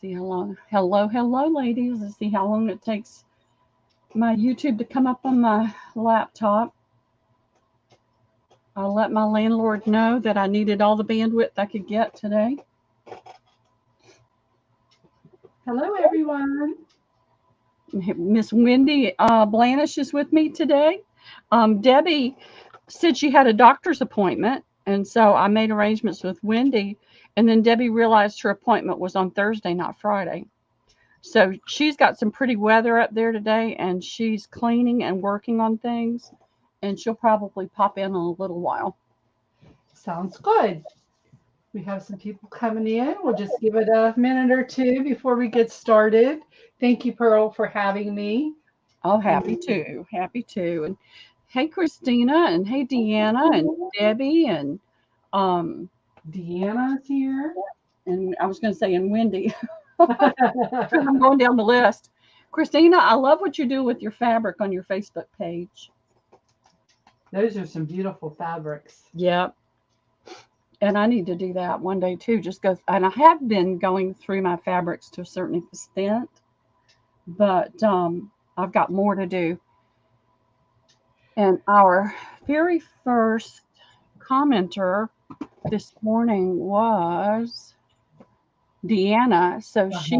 see how long. Hello, ladies. Let's see how long it takes my YouTube to come up on my laptop. I let my landlord know that I needed all the bandwidth I could get today. Hello, everyone. Miss Wendy Blanish is with me today. Debbie said she had a doctor's appointment, and so I made arrangements with Wendy. And then Debbie realized her appointment was on Thursday, not Friday. So she's got some pretty weather up there today, and she's cleaning and working on things, and she'll probably pop in a little while. Sounds good. We have some people coming in. We'll just give it a minute or two before we get started. Thank you, Pearl, for having me. Oh, happy to. And hey, Christina, and hey, Deanna, and Debbie, and Deanna's here. and I was going to say, and Wendy. I'm going down the list. Christina, I love what you do with your fabric on your Facebook page. Those are some beautiful fabrics. Yep. And I need to do that one day too. Just go, and I have been going through my fabrics to a certain extent, but I've got more to do. And our very first commenter this morning was Deanna. So she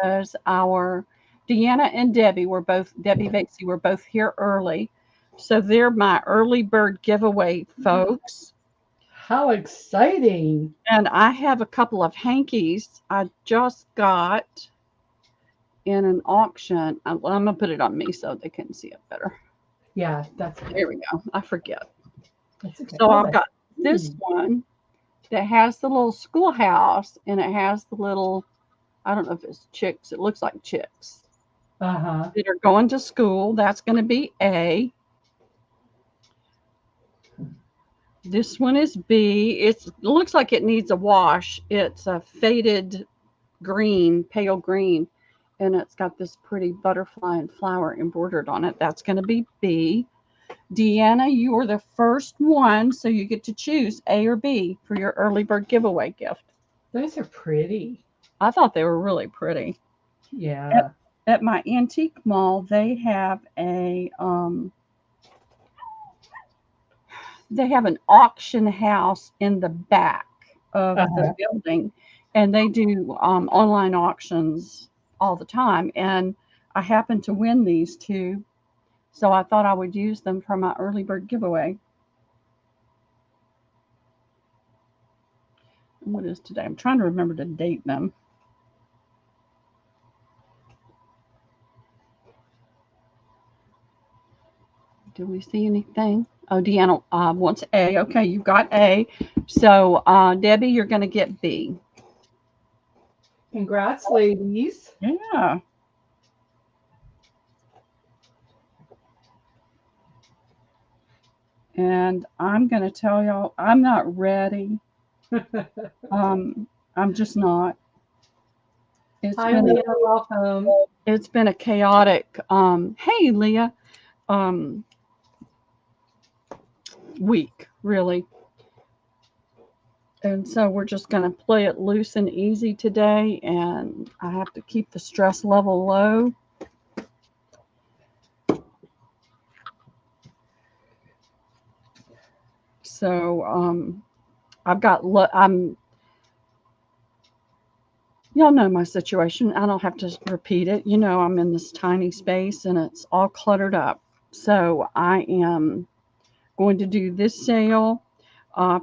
is our Deanna and Debbie Debbie Vaxey were both here early. So they're my early bird giveaway folks. How exciting. And I have a couple of hankies I just got in an auction. I'm going to put it on me so they can see it better. Yeah, There we go. I forget. That's okay. So I've got this one that has the little schoolhouse, and it has the little, I don't know if it's chicks. It looks like chicks that are going to school. That's going to be A. This one is B. It looks like it needs a wash. It's a faded green, pale green, and it's got this pretty butterfly and flower embroidered on it. That's going to be B. Deanna, you are the first one, so you get to choose A or B for your early bird giveaway gift. Those are pretty. I thought they were really pretty. Yeah. At my antique mall, they have an auction house in the back of the building, and they do online auctions all the time. And I happened to win these two, so I thought I would use them for my early bird giveaway. What is today? I'm trying to remember to date them. Do we see anything? Oh, Deanna wants A. Okay, you got A. So, Debbie, you're going to get B. Congrats, ladies. Yeah. And I'm going to tell y'all, I'm not ready. I'm just not. Hi, Leah. Welcome. It's been a chaotic, hey, Leah, week, really. And so we're just going to play it loose and easy today, and I have to keep the stress level low. So y'all know my situation. I don't have to repeat it. You know, I'm in this tiny space and it's all cluttered up. So I am going to do this sale.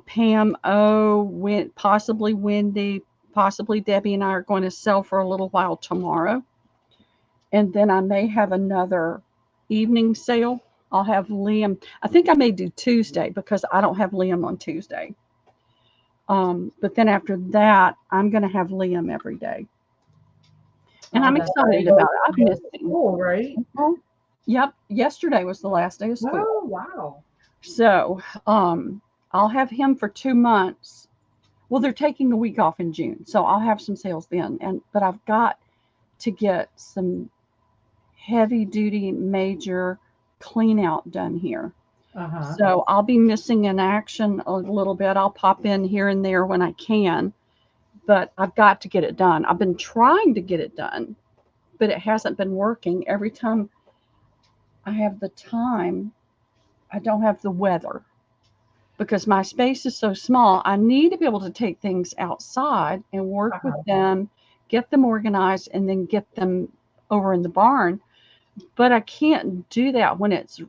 Pam O, possibly Wendy, possibly Debbie, and I are going to sell for a little while tomorrow. And then I may have another evening sale. I'll have Liam. I think I may do Tuesday because I don't have Liam on Tuesday. But then after that, I'm going to have Liam every day. And I'm excited about it. I've missed him. Cool, right? Yep. Yesterday was the last day of school. Oh, wow. So I'll have him for 2 months. Well, they're taking a week off in June, so I'll have some sales then. But I've got to get some heavy-duty major clean-out done here. So I'll be missing in action a little bit. I'll pop in here and there when I can. but I've got to get it done. I've been trying to get it done, but it hasn't been working. Every time I have the time, I don't have the weather because my space is so small. I need to be able to take things outside and work with them, get them organized, and then get them over in the barn. But I can't do that when it's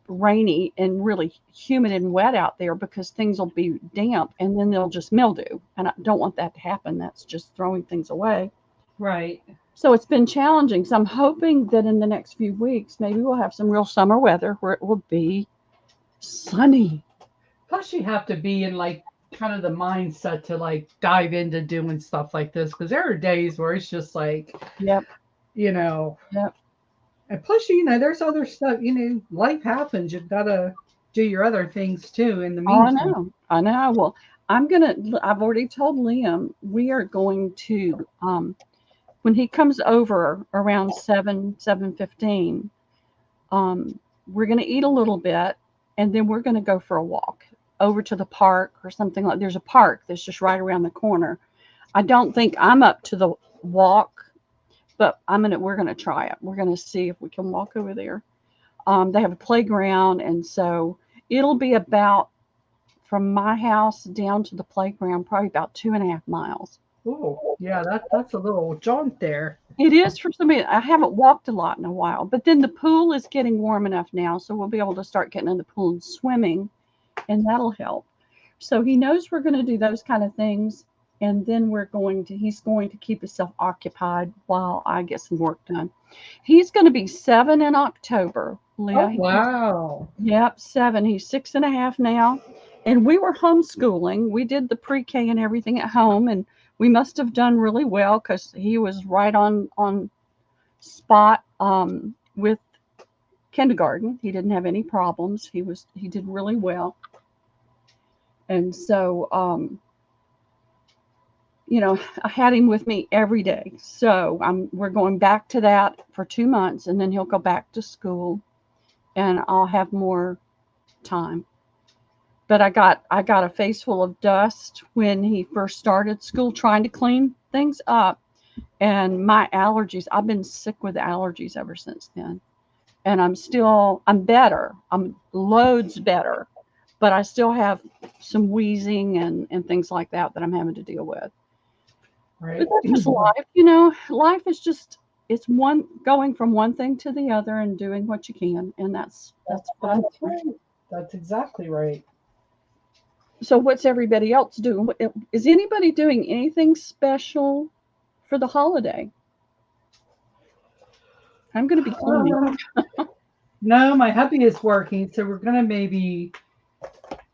rainy and really humid and wet out there because things will be damp and then they'll just mildew. And I don't want that to happen. That's just throwing things away. Right. So it's been challenging. So I'm hoping that in the next few weeks, maybe we'll have some real summer weather where it will be sunny. Plus, you have to be in like kind of the mindset to like dive into doing stuff like this because there are days where it's just like, Yep. you know, Yep. and plus, you know, there's other stuff, you know, life happens. You've got to do your other things too in the Oh, I meantime. know. I know. Well, I've already told Liam we are going to, when he comes over around 7:15, we're going to eat a little bit and then we're going to go for a walk over to the park or something like. There's a park that's just right around the corner. I don't think I'm up to the walk, but we're going to try it. We're going to see if we can walk over there. They have a playground, and so it'll be about from my house down to the playground, probably about 2.5 miles. Oh, yeah, that's a little jaunt there. It is for somebody. I haven't walked a lot in a while, but then the pool is getting warm enough now, so we'll be able to start getting in the pool and swimming, and that'll help. So he knows we're going to do those kind of things, and then he's going to keep himself occupied while I get some work done. He's going to be 7 in October, Oh, Leah. wow. Yep, 7. He's 6.5 now. And we were homeschooling. We did the pre-K and everything at home, and we must have done really well because he was right on spot with kindergarten. He didn't have any problems. He did really well. And so I had him with me every day. So we're going back to that for 2 months, and then he'll go back to school, and I'll have more time. But I got a face full of dust when he first started school, trying to clean things up, and my allergies. I've been sick with allergies ever since then, and I'm better. I'm loads better, but I still have some wheezing and things like that I'm having to deal with. Right. But that's just life, life is just it's one going from one thing to the other and doing what you can, and that's what I'm That's doing. right. That's exactly right. So what's everybody else doing? Is anybody doing anything special for the holiday? I'm going to be cleaning. Uh, no, my hubby is working, so we're gonna maybe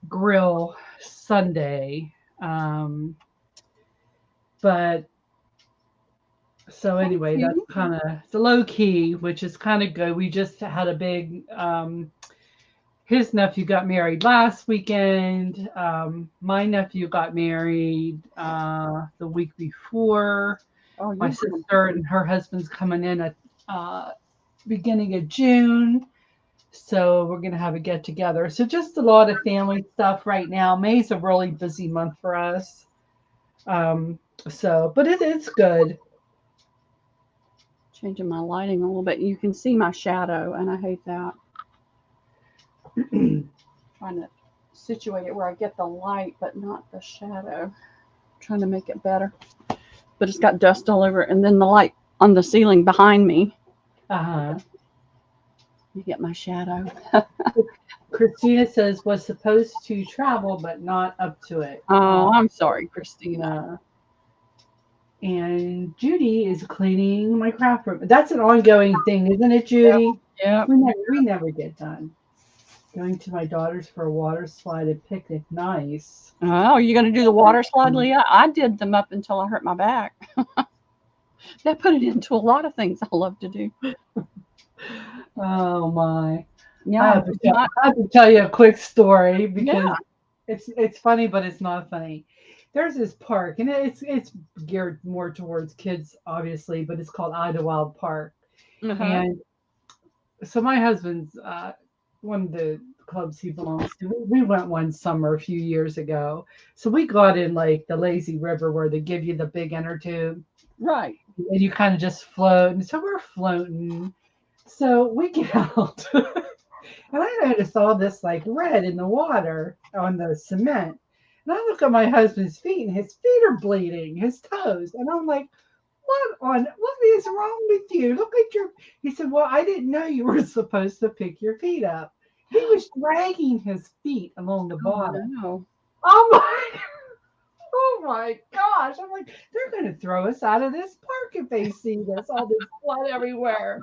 grill Sunday. But so anyway, Okay. that's kind of the low key, which is kind of good. We just had a big his nephew got married last weekend. My nephew got married the week before. Oh, My you're doing sister and her husband's coming in at beginning of June. So we're gonna have a get together. So just a lot of family stuff right now. May's a really busy month for us. Um, but it's good. changing my lighting a little bit. You can see my shadow, and I hate that. Trying to situate it where I get the light, but not the shadow. Trying to make it better. But it's got dust all over it, and then the light on the ceiling behind me. Uh-huh. You get my shadow. Christina says was supposed to travel but not up to it. Oh, I'm sorry, Christina. No. And Judy is cleaning my craft room. That's an ongoing thing, isn't it, Yep. Judy? Yep. We never get done. Going to my daughter's for a water slide and picnic. Nice. Oh, you going to do the water slide, Leah? I did them up until I hurt my back. That put it into a lot of things I love to do. Oh my. I Yeah, have to tell, I have to tell you a quick story because yeah. it's funny, but it's not funny. There's this park, and it's geared more towards kids, obviously, but it's called Idlewild Park. Uh-huh. And so my husband's wanted to clubs he belongs to. We went one summer a few years ago. So we got in like the lazy river where they give you the big inner tube Right. and you kind of just float. And so we're floating. So we get out. And I noticed all this like red in the water on the cement. And I look at my husband's feet and his feet are bleeding, his toes. And I'm like, what is wrong with you? Look at your, he said, well, I didn't know you were supposed to pick your feet up. He was dragging his feet along the Oh, bottom. no. I'm like, oh my gosh. I'm like, they're going to throw us out of this park if they see this, all this blood everywhere.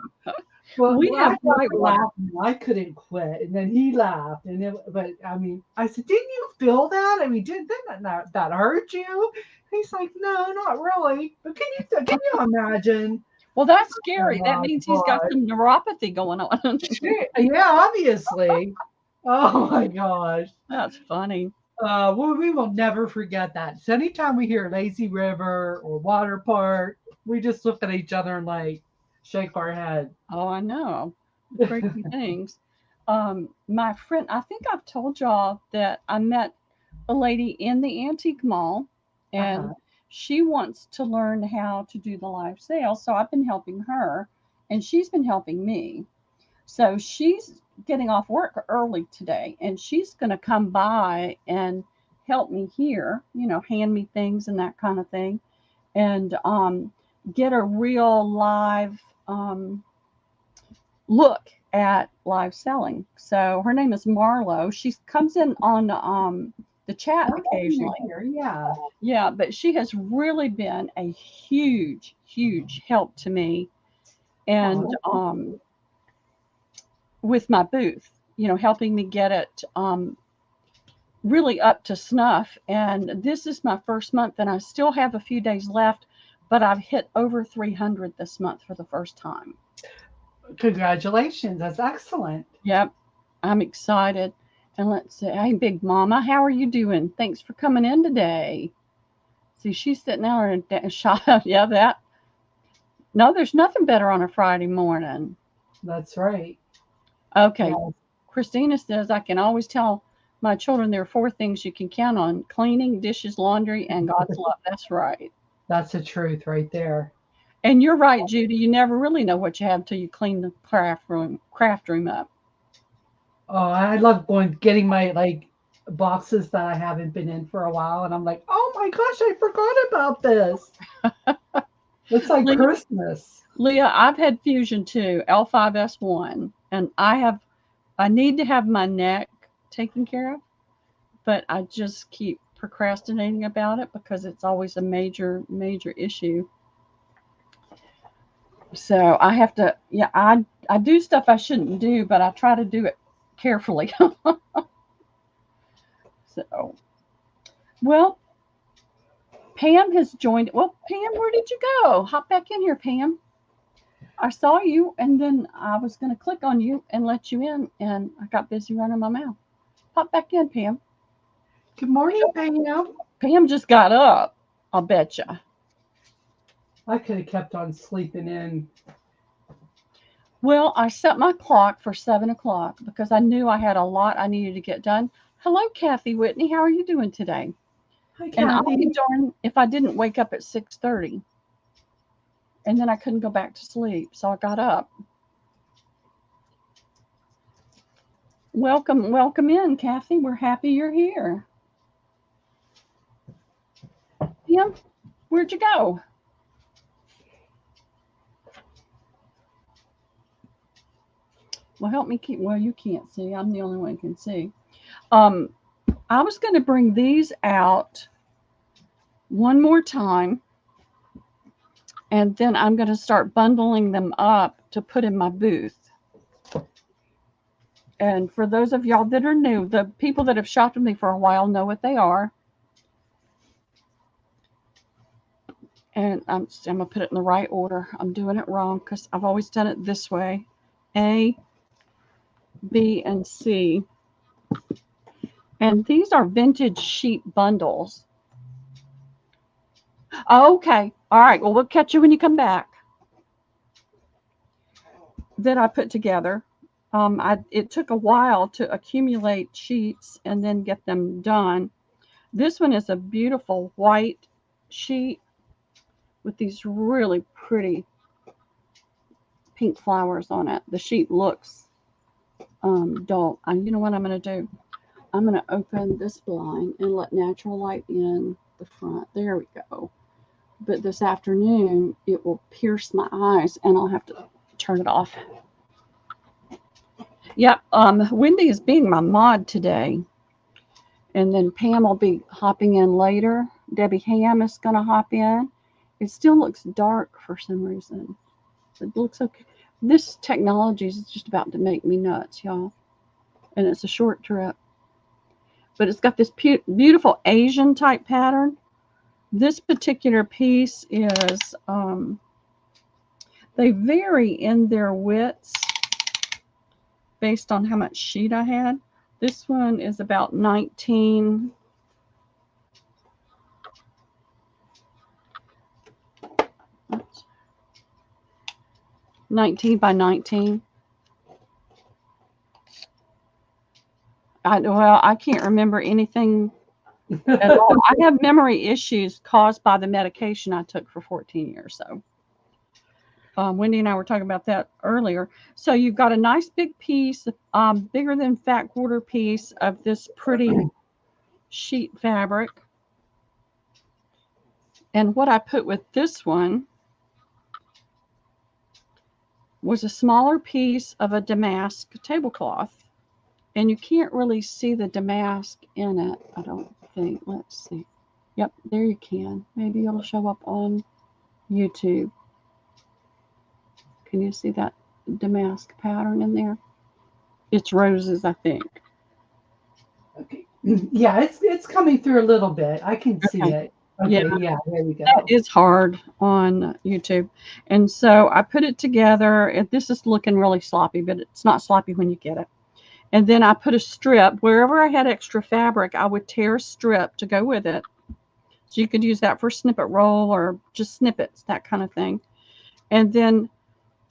Well, We I have started white water. laughing. I couldn't quit. And then he laughed. But I mean, I said, didn't you feel that? I mean, didn't that hurt you? He's like, no, not really. But can you imagine? Well, that's scary. That Oh means he's got God. some neuropathy going on. Yeah, obviously. Oh my gosh. That's funny. Well, we will never forget that. So anytime we hear lazy river or water park, we just look at each other and like shake our head. Oh, I know. Crazy things. My friend, I think I've told y'all that I met a lady in the antique mall, and Uh-huh. she wants to learn how to do the live sale. So I've been helping her, and she's been helping me. So she's getting off work early today, and she's going to come by and help me here, hand me things and that kind of thing, and get a real live look at live selling. So her name is Marlo. She comes in on the chat occasionally. Yeah. Yeah, but she has really been a huge, huge help to me. And with my booth, helping me get it really up to snuff. And this is my first month, and I still have a few days left, but I've hit over 300 this month for the first time. Congratulations. That's excellent. Yep, I'm excited. And let's see. Hey, Big Mama, how are you doing? Thanks for coming in today. See, she's sitting out and shot. Yeah, that. No, there's nothing better on a Friday morning. That's right. Okay. Yeah. Christina says, I can always tell my children there are 4 things you can count on: cleaning, dishes, laundry, and God's love. That's right. That's the truth right there. And you're right, Judy. You never really know what you have until you clean the craft room up. Oh, I love getting my like boxes that I haven't been in for a while, and I'm like, oh my gosh, I forgot about this. It's like Christmas. Leah, I've had Fusion too, L5S1, and I need to have my neck taken care of, but I just keep procrastinating about it because it's always a major, major issue. So I have to, yeah, I do stuff I shouldn't do, but I try to do it carefully. So, well, Pam has joined. Well, Pam, where did you go? Hop back in here, Pam. I saw you, and then I was going to click on you and let you in, and I got busy running my mouth. Pop back in, Pam. Good morning, Pam. Pam just got up, I'll bet you. I could have kept on sleeping in. Well, I set my clock for 7 o'clock because I knew I had a lot I needed to get done. Hello, Kathy Whitney. How are you doing today? Hi, And I'll be Kathy. darned if I didn't wake up at 6:30. And then I couldn't go back to sleep, so I got up. Welcome in, Kathy. We're happy you're here. Pam, where'd you go? Well, help me keep. Well, you can't see. I'm the only one who can see. I was going to bring these out one more time, and then I'm going to start bundling them up to put in my booth. And for those of y'all that are new, the people that have shopped with me for a while know what they are. And I'm going to put it in the right order. I'm doing it wrong because I've always done it this way. A, B, and C. And these are vintage sheet bundles. Okay. All right. Well, we'll catch you when you come back. That I put together. It took a while to accumulate sheets and then get them done. This one is a beautiful white sheet with these really pretty pink flowers on it. The sheet looks dull. And you know what I'm going to do? I'm going to open this blind and let natural light in the front. There we go. But this afternoon, it will pierce my eyes, and I'll have to turn it off. Yep, Wendy is being my mod today. And then Pam will be hopping in later. Debbie Ham is going to hop in. It still looks dark for some reason. It looks okay. This technology is just about to make me nuts, y'all. And it's a short trip. But it's got this beautiful Asian type pattern. This particular piece is, they vary in their widths based on how much sheet I had. This one is about 19. Oops, 19 by 19. I can't remember anything at all. I have memory issues caused by the medication I took for 14 years. So Wendy and I were talking about that earlier. So you've got a nice big piece, bigger than fat quarter piece of this pretty sheet fabric. And what I put with this one was a smaller piece of a damask tablecloth. And you can't really see the damask in it, I don't think. Let's see. Yep, there you can. Maybe it'll show up on YouTube. Can you see that damask pattern in there? It's roses, I think. Okay. Yeah, it's coming through a little bit. I can see it. Okay, yeah, there you go. That is hard on YouTube. And so I put it together. This is looking really sloppy, but it's not sloppy when you get it. And then I put a strip. Wherever I had extra fabric, I would tear a strip to go with it. So you could use that for snippet roll or just snippets, that kind of thing. And then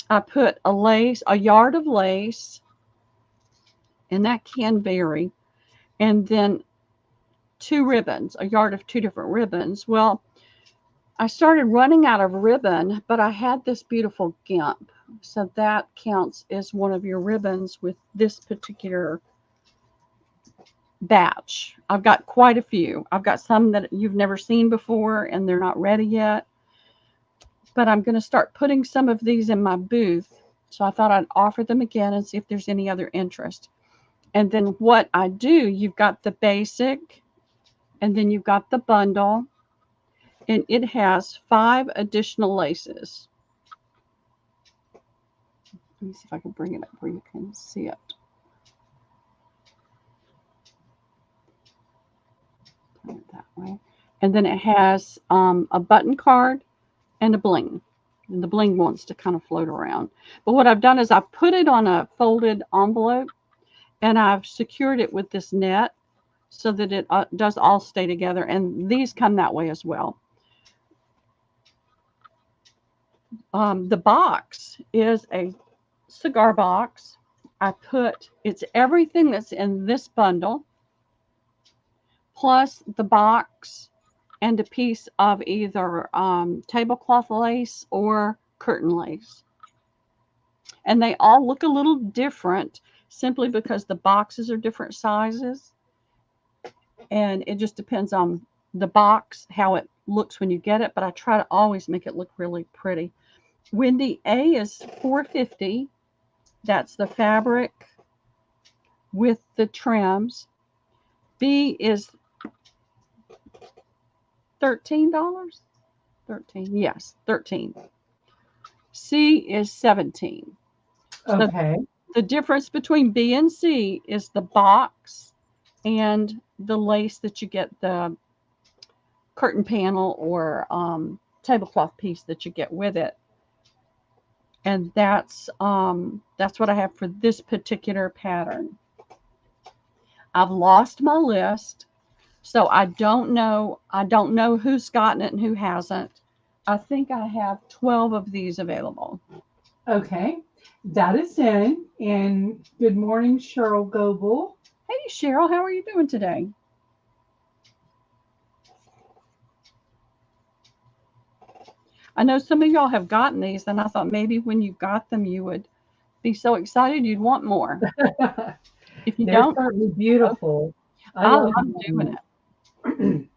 I put a yard of lace, and that can vary. And then 2 ribbons, a yard of 2 different ribbons. Well, I started running out of ribbon, but I had this beautiful gimp. So that counts as one of your ribbons with this particular batch. I've got quite a few. I've got some that you've never seen before and they're not ready yet. But I'm going to start putting some of these in my booth. So I thought I'd offer them again and see if there's any other interest. And then what I do, you've got the basic, and then you've got the bundle, and it has 5 additional laces. Let me see if I can bring it up where you can see it. Turn it that way. And then it has a button card and a bling. And the bling wants to kind of float around. But what I've done is I've put it on a folded envelope, and I've secured it with this net so that it does all stay together. And these come that way as well. The box is a cigar box. It's everything that's in this bundle, plus the box and a piece of either tablecloth lace or curtain lace. And they all look a little different simply because the boxes are different sizes. And it just depends on the box, how it looks when you get it. But I try to always make it look really pretty. Wendy A is $4.50. That's the fabric with the trims. B is $13. 13, yes, 13. C is 17. Okay. So the difference between B and C is the box and the lace that you get, the curtain panel or tablecloth piece that you get with it. And that's what I have for this particular pattern. I've lost my list, so I don't know who's gotten it and who hasn't. I think I have 12 of these available. Okay. That is in. And good morning, Cheryl Goebel. Hey, Cheryl, how are you doing today? I know some of y'all have gotten these, and I thought maybe when you got them, you would be so excited you'd want more. If you They're don't, certainly beautiful. I I love love doing it. them.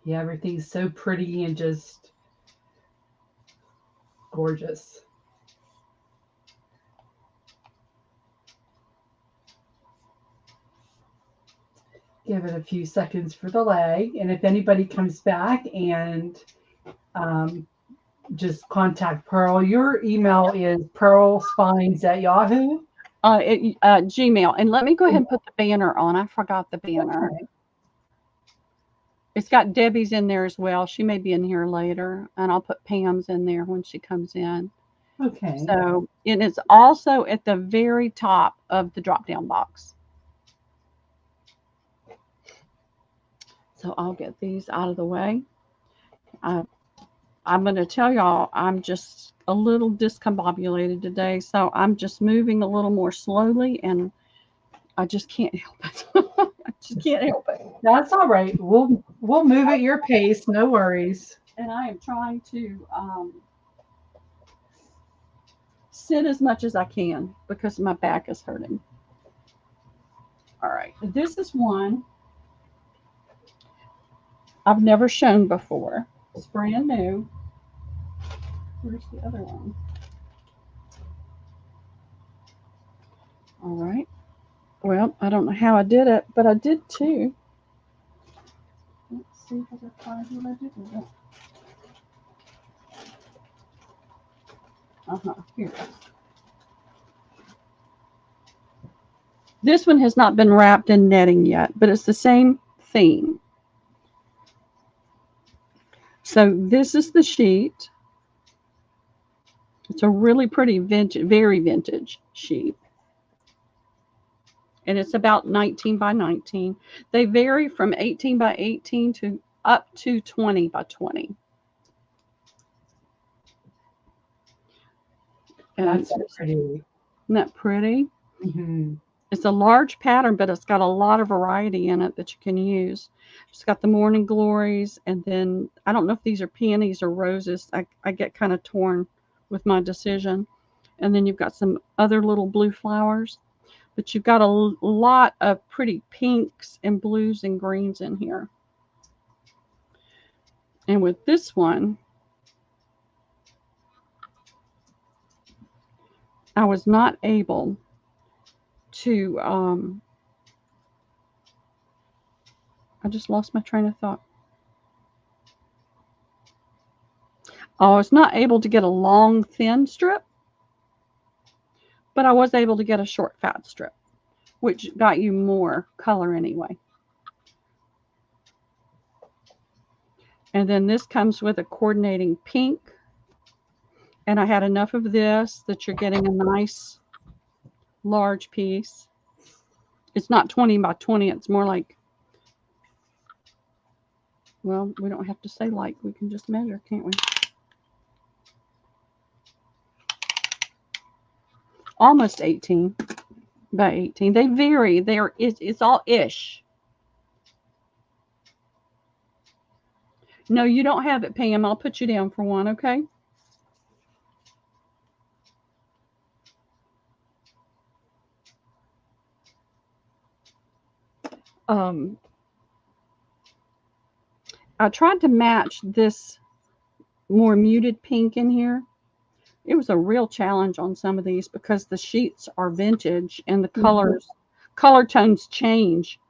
Yeah, everything's so pretty and just gorgeous. Give it a few seconds for the leg. And if anybody comes back and um, just contact Pearl, your email is pearlsfinds at Yahoo. Gmail. And let me go ahead and put the banner on. I forgot the banner. Okay. It's got Debbie's in there as well. She may be in here later, and I'll put Pam's in there when she comes in. Okay. So, and it's also at the very top of the drop-down box. So I'll get these out of the way. I'm going to tell y'all I'm just a little discombobulated today, so I'm just moving a little more slowly, and I just can't help it. I just can't help it. That's all right. We'll move at your pace. No worries. And I am trying to sit as much as I can because my back is hurting. All right, this is one I've never shown before. It's brand new. Where's the other one? All right. Well, I don't know how I did it, but I did two. Let's see if I can find what I did with it. Here it is. This one has not been wrapped in netting yet, but it's the same theme. So this is the sheet. It's a really pretty vintage, very vintage sheet. And it's about 19 by 19. They vary from 18 by 18 to up to 20 by 20. And That's pretty. Isn't that pretty? Mm-hmm. It's a large pattern, but it's got a lot of variety in it that you can use. It's got the morning glories, and then I don't know if these are peonies or roses. I get kind of torn with my decision. And then you've got some other little blue flowers, but you've got a lot of pretty pinks and blues and greens in here. And with this one, I was not able to, I just lost my train of thought. I was not able to get a long, thin strip, but I was able to get a short, fat strip, which got you more color anyway. And then this comes with a coordinating pink. And I had enough of this that you're getting a nice large piece. It's not 20 by 20. It's more like, well, we don't have to say like. We can just measure, can't we? Almost 18 by 18. They vary. It's all ish. No, you don't have it, Pam. I'll put you down for one, okay? I tried to match this more muted pink in here. It was a real challenge on some of these because the sheets are vintage and the color tones change.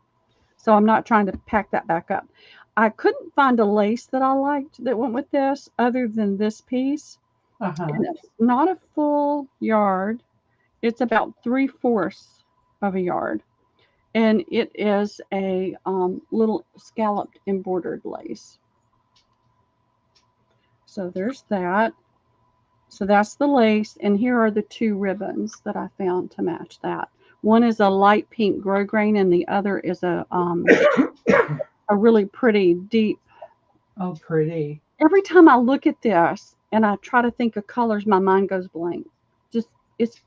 So I'm not trying to pack that back up. I couldn't find a lace that I liked that went with this other than this piece. And it's not a full yard. It's about 3/4 of a yard. And it is a little scalloped embroidered lace. So there's that. So that's the lace, and here are the two ribbons that I found to match that. One is a light pink grosgrain, and the other is a really pretty deep. Oh, pretty. Every time I look at this, and I try to think of colors, my mind goes blank. Just it's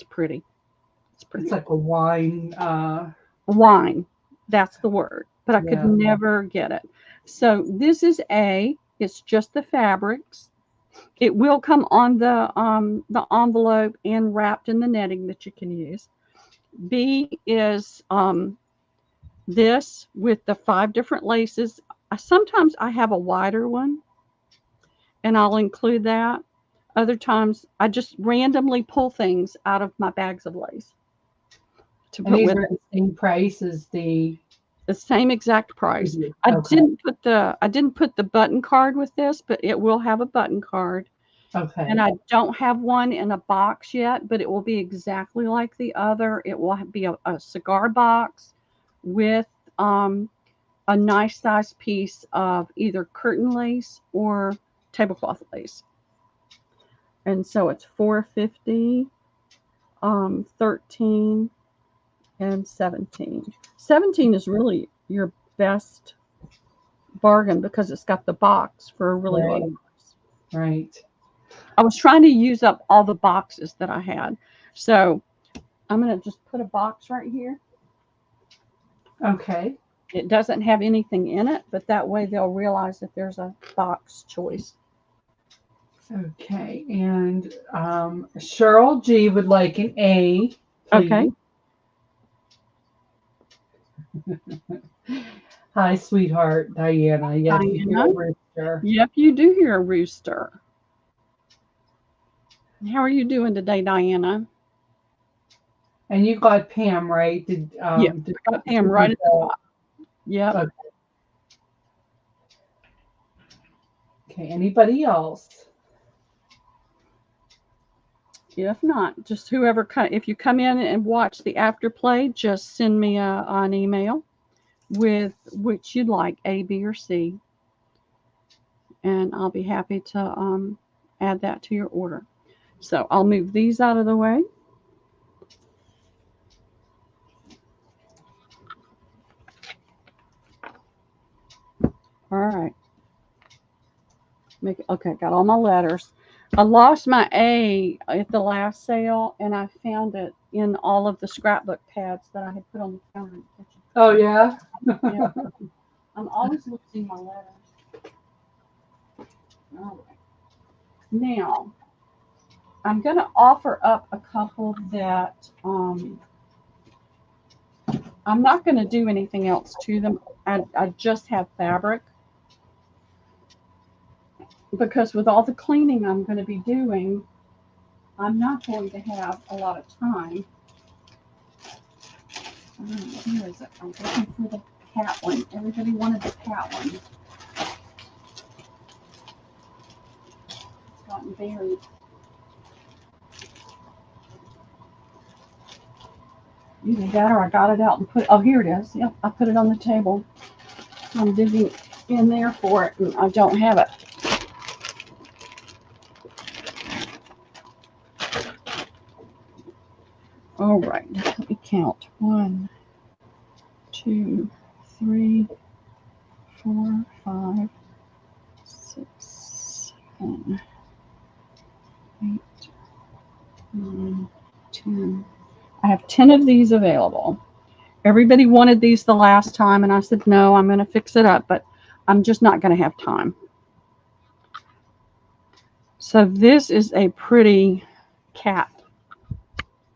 pretty. It's pretty. It's like a wine. Wine. That's the word. But I could Yeah. never get it. So this is A. It's just the fabrics. It will come on the envelope and wrapped in the netting that you can use. B is this with the 5 different laces. Sometimes I have a wider one, and I'll include that. Other times I just randomly pull things out of my bags of lace to And put these with are it. the same price as the The same exact price. previous. I Okay. didn't put the button card with this, but it will have a button card. And Okay. I don't have one in a box yet, but it will be exactly like the other. It will be a cigar box with a nice size piece of either curtain lace or tablecloth lace. And so it's 450, 13, and 17. 17 is really your best bargain because it's got the box for a really low Right. price. Right. I was trying to use up all the boxes that I had. So I'm going to just put a box right here. Okay. It doesn't have anything in it, but that way they'll realize that there's a box choice. Okay. And Cheryl G would like an A, Okay. please. Hi, sweetheart, Diana. Yes, you hear a Diana. rooster. Yep, you do hear a rooster. How are you doing today, Diana? And you got Pam, right? Yeah, Did I got Pam right at the top. Yep. okay. Okay. Anybody else? If not, just whoever, if you come in and watch the afterplay, just send me an email with which you'd like, A, B, or C, and I'll be happy to add that to your order. So I'll move these out of the way. All right. Okay, got all my letters. I lost my A at the last sale, and I found it in all of the scrapbook pads that I had put on the counter in the kitchen. Oh yeah. Yeah, I'm always losing my letters. All right. Now, I'm going to offer up a couple that I'm not going to do anything else to them. I just have fabric because with all the cleaning I'm going to be doing, I'm not going to have a lot of time. Where is it? I'm looking for the cat one. Everybody wanted the cat one. It's gotten buried. Either that or I got it out and put. Oh, here it is. Yep, I put it on the table. I'm digging in there for it, and I don't have it. All right, let me count. 1, 2, 3, 4, 5, 6, 7, 8, 9, 10. I have 10 of these available. Everybody wanted these the last time, and I said, no, I'm going to fix it up, but I'm just not going to have time. So this is a pretty cat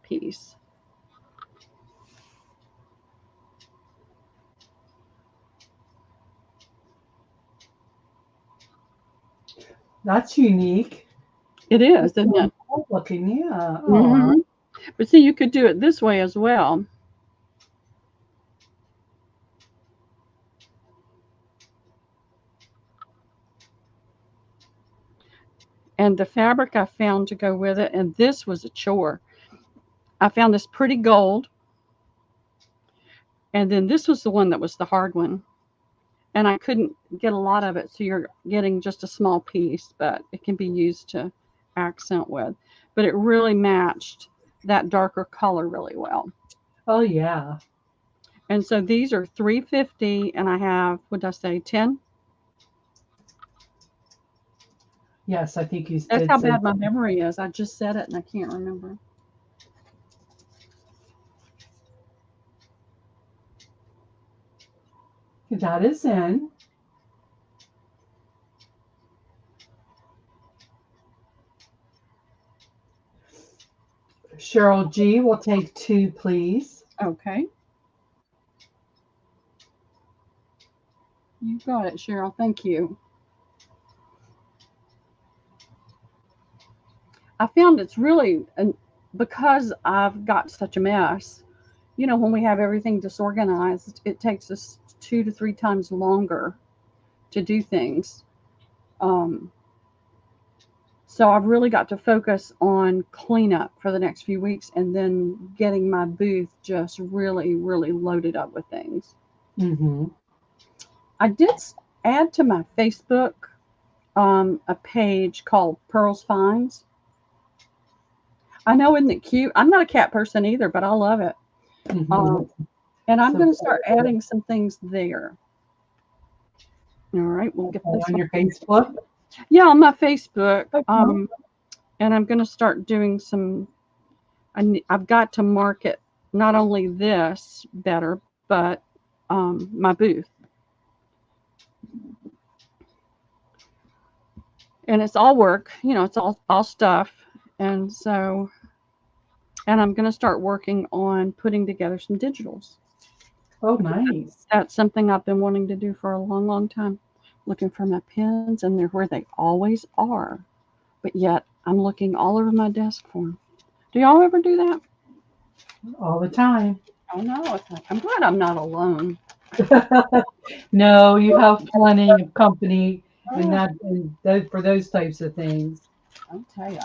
piece. That's unique. It is, isn't it? Cool looking, yeah. Mm-hmm. But see, you could do it this way as well. And the fabric I found to go with it, and this was a chore. I found this pretty gold, and then this was the one that was the hard one. And I couldn't get a lot of it, so you're getting just a small piece, but it can be used to accent with. But it really matched that darker color really well. Oh yeah. And so these are $350, and I have, what did I say, 10? Yes, I think you That's did how say bad my memory is. I just said it and I can't remember. that is in. Cheryl G will take 2, please. Okay. You got it, Cheryl. Thank you. I found it's really, and because I've got such a mess, you know, when we have everything disorganized, it takes us 2 to 3 times longer to do things. Um, so I've really got to focus on cleanup for the next few weeks and then getting my booth just really, really loaded up with things. Mm-hmm. I did add to my Facebook a page called Pearlsfinds. I know, isn't it cute? I'm not a cat person either, but I love it. Mm-hmm. And I'm So going to start adding some things there. All right, we'll get this on one. your Facebook. Yeah, on my Facebook. Okay. And I'm going to start doing some. I've got to market not only this better, but my booth. And it's all work, you know, it's all stuff. And so, and I'm going to start working on putting together some digitals. Oh, nice. That's something I've been wanting to do for a long, long time. Looking for my pens, and they're where they always are. But yet, I'm looking all over my desk for them. Do y'all ever do that? All the time. Oh no, it's like I'm glad I'm not alone. No, you have plenty of company and Oh, for those types of things. I'll tell you.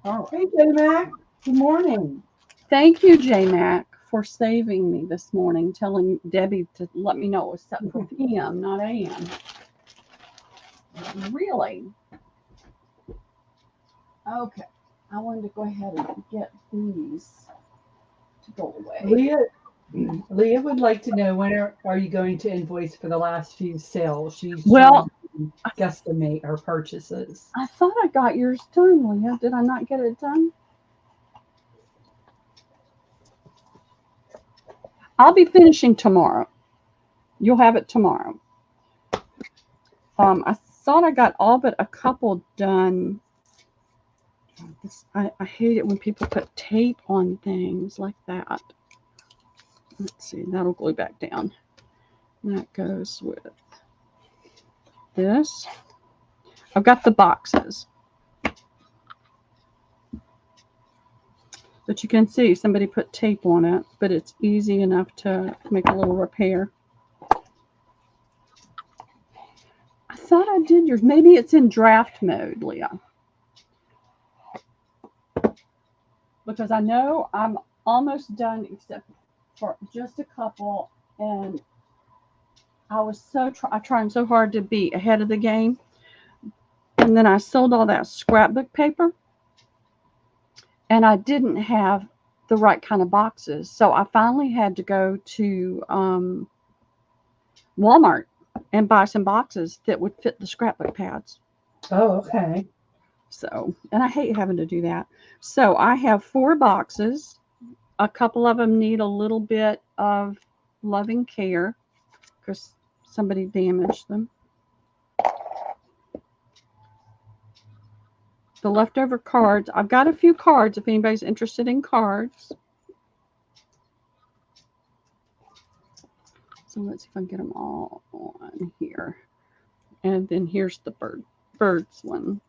All Hey, right. J Mac. Good morning. Thank you, J Mac, for saving me this morning, telling Debbie to let me know it was set for PM, not AM. Really? Okay. I wanted to go ahead and get these to go away. Leah would like to know when are you going to invoice for the last few sales? She's Well, trying to guesstimate her purchases. I thought I got yours done, Leah. Did I not get it done? I'll be finishing tomorrow. You'll have it tomorrow. I thought I got all but a couple done. I hate it when people put tape on things like that. Let's see, that'll glue back down. That goes with this. I've got the boxes. But you can see somebody put tape on it, but it's easy enough to make a little repair. I thought I did yours. Maybe it's in draft mode, Leah. Because I know I'm almost done except for just a couple, and I was trying so hard to be ahead of the game. And then I sold all that scrapbook paper, and I didn't have the right kind of boxes. So I finally had to go to Walmart and buy some boxes that would fit the scrapbook pads. Oh, okay. So, and I hate having to do that. So I have 4 boxes. A couple of them need a little bit of loving care because somebody damaged them. The leftover cards, I've got a few cards if anybody's interested in cards. So let's see if I can get them all on here. And then here's the birds one.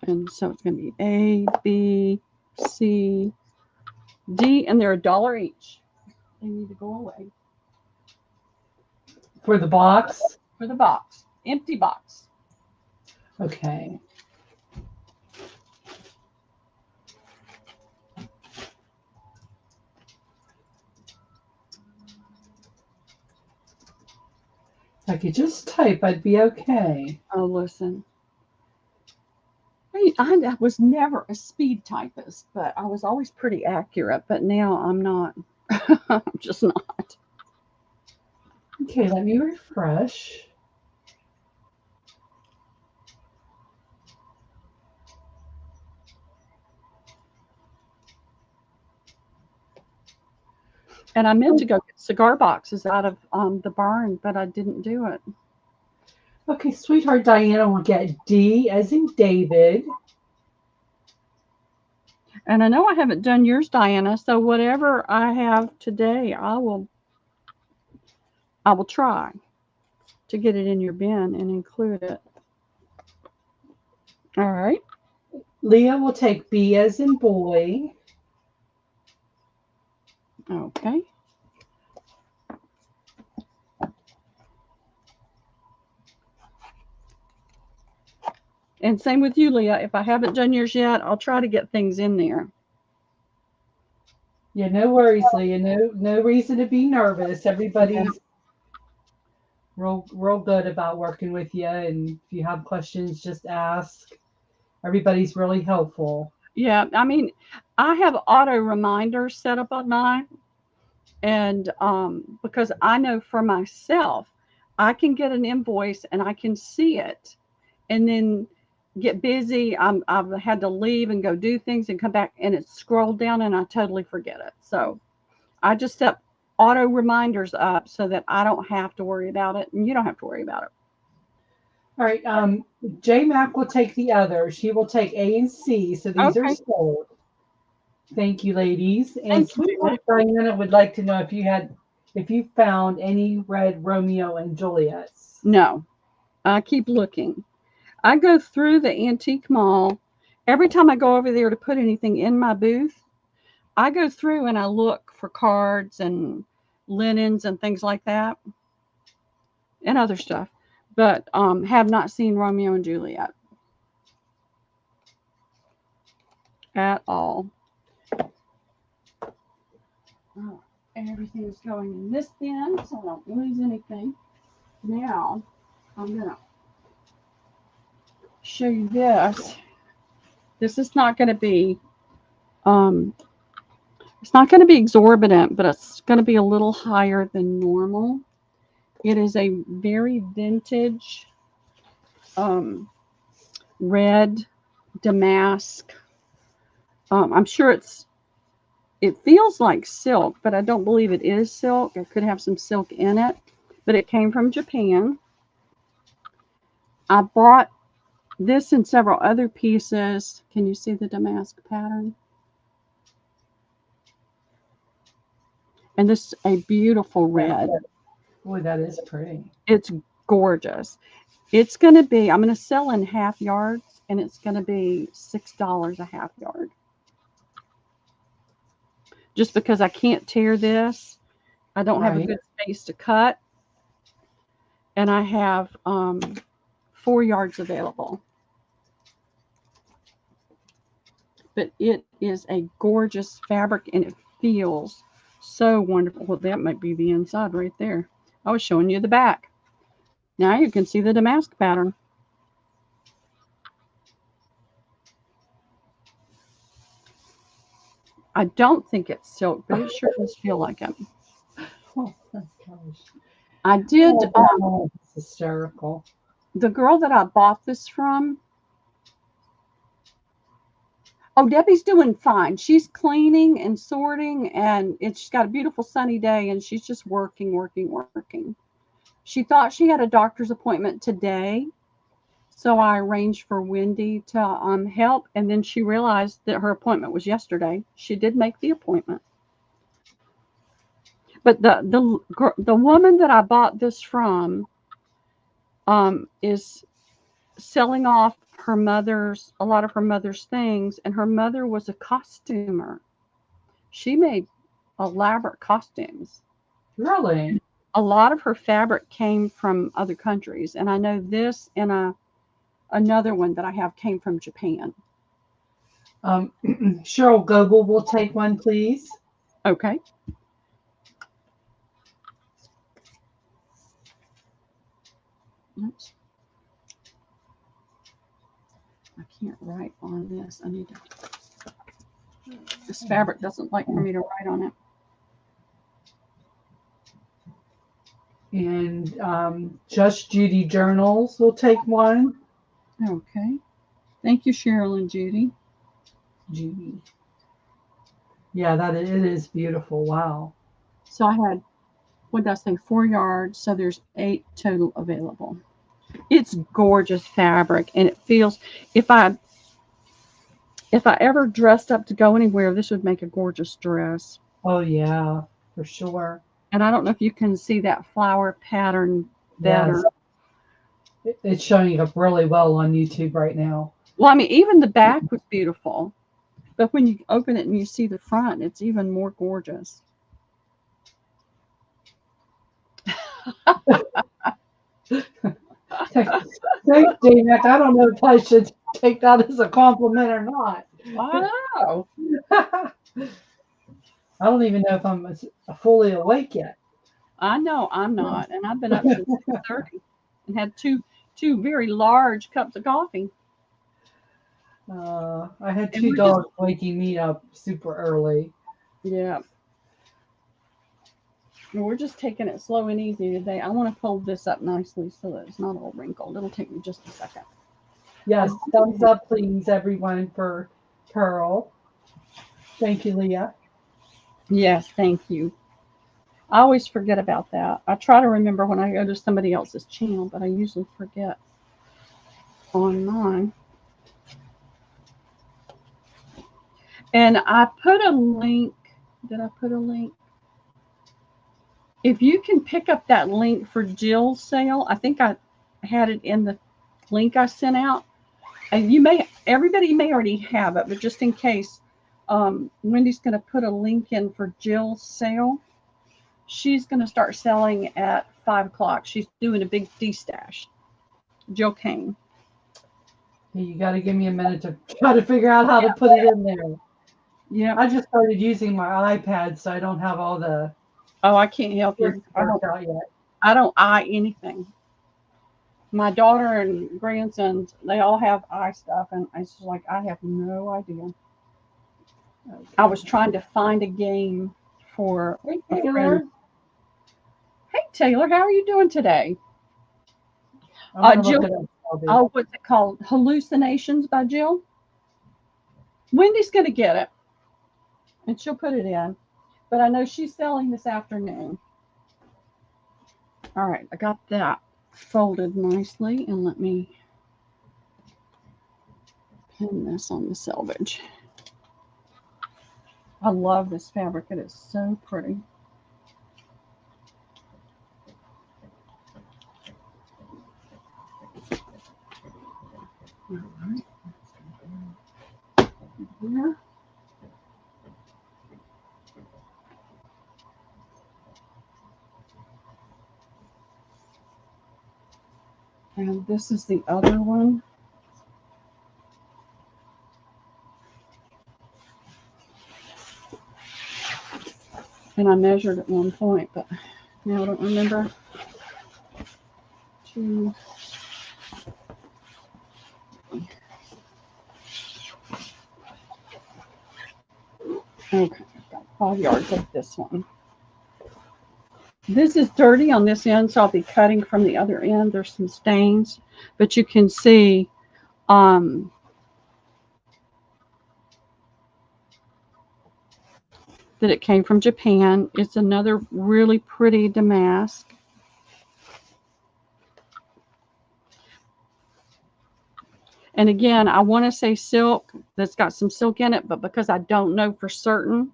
And so it's going to be A, B, C, D, and they're $1 each. They need to go away. For the box? For the box. Empty box. Okay. If I could just type, I'd be okay. Oh, listen. I was never a speed typist, but I was always pretty accurate. But now I'm not. I'm just not. Okay, let me refresh. And I meant to go get cigar boxes out of the barn, but I didn't do it. Okay, sweetheart Diana will get D as in David. And I know I haven't done yours, Diana. So whatever I have today, I will try to get it in your bin and include it. All right. Leah will take B as in boy. Okay. And same with you, Leah. If I haven't done yours yet, I'll try to get things in there. Yeah, no worries, Leah. No reason to be nervous. Yeah. Everybody's real good about working with you, and if you have questions, just ask. Everybody's really helpful. Yeah. I mean, I have auto reminders set up on mine. And because I know for myself, I can get an invoice and I can see it and then get busy. I've had to leave and go do things and come back and it's scrolled down and I totally forget it. So I just set auto reminders up so that I don't have to worry about it and you don't have to worry about it. All right, J Mac will take the other. She will take A and C, so these are Okay. sold. Thank you, ladies. And Thank you, sweetheart Julie. Diana would like to know if you found any red Romeo and Juliets. No, I keep looking. I go through the antique mall. Every time I go over there to put anything in my booth, I go through and I look for cards and linens and things like that and other stuff, but have not seen Romeo and Juliet at all. Oh, everything is going in this bin so I don't lose anything. Now I'm gonna show you this. This is not going to be um, it's not going to be exorbitant, but it's going to be a little higher than normal. It is a very vintage um, red damask. I'm sure it feels like silk, but I don't believe it is silk. It could have some silk in it, but it came from Japan. I bought this and several other pieces. Can you see the damask pattern? And this is a beautiful red. Boy, that is pretty. It's gorgeous. It's going to be, I'm going to sell in half yards, and it's going to be $6 a half yard. Just because I can't tear this, I don't have a Right. good space to cut, and I have 4 yards available. But it is a gorgeous fabric, and it feels so wonderful. Well, that might be the inside right there. I was showing you the back. Now you can see the damask pattern. I don't think it's silk, but it sure does feel like it. Oh, that's gosh. I did. Oh, that's hysterical. The girl that I bought this from. Oh, Debbie's doing fine. She's cleaning and sorting, and she's got a beautiful sunny day, and she's just working, working, working. She thought she had a doctor's appointment today, so I arranged for Wendy to help, and then she realized that her appointment was yesterday. She did make the appointment. But the woman that I bought this from is selling off a lot of her mother's things, and her mother was a costumer. She made elaborate costumes. Really? A lot of her fabric came from other countries, and I know this and another one that I have came from Japan. Cheryl Goble will take one, please. Okay. Oops. I can't write on this. I need to. This fabric doesn't like for me to write on it. And Just Judy Journals will take one. Okay. Thank you, Cheryl and Judy. Judy. Yeah, it is beautiful. Wow. So I had, what did I say, 4 yards. So there's 8 total available. It's gorgeous fabric, and it feels, if I ever dressed up to go anywhere, this would make a gorgeous dress. Oh yeah, for sure. And I don't know if you can see that flower pattern better. Yes. It's showing up really well on YouTube right now. Well, I mean, even the back was beautiful, but when you open it and you see the front, it's even more gorgeous. Thanks, J-Mac. I don't know if I should take that as a compliment or not. I know. I don't even know if I'm fully awake yet. I know I'm not, and I've been up since 6:30 and had two very large cups of coffee. I had And two we're just, dogs waking me up super early. yeah, and we're just taking it slow and easy today. I want to fold this up nicely so that it's not all wrinkled. It'll take me just a second. Yes, thumbs up, please, everyone, for Pearl. Thank you, Leah. Yes, thank you. I always forget about that. I try to remember when I go to somebody else's channel, but I usually forget on mine. And I put a link. Did I put a link? If you can pick up that link for Jill's sale, I think I had it in the link I sent out. And everybody may already have it, but just in case, Wendy's going to put a link in for Jill's sale. She's going to start selling at 5 o'clock. She's doing a big D-stash. Jill Kane. You got to give me a minute to try to figure out how to put it in there. Yeah. I just started using my iPad, so I don't have all the. Oh, I can't help you. Out yet. I don't eye anything. My daughter and grandsons, they all have eye stuff, and it's just like, I have no idea. Okay. I was trying to find a game for a friend. Hey, Taylor, how are you doing today? Jill, what's it called? Hallucinations by Jill. Wendy's going to get it, and she'll put it in. But I know she's selling this afternoon. All right, I got that folded nicely, and let me pin this on the selvage. I love this fabric. It is so pretty. All right. Here. And this is the other one. And I measured at one point, but now I don't remember. 2. Okay, I've got 5 yards of this one. This is dirty on this end, so I'll be cutting from the other end. There's some stains, but you can see that it came from Japan. It's another really pretty damask. And again, I want to say silk that's got some silk in it, but because I don't know for certain,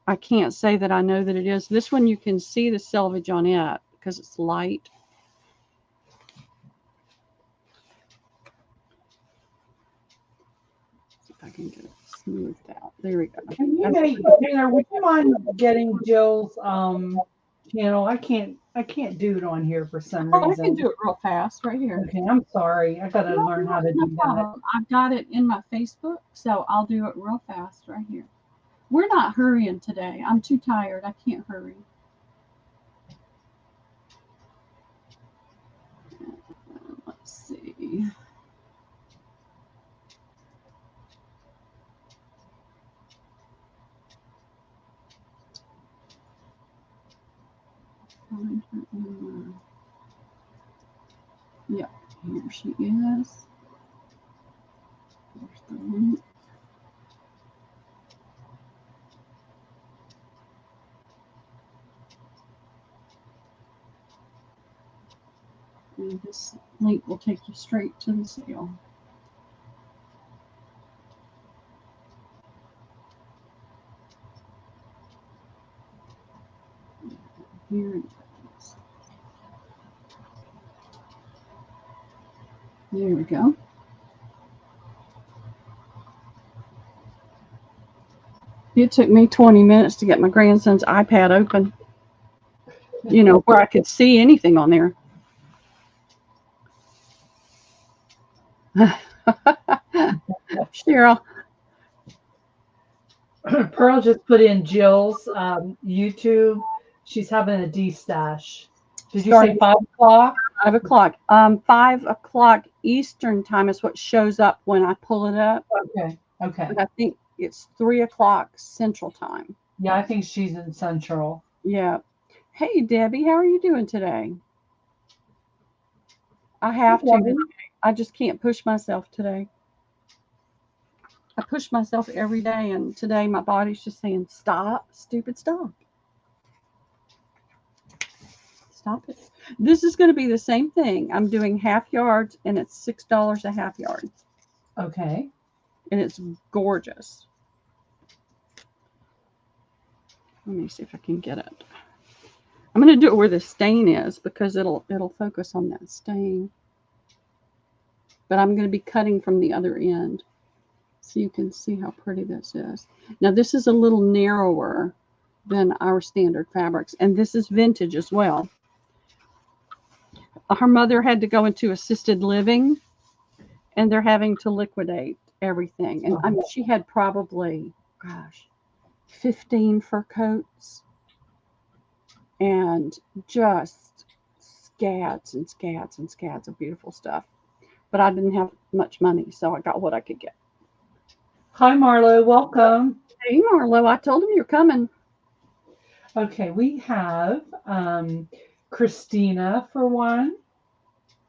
I can't say that I know that it is. This one, you can see the selvage on it because it's light. See if I can get it smoothed out. There we go. Taylor, would you mind getting Jill's channel? I can't do it on here for some reason. I can do it real fast right here. Okay, I'm sorry. I gotta learn how to do that. I've got it in my Facebook, so I'll do it real fast right here. We're not hurrying today. I'm too tired. I can't hurry. Let's see. Yep, here she is. There's the link. And this link will take you straight to the sale. Here it is. There we go. It took me 20 minutes to get my grandson's iPad open, you know, where I could see anything on there. Cheryl. Pearl just put in Jill's YouTube. She's having a D-stash. Did you say 5 o'clock? 5 o'clock. 5 o'clock Eastern time is what shows up when I pull it up. Okay. Okay. But I think it's 3 o'clock Central time. Yeah, I think she's in Central. Yeah. Hey, Debbie, how are you doing today? I have to. Today. I just can't push myself today. I push myself every day, and today my body's just saying, stop, stupid, stop. Stop it. This is going to be the same thing. I'm doing half yards, and it's $6 a half yard. Okay. And it's gorgeous. Let me see if I can get it. I'm going to do it where the stain is because it'll focus on that stain. But I'm going to be cutting from the other end so you can see how pretty this is. Now this is a little narrower than our standard fabrics, and this is vintage as well. Her mother had to go into assisted living, and they're having to liquidate everything. And I mean, she had probably, gosh, 15 fur coats and just scads and scads and scads of beautiful stuff. But I didn't have much money, so I got what I could get. Hi, Marlo. Welcome. Hey, Marlo. I told him you're coming. Okay, we have Christina for one.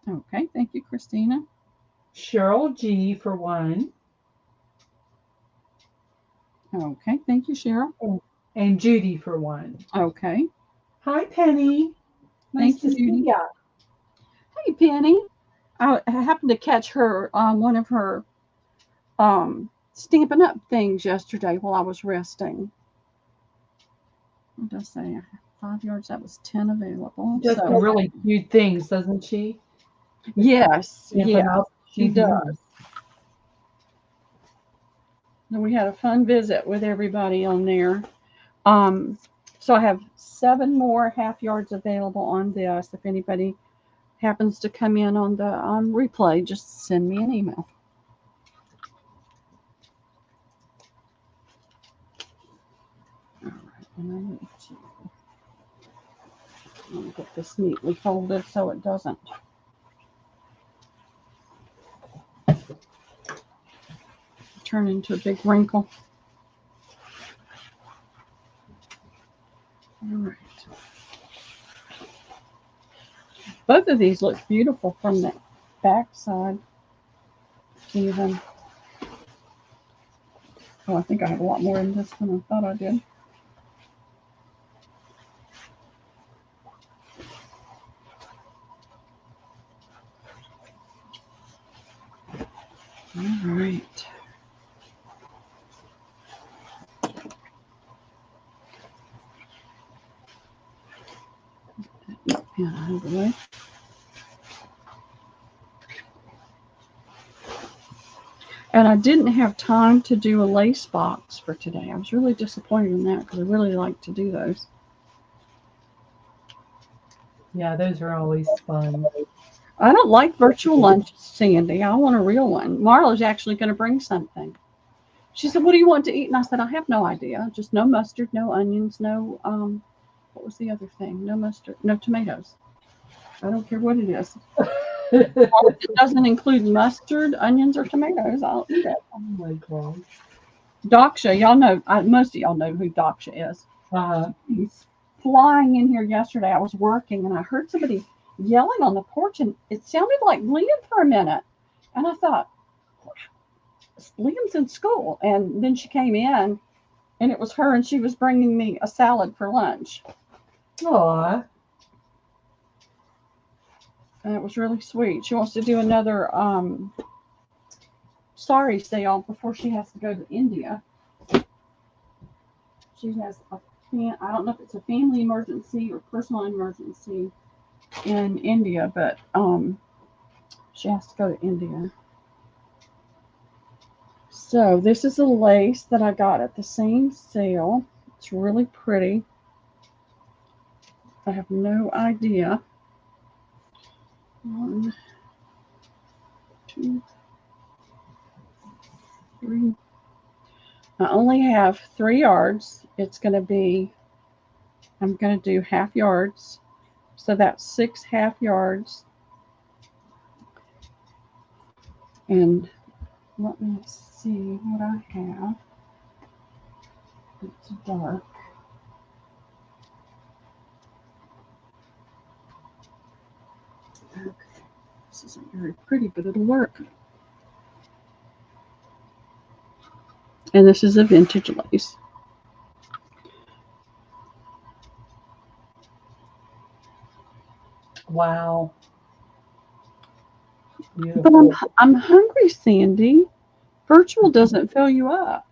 Okay, thank you, Christina. Cheryl G for one. Okay, thank you, Cheryl. And Judy for one. Okay. Hi, Penny. Nice to see you. Hey, Penny. I happened to catch her on one of her Stampin' Up things yesterday while I was resting. What did I say? 5 yards, that was 10 available. Does some really cute things, doesn't she? Yes, yeah, she does. And we had a fun visit with everybody on there. So I have 7 more half yards available on this. If anybody happens to come in on the replay, just send me an email. All right, and I'm going to get this neatly folded so it doesn't turn into a big wrinkle. All right. Both of these look beautiful from the back side. Even. Oh, I think I have a lot more in this than I thought I did. All right. Yeah, out of the way. And I didn't have time to do a lace box for today. I was really disappointed in that because I really like to do those. Yeah, those are always fun. I don't like virtual lunches, Sandy. I want a real one. Marla's actually going to bring something. She said, "What do you want to eat?" And I said, "I have no idea. Just no mustard, no onions, no, what was the other thing? No mustard, no tomatoes. I don't care what it is. If it doesn't include mustard, onions, or tomatoes, I'll eat it." Oh my gosh. Daksha, y'all know, most of y'all know who Daksha is. He's flying in here yesterday. I was working and I heard somebody yelling on the porch and it sounded like Liam for a minute. And I thought, Liam's in school. And then she came in and it was her and she was bringing me a salad for lunch. Aw. And it was really sweet. She wants to do another sari sale before she has to go to India. She has I don't know if it's a family emergency or personal emergency in India, but she has to go to India. So this is a lace that I got at the same sale. It's really pretty. I have no idea. 1, 2, 3. I only have 3 yards. It's going to be, I'm going to do half yards. So that's 6 half yards. And let me see what I have. It's dark. Okay. This isn't very pretty, but it'll work. And this is a vintage lace. Wow. But Beautiful. I'm hungry, Sandy. Virtual doesn't fill you up.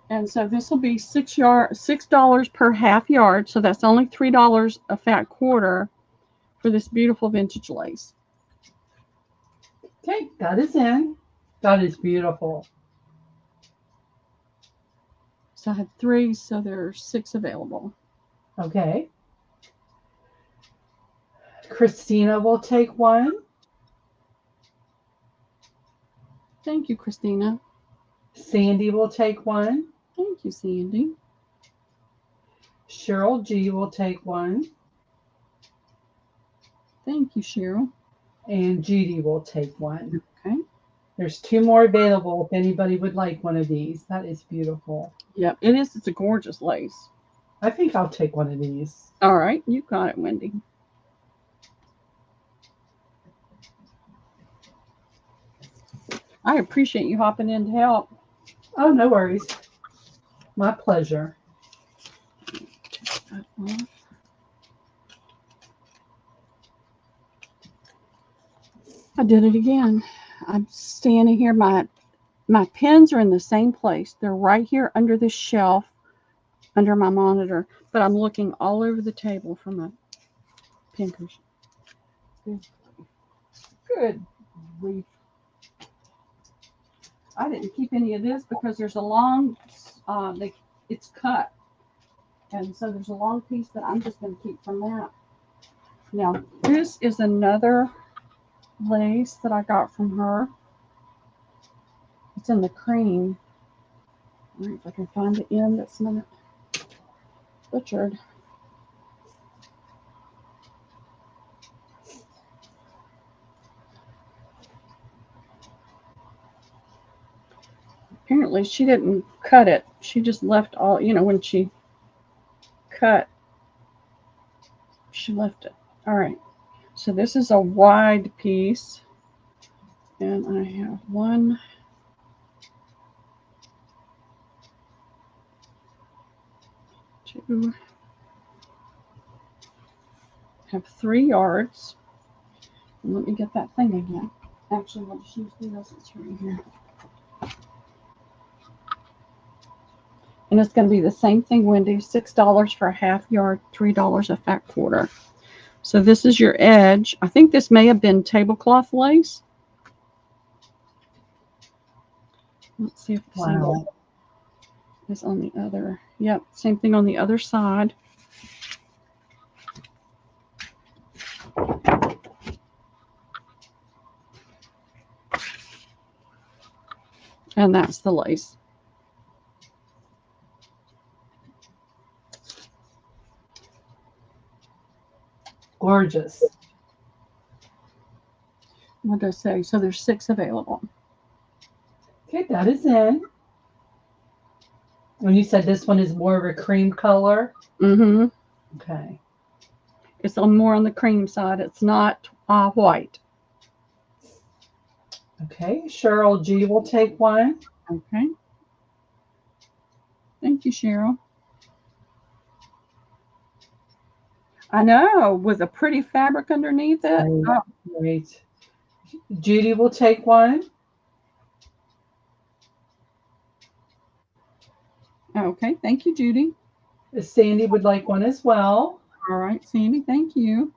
And so this will be $6 per half yard. So that's only $3 a fat quarter for this beautiful vintage lace. Okay, that is in. That is beautiful. So I had 3, so there's 6 available. Okay. Christina will take one. Thank you, Christina. Sandy will take one. Thank you, Sandy. Cheryl G will take one. Thank you, Cheryl. And Judy will take one. Okay. There's 2 more available if anybody would like one of these. That is beautiful. Yep, it is. It's a gorgeous lace. I think I'll take one of these. All right, you got it, Wendy. I appreciate you hopping in to help. Oh, no worries. My pleasure. I did it again. I'm standing here. My pens are in the same place. They're right here under this shelf, under my monitor. But I'm looking all over the table for my pen cushion. Good grief. I didn't keep any of this because there's a long, it's cut. And so there's a long piece that I'm just going to keep from that. Now, this is another lace that I got from her. It's in the cream. All right, if I can find the end that's not butchered. Apparently, she didn't cut it. She just left all, when she cut, she left it. All right. So this is a wide piece. And I have 1, 2, have 3 yards. And let me get that thing again. Actually, I'll just use this. It's right here. And it's going to be the same thing, Wendy. $6 for a half yard, $3 a fat quarter. So this is your edge. I think this may have been tablecloth lace. Let's see if Wow. it's on the other. Yep, same thing on the other side. And that's the lace. Gorgeous. What did I say? So there's 6 available. Okay, that is in. And you said this one is more of a cream color? Mm-hmm. Okay. It's more on the cream side. It's not white. Okay, Cheryl G will take one. Okay. Thank you, Cheryl. I know, with a pretty fabric underneath it. Right, Oh, right. Judy will take one. okay. Thank you, Judy. Sandy would like one as well, All right, Sandy. Thank you.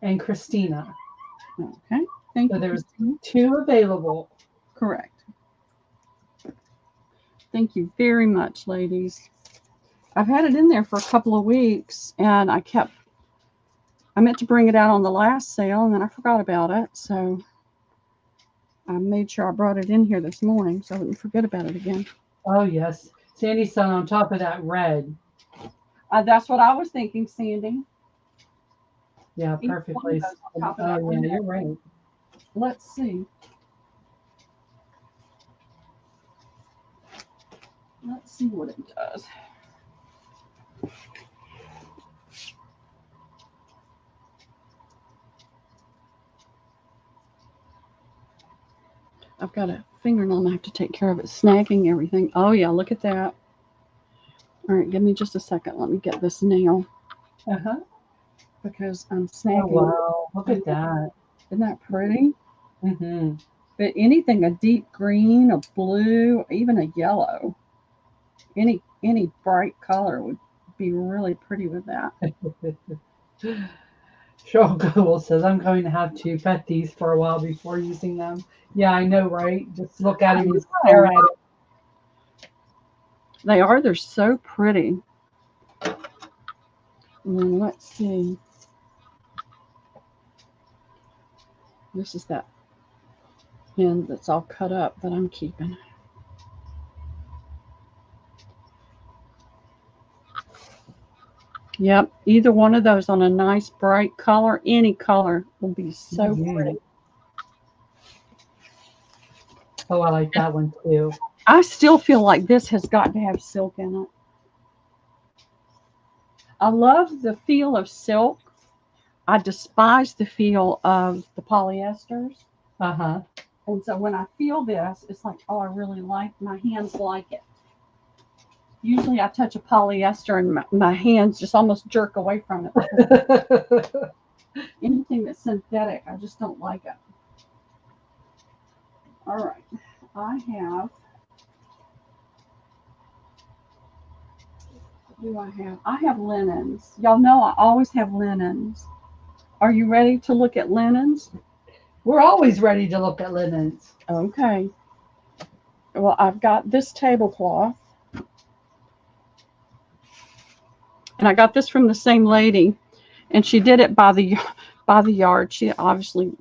and Christina. Okay. Thank So you, there's Christine. 2 available. Correct. Thank you very much, ladies. I've had it in there for a couple of weeks, and I meant to bring it out on the last sale, and then I forgot about it. So I made sure I brought it in here this morning so I wouldn't forget about it again. Oh, yes. Sandy's on top of that red. That's what I was thinking, Sandy. Yeah, Each one perfect of place. those on top of Oh, that yeah, red. you're right. Let's see. Let's see what it does. I've got a fingernail I have to take care of it, snagging everything. Oh, yeah, look at that. All right, give me just a second. Let me get this nail Uh-huh. because I'm Oh, snagging. wow. Look at that. Isn't that pretty? Mm-hmm. But anything, a deep green, a blue, even a yellow, any bright color would be really pretty with that. Cheryl Goble says, I'm going to have to pet these for a while before using them. Yeah, I know, right? Just look at it and stare at it. They are. They're so pretty. And then let's see. This is that pin that's all cut up that I'm keeping. Yep, either one of those on a nice bright color, any color will be so pretty. Oh, I like that one too. I still feel like this has got to have silk in it. I love the feel of silk. I despise the feel of the polyesters. Uh-huh. And so when I feel this, it's like, oh, I really like, my hands like it. Usually I touch a polyester and my hands just almost jerk away from it. Anything that's synthetic, I just don't like it. All right. I have, what do I have? I have linens. Y'all know I always have linens. Are you ready to look at linens? We're always ready to look at linens. Okay. Well, I've got this tablecloth. And I got this from the same lady, and she did it by the yard. She obviously,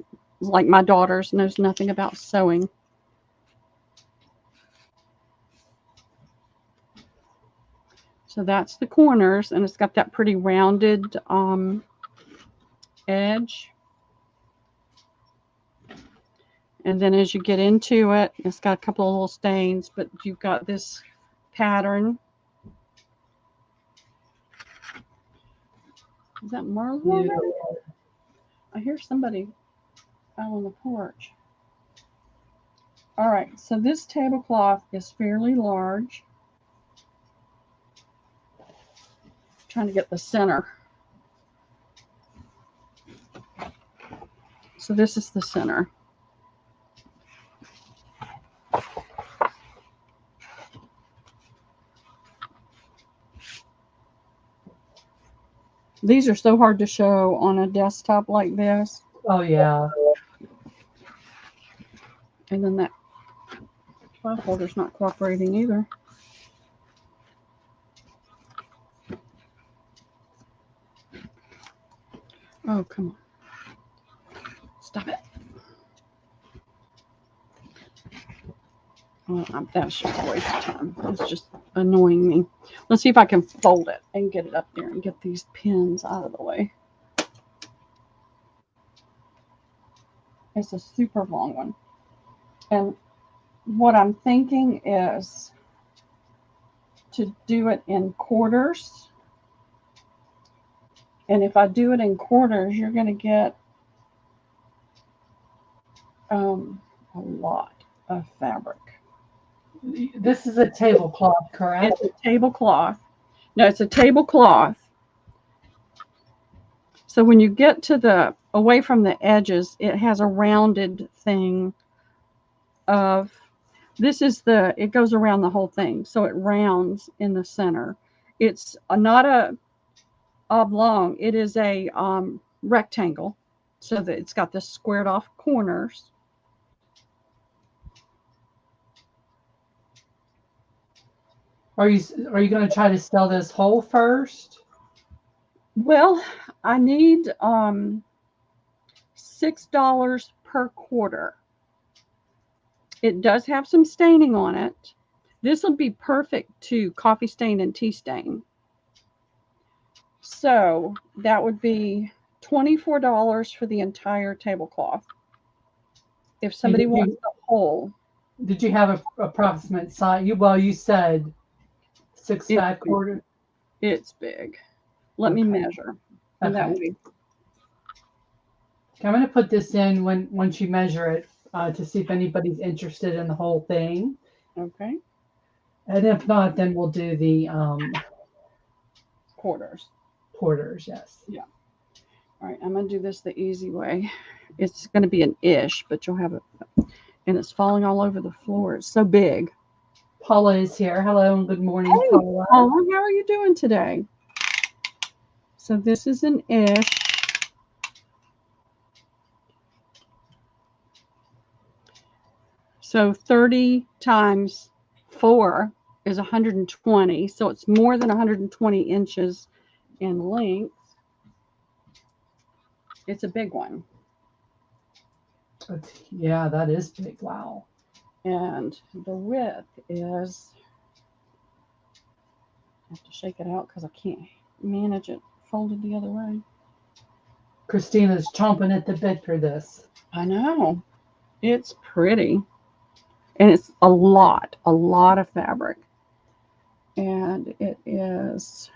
like my daughters, knows nothing about sewing. So that's the corners, and it's got that pretty rounded edge. And then as you get into it, it's got a couple of little stains, but you've got this pattern. Is that Marla? Yeah. I hear somebody out on the porch. All right, so this tablecloth is fairly large. Trying to get the center. So this is the center. These are so hard to show on a desktop like this. Oh, yeah. And then that file folder's not cooperating either. Oh, come on. Stop it. Well, that's just a waste of time. It's just annoying me. Let's see if I can fold it and get it up there and get these pins out of the way. It's a super long one. And what I'm thinking is to do it in quarters. And if I do it in quarters, you're going to get a lot of fabric. This is a tablecloth, correct? It's a tablecloth. No, it's a tablecloth. So when you get to the away from the edges, it has a rounded thing of this is the it goes around the whole thing, so it rounds in the center. It's not a oblong, it is a rectangle, so that it's got the squared off corners. Are you going to try to sell this whole first? Well, I need $6 per quarter. It does have some staining on it. This will be perfect to coffee stain and tea stain. So that would be $24 for the entire tablecloth. If somebody wants the whole. Did you have an approximate size? You said 6 quarter. It's big. Let me measure. And that way. I'm going to put this in once you measure it to see if anybody's interested in the whole thing. Okay. And if not, then we'll do the quarters. Quarters, yes. Yeah. All right, I'm going to do this the easy way. It's going to be an ish, but you'll have it. And it's falling all over the floor. It's so big. Paula is here. Hello and good morning, hey, Paula. Paula, how are you doing today? So this is an ish. So 30 times 4 is 120. So it's more than 120 inches in length. It's a big one. Yeah, that is big. Wow. And the width is, I have to shake it out because I can't manage it folded the other way. Christina's chomping at the bit for this. I know. It's pretty. And it's a lot of fabric. And it is,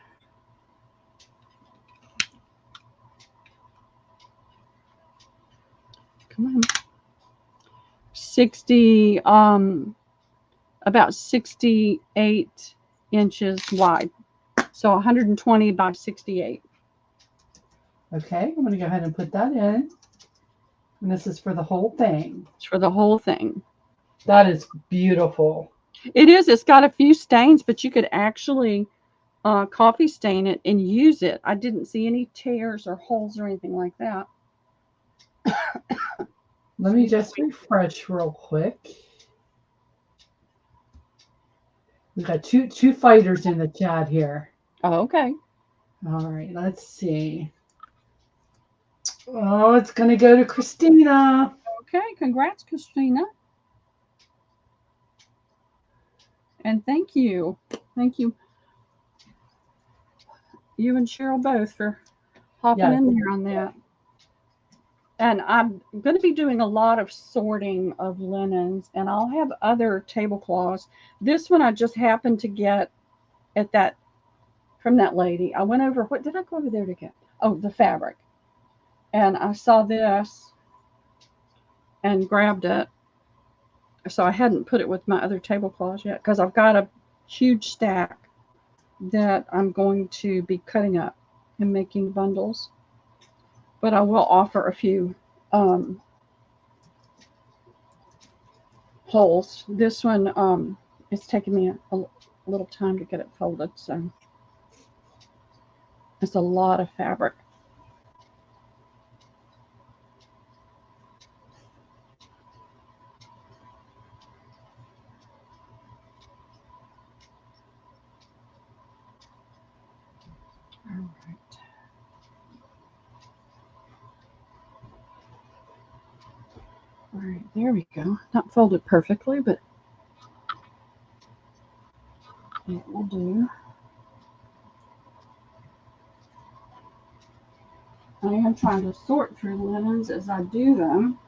come on, 60, about 68 inches wide. So 120 by 68. Okay, I'm going to go ahead and put that in. And this is for the whole thing. It's for the whole thing. That is beautiful. It is. It's got a few stains, but you could actually coffee stain it and use it. I didn't see any tears or holes or anything like that. Let me just refresh real quick. We've got two fighters in the chat here. Oh, okay. All right, let's see. Oh, it's going to go to Christina. Okay, congrats, Christina. And thank you. Thank you. You and Cheryl both for hopping in there on that. And I'm going to be doing a lot of sorting of linens, and I'll have other tablecloths. This one I just happened to get at that, from that lady. I went over, what did I go over there to get? Oh, the fabric. And I saw this and grabbed it. So I hadn't put it with my other tablecloths yet because I've got a huge stack that I'm going to be cutting up and making bundles. But I will offer a few holes. This one, it's taken me a little time to get it folded, so it's a lot of fabric. All right. All right, there we go. Not folded perfectly, but it will do. I am trying to sort through linens as I do them.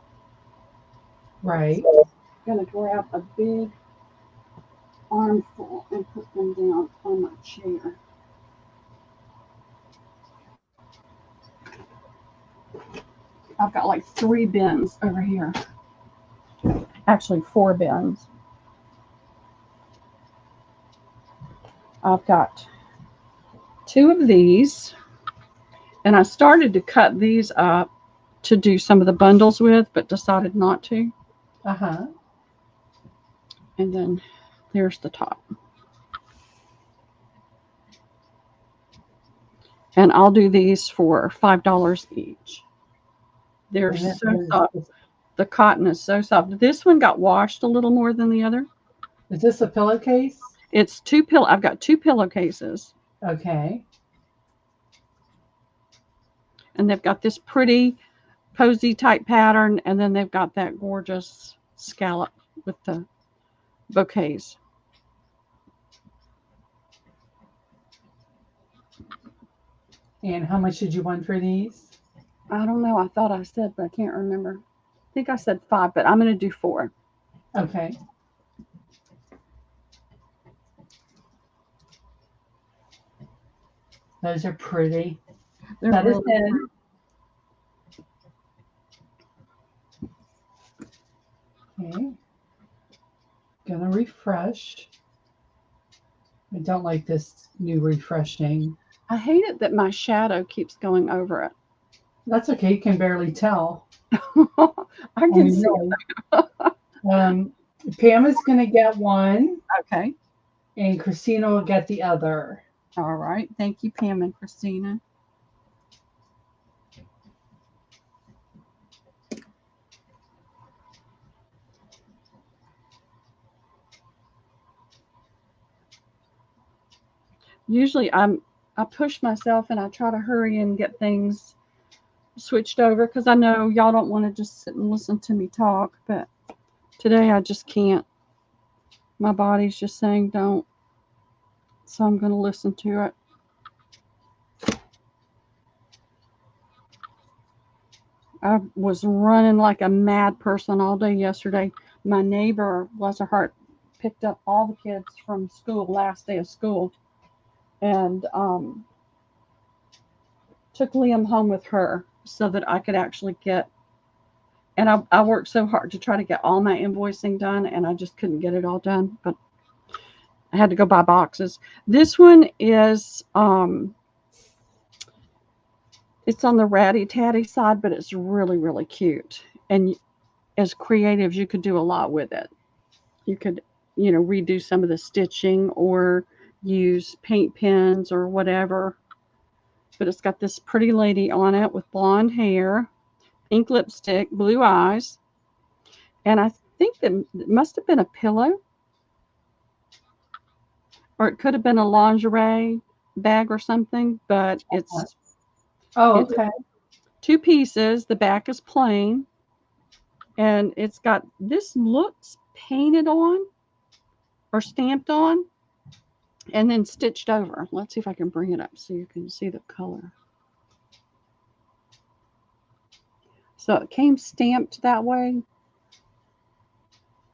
Right. So I'm going to grab a big armful and put them down on my chair. I've got like 3 bins over here. Actually, 4 bins. I've got 2 of these, And I started to cut these up to do some of the bundles with, but decided not to. Uh-huh. And then there's the top. And I'll do these for $5 each. They're And this so soft. The cotton is so soft. This one got washed a little more than the other. is this a pillowcase? It's I've got 2 pillowcases. Okay. And they've got this pretty posy type pattern, and then they've got that gorgeous scallop with the bouquets. And how much did you want for these? I don't know. I thought I said, but I can't remember. I think I said 5, but I'm going to do 4. Okay. Those are pretty. They're That is really in. Okay. Gonna refresh. I don't like this new refreshing. I hate it that my shadow keeps going over it. That's okay. You can barely tell. I can see really. it. Pam is going to get one, Okay. and Christina will get the other. All right. Thank you, Pam and Christina. Usually I push myself and I try to hurry and get things switched over because I know y'all don't want to just sit and listen to me talk, but today I just can't. My body's just saying don't. So I'm going to listen to it. I was running like a mad person all day yesterday. My neighbor, bless her heart, picked up all the kids from school last day of school and took Liam home with her so that I could actually get. And I worked so hard to try to get all my invoicing done, and I just couldn't get it all done. But I had to go buy boxes. This one is it's on the ratty tatty side, but it's really, really cute. And as creatives, you could do a lot with it. You could, redo some of the stitching or use paint pens or whatever. But it's got this pretty lady on it with blonde hair, pink lipstick, blue eyes. And I think that it must have been a pillow. Or it could have been a lingerie bag or something, but it's okay. 2 pieces. The back is plain. And it's got, this looks painted on or stamped on and then stitched over. Let's see if I can bring it up so you can see the color. So it came stamped that way.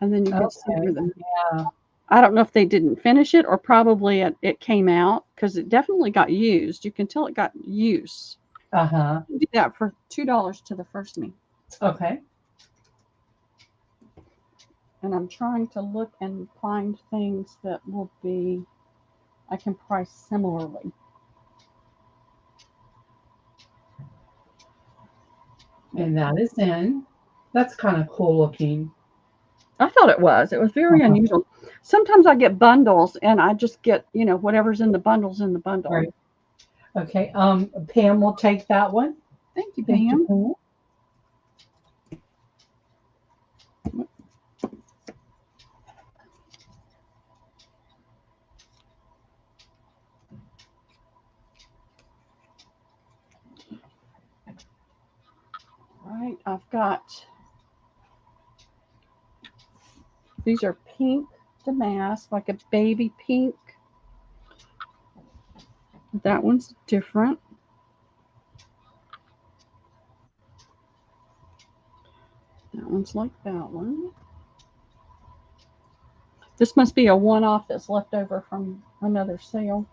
And then you can see everything. Yeah. I don't know if they didn't finish it or probably it came out because it definitely got used. You can tell it got use. Uh-huh. Do that for $2 to the first me. Okay. And I'm trying to look and find things that will be, I can price similarly. And that is in. That's kind of cool looking. I thought it was. It was very unusual. Sometimes I get bundles and I just get, whatever's in the bundles in the bundle. Right. Okay. Pam will take that one. Thank you, Pam. Right, I've got, these are pink damask, like a baby pink. That one's different. That one's like that one. This must be a one-off that's left over from another sale.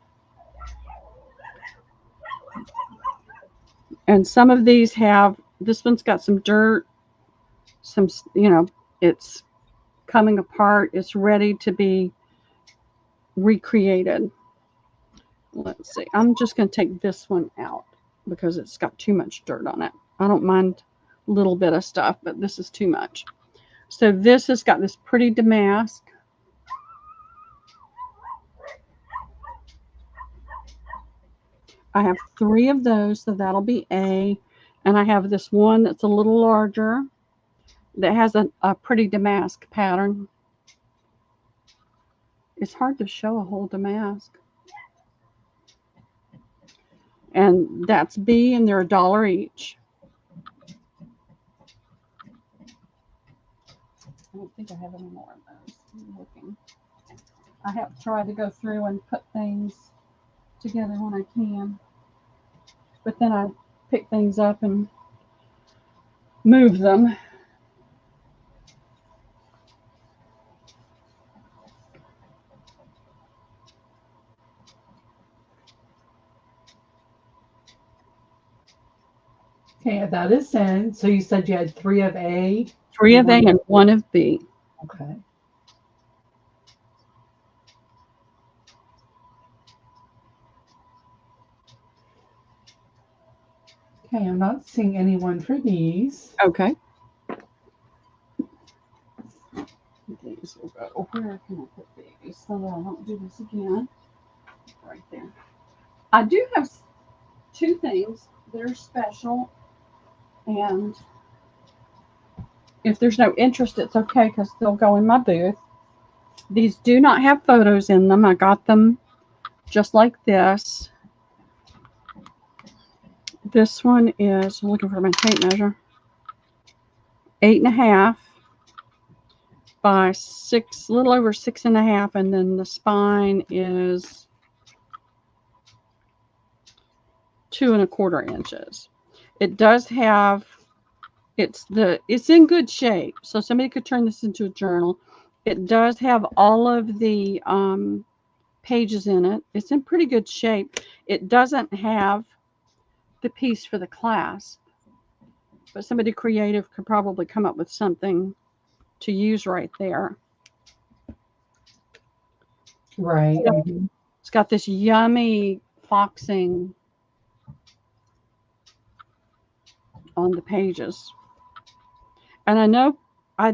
And some of these have, this one's got some dirt, some, it's coming apart. It's ready to be recreated. Let's see. I'm just going to take this one out. because it's got too much dirt on it. I don't mind a little bit of stuff, but this is too much. So this has got this pretty damask. I have 3 of those, so that'll be A. And I have this one that's a little larger that has a pretty damask pattern. It's hard to show a whole damask. And that's B, and they're $1 each. I don't think I have any more of those. I'm looking. I have tried to go through and put things together when I can. But then I pick things up and move them. Okay, that is in. So you said you had 3 of A. 3 of A and 1 of B. Okay. Okay, I'm not seeing anyone for these. Okay. These will go. Where can I put these so that I don't do this again? Right there. I do have 2 things that are special, and if there's no interest, it's okay because they'll go in my booth. These do not have photos in them. I got them just like this. This one is, I'm looking for my tape measure, 8.5 by 6, a little over 6.5, and then the spine is 2.25 inches. It does have, it's in good shape, so somebody could turn this into a journal. It does have all of the pages in it. It's in pretty good shape. It doesn't have the piece for the clasp, but somebody creative could probably come up with something to use right there. Right. It's got this yummy foxing on the pages. And I know a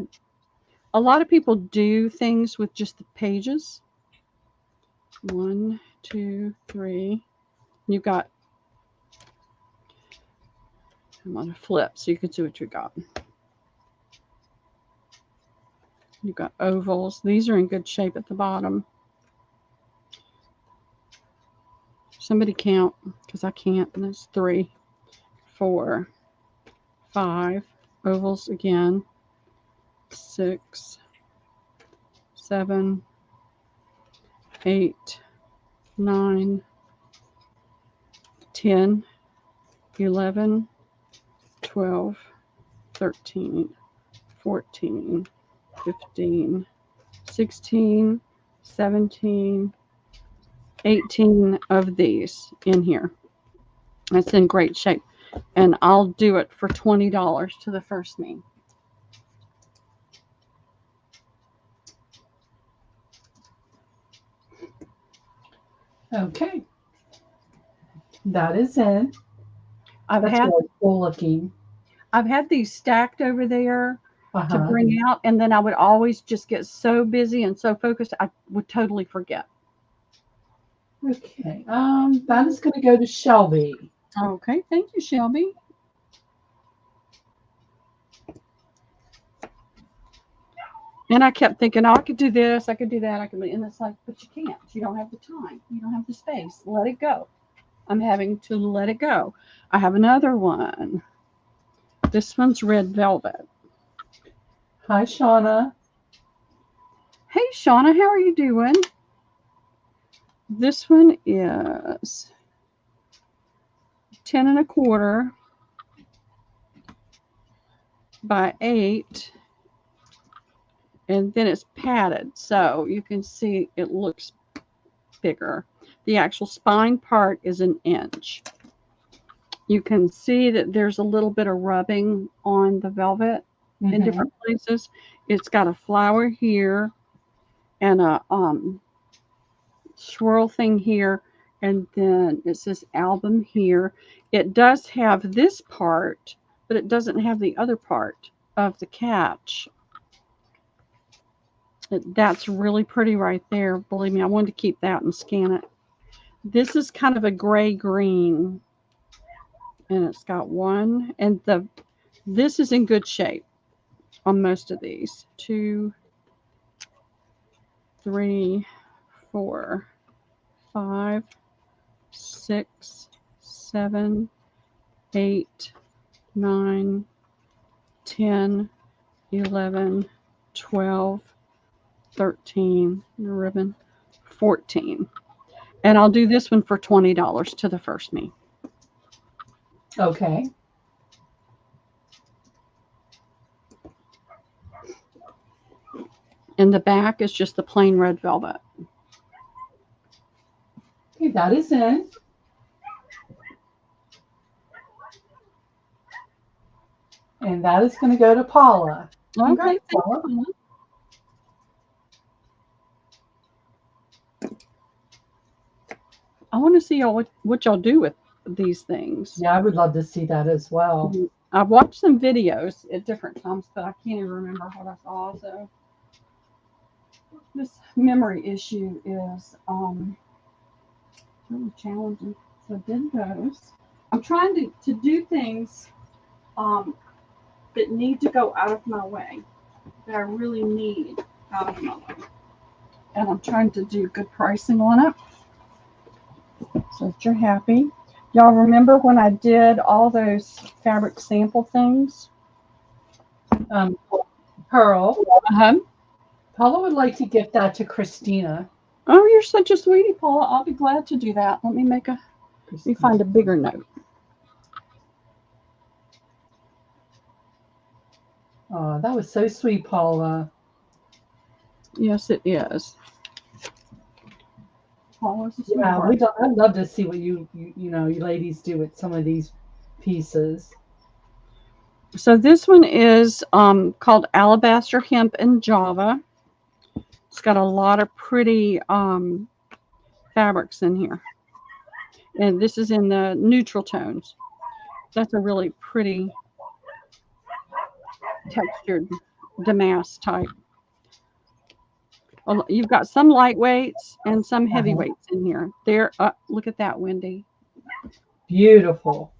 lot of people do things with just the pages. 1, 2, 3. You've got, I'm going to flip so you can see what you got. You've got ovals. These are in good shape at the bottom. Somebody count, because I can't. And there's 3, 4, 5 ovals again. 6, 7, 8, 9, 10, 11, 12, 13, 14, 15, 16, 17, 18 of these in here. It's in great shape. And I'll do it for $20 to the first me. Okay. That is in. That's really cool looking. I've had these stacked over there to bring out, and then I would always just get so busy and so focused, I would totally forget. Okay. That is going to go to Shelby. Okay, thank you, Shelby. And I kept thinking, oh, I could do this, I could do that, I could, and it's like, but you can't. You don't have the time. You don't have the space. Let it go. I'm having to let it go. I have another one. This one's red velvet. Hi, Shauna. Hey, Shauna, how are you doing? This one is 10.25 by 8, and then it's padded, so you can see it looks bigger. The actual spine part is 1 inch. You can see that there's a little bit of rubbing on the velvet in different places. It's got a flower here and a swirl thing here, and then it says album here. it does have this part, but it doesn't have the other part of the catch. That's really pretty right there. Believe me, I wanted to keep that and scan it. This is kind of a gray green, and it's got one, and this is in good shape on most of these. 2, 3, 4, 5, 6, 7, 8, 9, 10, 11, 12, 13, the ribbon, 14. And I'll do this one for $20 to the first me. Okay. And the back is just the plain red velvet. Okay, that is in. And that is going to go to Paula. Okay, Paula. I want to see what y'all do with these things. Yeah, I would love to see that as well. I've watched some videos at different times, but I can't even remember what I saw. So this memory issue is really challenging. So I did those. I'm trying to do things that need to go out of my way, that I really need out of my way. And I'm trying to do good pricing on it, so that you're happy. Y'all remember when I did all those fabric sample things? Pearl. Uh-huh. Paula would like to gift that to Christina. Oh, you're such a sweetie, Paula. I'll be glad to do that. Let me find a bigger note. Oh, that was so sweet, Paula. Yes, it is. Paula's a sweetheart. Yeah, I'd love to see what you ladies do with some of these pieces. So this one is called Alabaster Hemp and Java. It's got a lot of pretty fabrics in here. And this is in the neutral tones. That's a really pretty textured damask type. You've got some lightweights and some heavyweights in here. There, look at that, Wendy. Beautiful.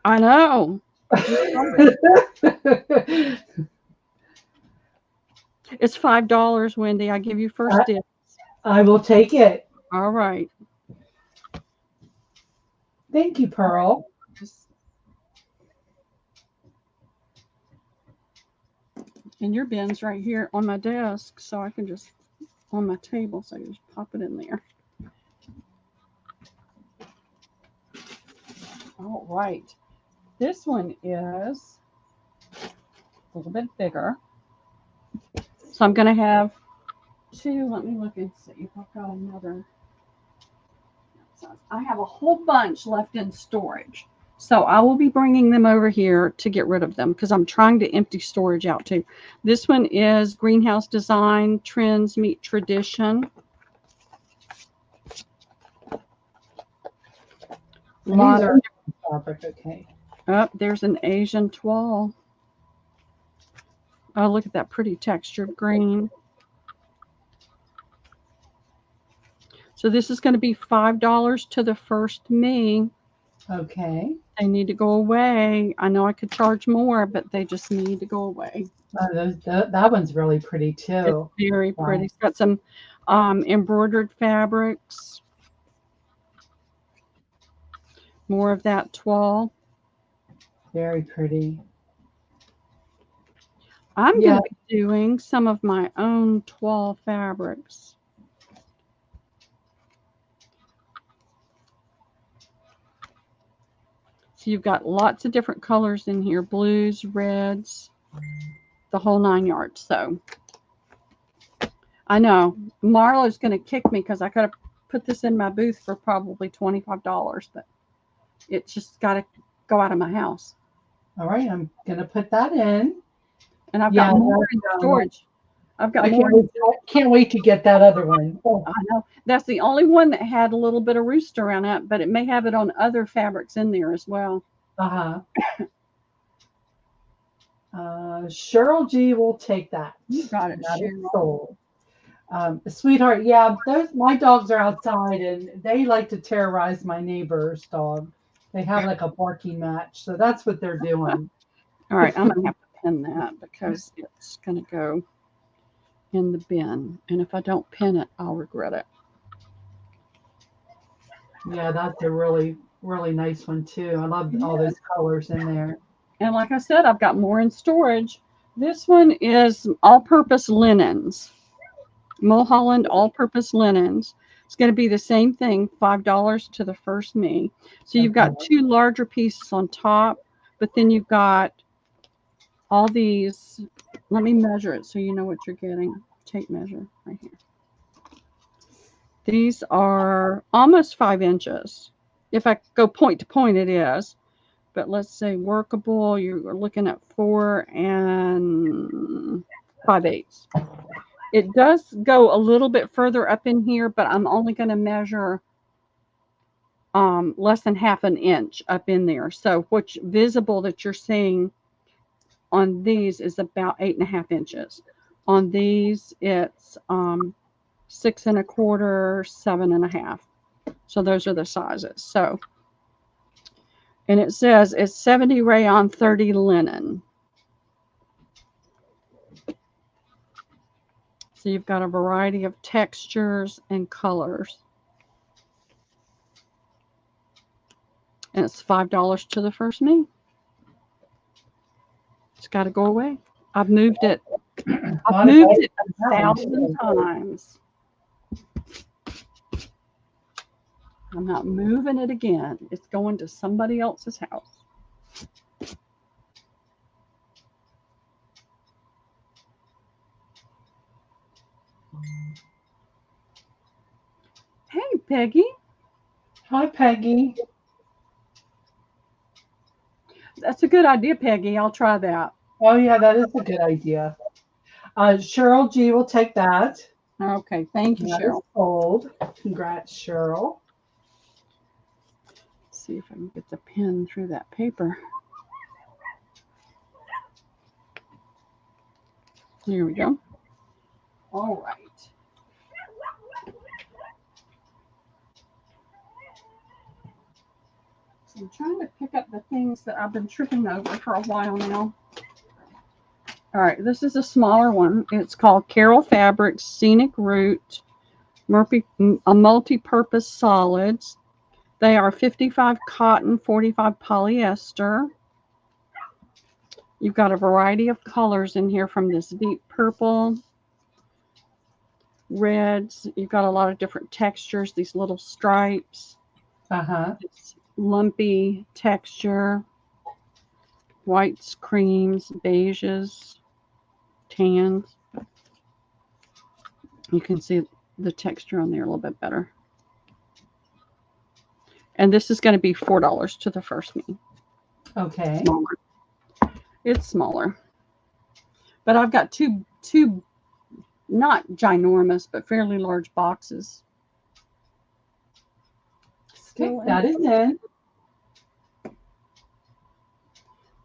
I know. It's $5, Wendy. I give you first dibs. I will take it. All right. Thank you, Pearl. And your bin's right here on my desk, so I can just, on my table, so I can just pop it in there. All right. This one is a little bit bigger. So I'm going to have 2. Let me look and see if I've got another. I have a whole bunch left in storage. So I will be bringing them over here to get rid of them because I'm trying to empty storage out too. This one is Greenhouse Design, Trends Meet Tradition. Fabric, okay. Oh, there's an Asian toile. Oh, look at that pretty textured green. So this is going to be $5 to the first me. Okay. They need to go away. I know I could charge more, but they just need to go away. That one's really pretty too. It's very pretty. It's got some embroidered fabrics. More of that toile. Very pretty. I'm going to be doing some of my own toile fabrics. So you've got lots of different colors in here, blues, reds, the whole 9 yards. So I know Marla's going to kick me because I could have put this in my booth for probably $25, but it's just got to go out of my house. All right, I'm going to put that in. And I've got more in storage. I've got I more. can't wait to get that other one. Oh, I know that's the only one that had a little bit of rooster on it, but it may have it on other fabrics in there as well. uh-huh. Cheryl G will take that. You got it, That is Cheryl. sold. Sweetheart, yeah, those my dogs are outside and they like to terrorize my neighbor's dog. They have like a barking match, so that's what they're doing. All right, I'm gonna have to pin that because it's gonna go in the bin, and if I don't pin it, I'll regret it. Yeah, that's a really, really nice one too. I love all Yeah. those colors in there. And like I said, I've got more in storage. This one is all-purpose linens, Mulholland all-purpose linens. It's going to be the same thing, $5 to the first me. So you've Okay. got two larger pieces on top, but then you've got all these. Let me measure it so you know what you're getting. Tape measure right here. These are almost 5 inches. If I go point to point, it is. But let's say workable, you're looking at 4 5/8. It does go a little bit further up in here, but I'm only going to measure less than half an inch up in there. So what's visible that you're seeing on these is about 8.5 inches. On these, it's 6 1/4, 7.5. So those are the sizes. So, and it says it's 70 rayon, 30 linen. So you've got a variety of textures and colors. And it's $5 to the first me. It's got to go away. I've moved it. I've moved it 1,000 times. I'm not moving it again. It's going to somebody else's house. Hey, Peggy. Hi, Peggy. That's a good idea, Peggy. I'll try that. Oh yeah, that is a good idea. Cheryl G will take that. Okay, thank you, That is Cheryl. sold. Congrats, Cheryl. Let's see if I can get the pen through that paper. Here we go. All right. So I'm trying to pick up the things that I've been tripping over for a while now. All right, this is a smaller one. It's called Carol Fabrics Scenic Route multi-purpose solids. They are 55 cotton, 45 polyester. You've got a variety of colors in here from this deep purple, reds. You've got a lot of different textures, these little stripes. This lumpy texture, whites, creams, beiges, tans. You can see the texture on there a little bit better. And this is going to be $4 to the first me. Okay. Smaller. It's smaller. But I've got two not ginormous, but fairly large boxes. Okay, that is in.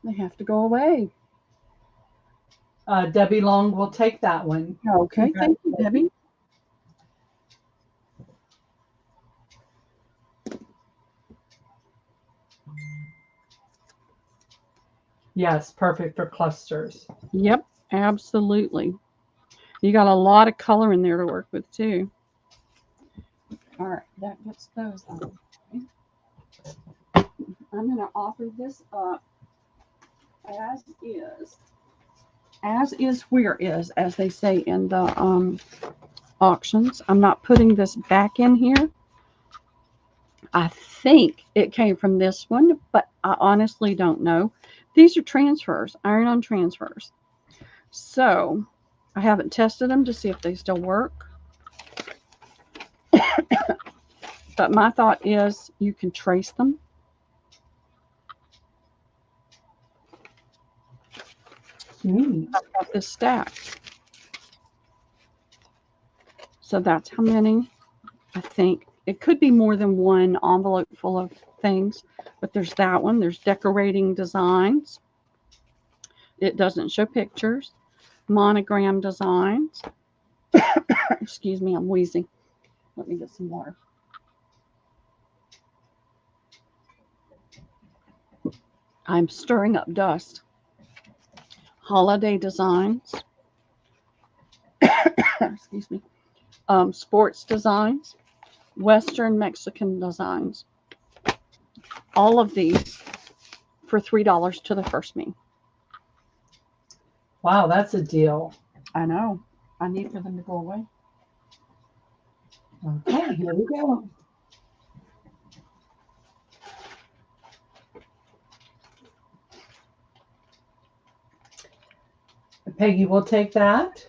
They have to go away. Debbie Long will take that one. Okay, thank you, Debbie. Yes, perfect for clusters. Yep, absolutely. You got a lot of color in there to work with too. All right, that gets those on. Okay. I'm going to offer this up as is. As is where is, as they say in the auctions. I'm not putting this back in here. I think it came from this one, but I honestly don't know. These are transfers, iron-on transfers. So I haven't tested them to see if they still work. But my thought is you can trace them. I've got this stack. So that's how many. I think it could be more than one envelope full of things, but there's that one. There's decorating designs. It doesn't show pictures. Monogram designs. Excuse me, I'm wheezing. Let me get some water. I'm stirring up dust. Holiday designs. Excuse me. Sports designs. Western Mexican designs. All of these for $3 to the first me. Wow, that's a deal. I know. I need for them to go away. Okay, here we go. Peggy will take that.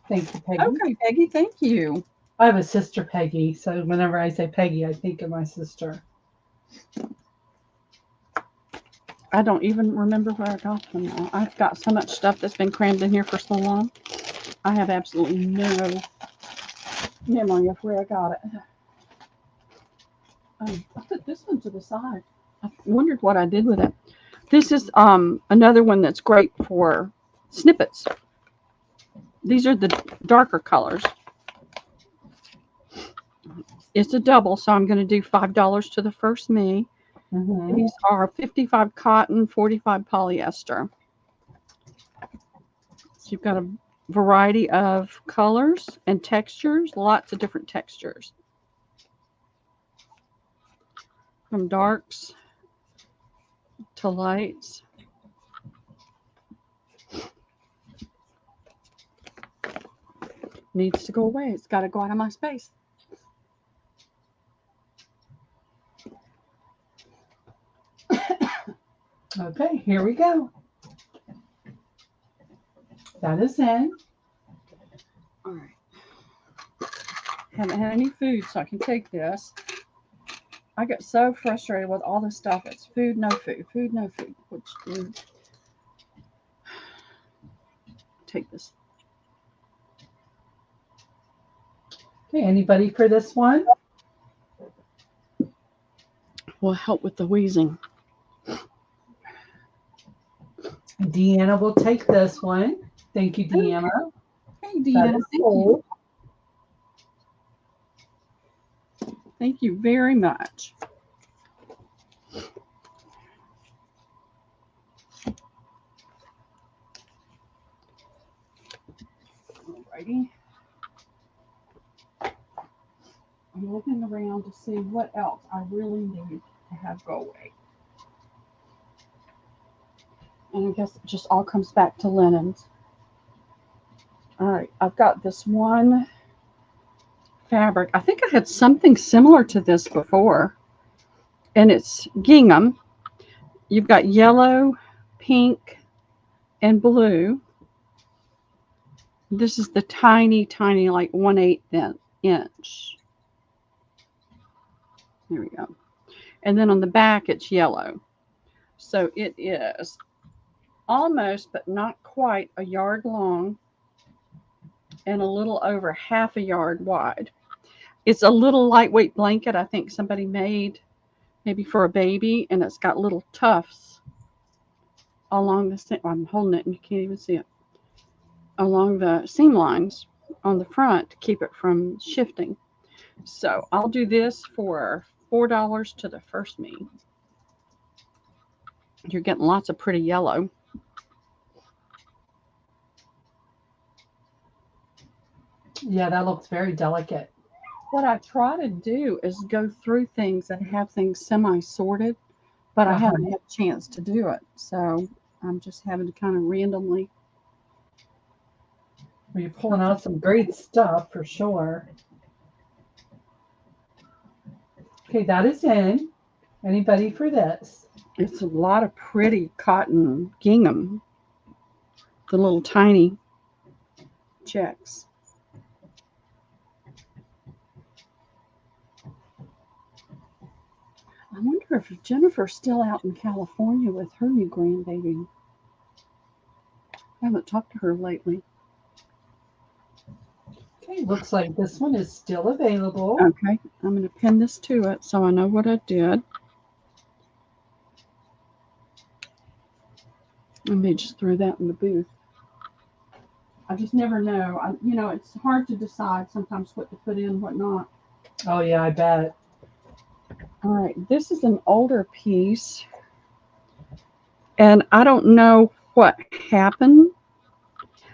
Thank you, Peggy. Okay, Peggy, thank you. I have a sister, Peggy, so whenever I say Peggy, I think of my sister. I don't even remember where I got them now. I've got so much stuff that's been crammed in here for so long. I have absolutely no memory of where I got it. I put this one to the side. I wondered what I did with it. This is another one that's great for snippets. These are the darker colors. It's a double, so I'm going to do $5 to the first me. Mm-hmm. These are 55 cotton, 45 polyester. So you've got a variety of colors and textures, lots of different textures. From darks to lights. Needs to go away. It's got to go out of my space. Okay, here we go. That is in. All right. Haven't had any food, so I can take this. I get so frustrated with all this stuff. It's food, no food, food, no food. Which take this. Okay, anybody for this one? Will help with the wheezing. Deanna will take this one. Thank you, Deanna. Hey, Deanna, thank you. Thank you very much. Alrighty. I'm looking around to see what else I really need to have go away. And I guess it just all comes back to linens. All right, I've got this one fabric. I think I had something similar to this before. And it's gingham. You've got yellow, pink, and blue. This is the tiny, tiny, like 1/8 inch. There we go. And then on the back, it's yellow. So it is almost, but not quite, a yard long and a little over half a yard wide. It's a little lightweight blanket I think somebody made maybe for a baby, and it's got little tufts along the, I'm holding it and you can't even see it, along the seam lines on the front to keep it from shifting. So I'll do this for $4 to the first me. You're getting lots of pretty yellow. Yeah, that looks very delicate. What I try to do is go through things and have things semi-sorted, but I haven't had a chance to do it. So I'm just having to kind of randomly. Well, you're pulling out some great stuff for sure. Okay, that is in. Anybody for this? It's a lot of pretty cotton gingham. The little tiny checks. I wonder if Jennifer's still out in California with her new grandbaby. I haven't talked to her lately. Okay, Okay, looks like this one is still available. Okay, I'm going to pin this to it so I know what I did. Let me just throw that in the booth. I just never know. It's hard to decide sometimes what to put in, what not. Oh, yeah, I bet. All right, this is an older piece, and I don't know what happened.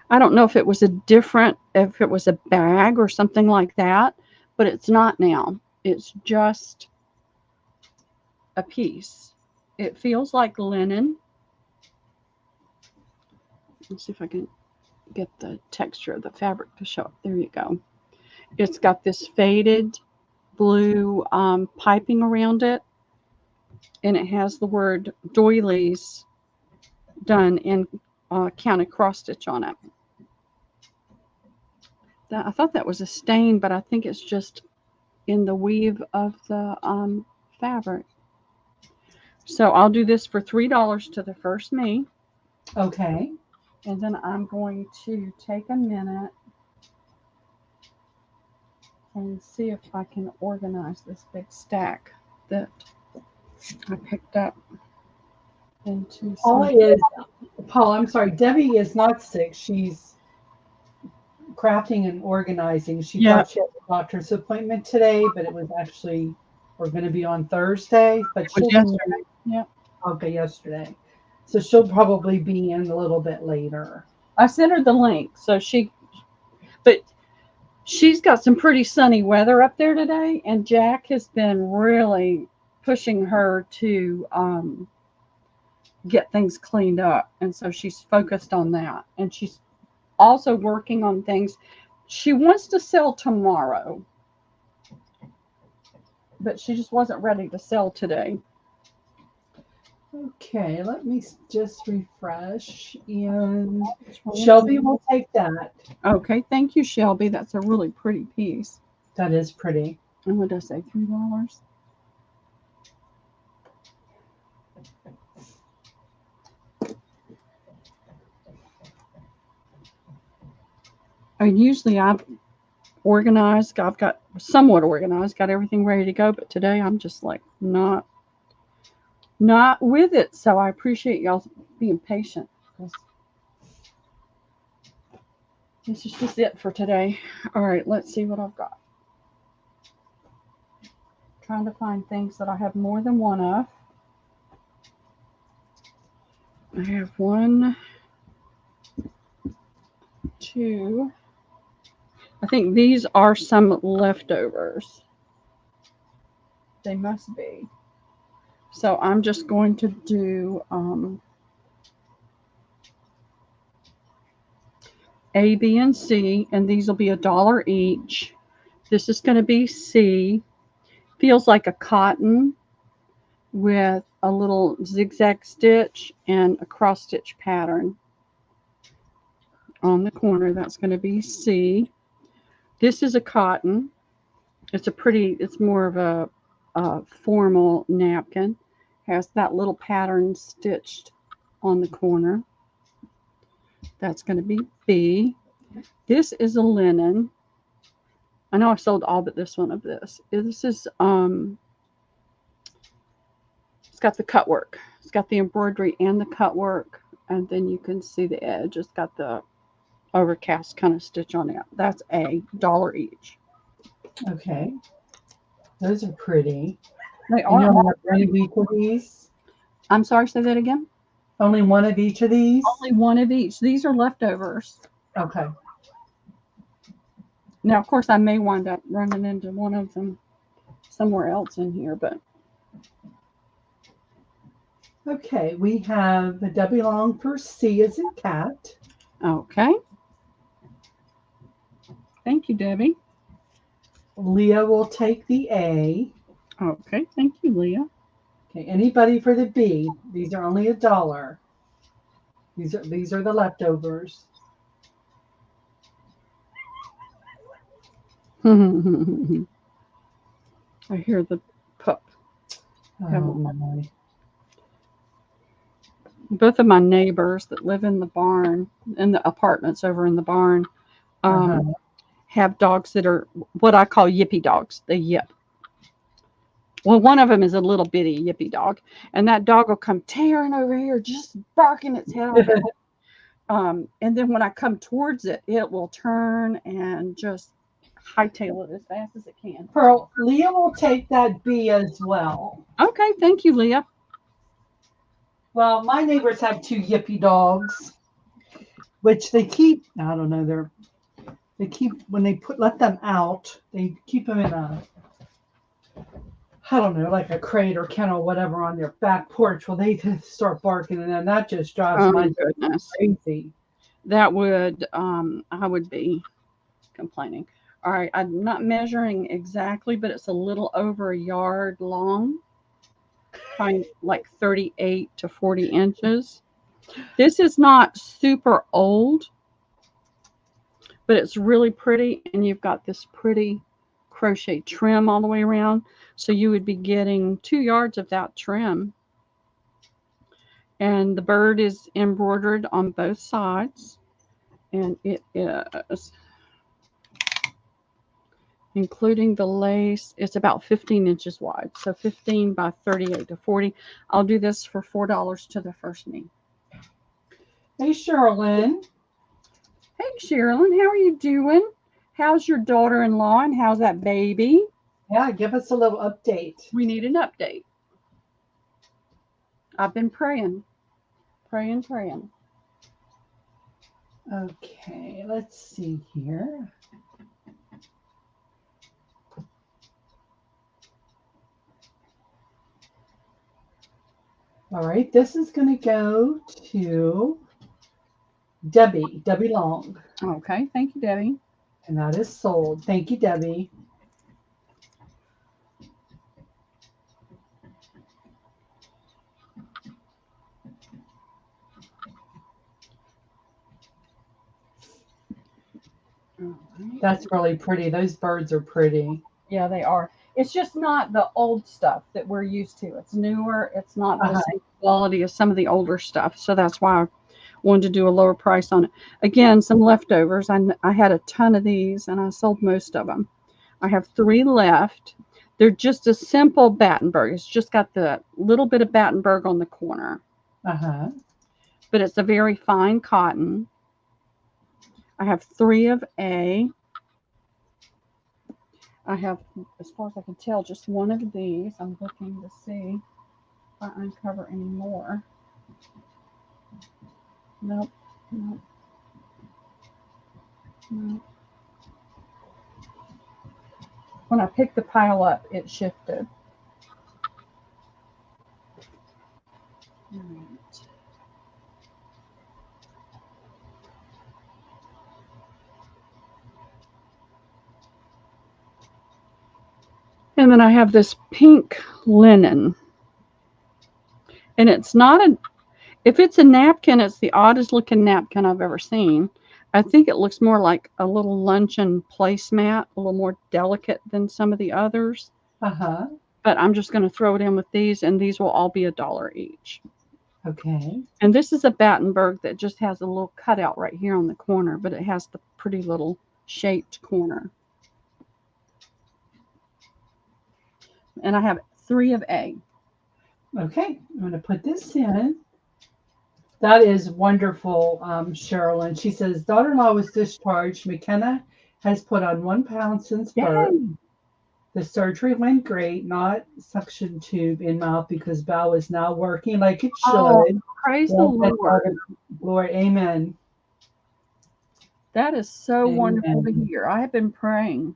I don't know if it was if it was a bag or something like that, but it's not now. It's just a piece. It feels like linen. Let's see if I can get the texture of the fabric to show up. There you go. It's got this faded blue piping around it, and it has the word doilies done in counted cross stitch on it. I thought that was a stain, but I think it's just in the weave of the fabric. So I'll do this for $3 to the first me. Okay. And then I'm going to take a minute and see if I can organize this big stack that I picked up into Paul, I'm sorry, Debbie is not sick. She's crafting and organizing. She thought she had a doctor's appointment today, but it was actually, we're going to be on Thursday. But It was yesterday. Yeah. Okay, yesterday. So she'll probably be in a little bit later. I sent her the link, but she's got some pretty sunny weather up there today, and Jack has been really pushing her to get things cleaned up, and so she's focused on that, and she's also working on things she wants to sell tomorrow, but she just wasn't ready to sell today. Okay, let me just refresh, and Shelby will take that. Okay, thank you, Shelby. That's a really pretty piece. That is pretty. And what did I say, $3? Usually I've organized, I've got somewhat organized, got everything ready to go, but today I'm just like not with it. So I appreciate y'all being patient. This is just it for today. All right, let's see what I've got. Trying to find things that I have more than one of. I have 1, 2. I think these are some leftovers. They must be. So I'm just going to do A, B, and C, and these will be $1 each. This is going to be C. Feels like a cotton with a little zigzag stitch and a cross stitch pattern on the corner. That's going to be C. This is a cotton. It's more of a formal napkin. Has that little pattern stitched on the corner. That's going to be B. This is a linen. I know I sold all but this one of this. This is it's got the cut work. It's got the embroidery and the cut work, and then you can see the edge. It's got the overcast kind of stitch on it. That's a $1 each. Okay. Those are pretty. They are. You only have one of each of these? I'm sorry, say that again? Only one of each of these? Only one of each. These are leftovers. Okay. Now, of course, I may wind up running into one of them somewhere else in here, but. Okay, we have the Debbie Long for C as in cat. Okay. Thank you, Debbie. Leah will take the A. Okay, thank you, Leah. Okay, anybody for the B? These are only $1. These are the leftovers. I hear the pup. Oh my. Both of my neighbors that live in the barn, in the apartments over in the barn, have dogs that are what I call yippy dogs. They yip. Well, one of them is a little bitty yippy dog, and that dog will come tearing over here, just barking its head off. And then when I come towards it, it will turn and just hightail it as fast as it can. Pearl, Leah will take that B as well. Okay, thank you, Leah. Well, my neighbors have 2 yippy dogs, which they keep. I don't know. They keep when they let them out. They keep them in a, I don't know, like a crate or kennel, whatever, on their back porch. Well, they just start barking, and then that just drives Oh my goodness, crazy. that would I would be complaining. All right, I'm not measuring exactly, but it's a little over a yard long, probably like 38 to 40 inches. This is not super old, but it's really pretty, and you've got this pretty crochet trim all the way around. So you would be getting 2 yards of that trim. And the bird is embroidered on both sides, and it is, including the lace, it's about 15 inches wide. So 15 by 38 to 40. I'll do this for $4 to the first me. Hey, Sherilyn. Hey, Sherilyn, how are you doing? How's your daughter-in-law and how's that baby? Yeah, give us a little update. We need an update. I've been praying. Okay, let's see here. All right, this is going to go to Debbie Long. Okay, thank you, Debbie. And that is sold. Thank you, Debbie. That's really pretty. Those birds are pretty. Yeah, they are. It's just not the old stuff that we're used to. It's newer. It's not the same quality as some of the older stuff. So that's why I wanted to do a lower price on it. Again, some leftovers. I had a ton of these, and I sold most of them. I have 3 left. They're just a simple Battenberg. It's just got the little bit of Battenberg on the corner. But it's a very fine cotton. I have 3 of A. I have, as far as I can tell, just 1 of these. I'm looking to see if I uncover any more. Nope. When I picked the pile up, it shifted. All right. And then I have this pink linen. And it's not if it's a napkin, it's the oddest looking napkin I've ever seen. I think it looks more like a little luncheon placemat, a little more delicate than some of the others. But I'm just going to throw it in with these, and these will all be $1 each. Okay. And this is a Battenberg that just has a little cutout right here on the corner, but it has the pretty little shaped corner. And I have 3 of A. Okay, I'm going to put this in. That is wonderful, Sherilyn. She says, daughter-in-law was discharged. McKenna has put on 1 pound since birth. The surgery went great, not suction tube in mouth because bowel is now working like it should. Oh, praise the Lord. Lord, amen. That is so wonderful to hear. I have been praying.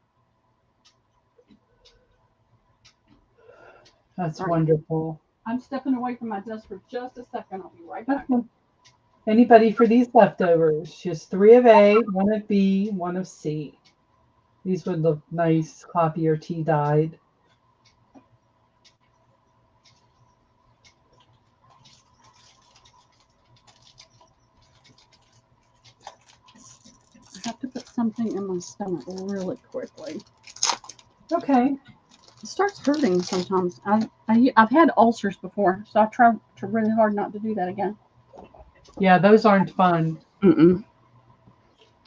That's wonderful. I'm stepping away from my desk for just a second. I'll be right back. Anybody for these leftovers? Just 3 of A, 1 of B, 1 of C. These would look nice, coffee or tea dyed. I have to put something in my stomach really quickly. Okay. It starts hurting sometimes. I've had ulcers before, so I try really hard not to do that again. Yeah, those aren't fun.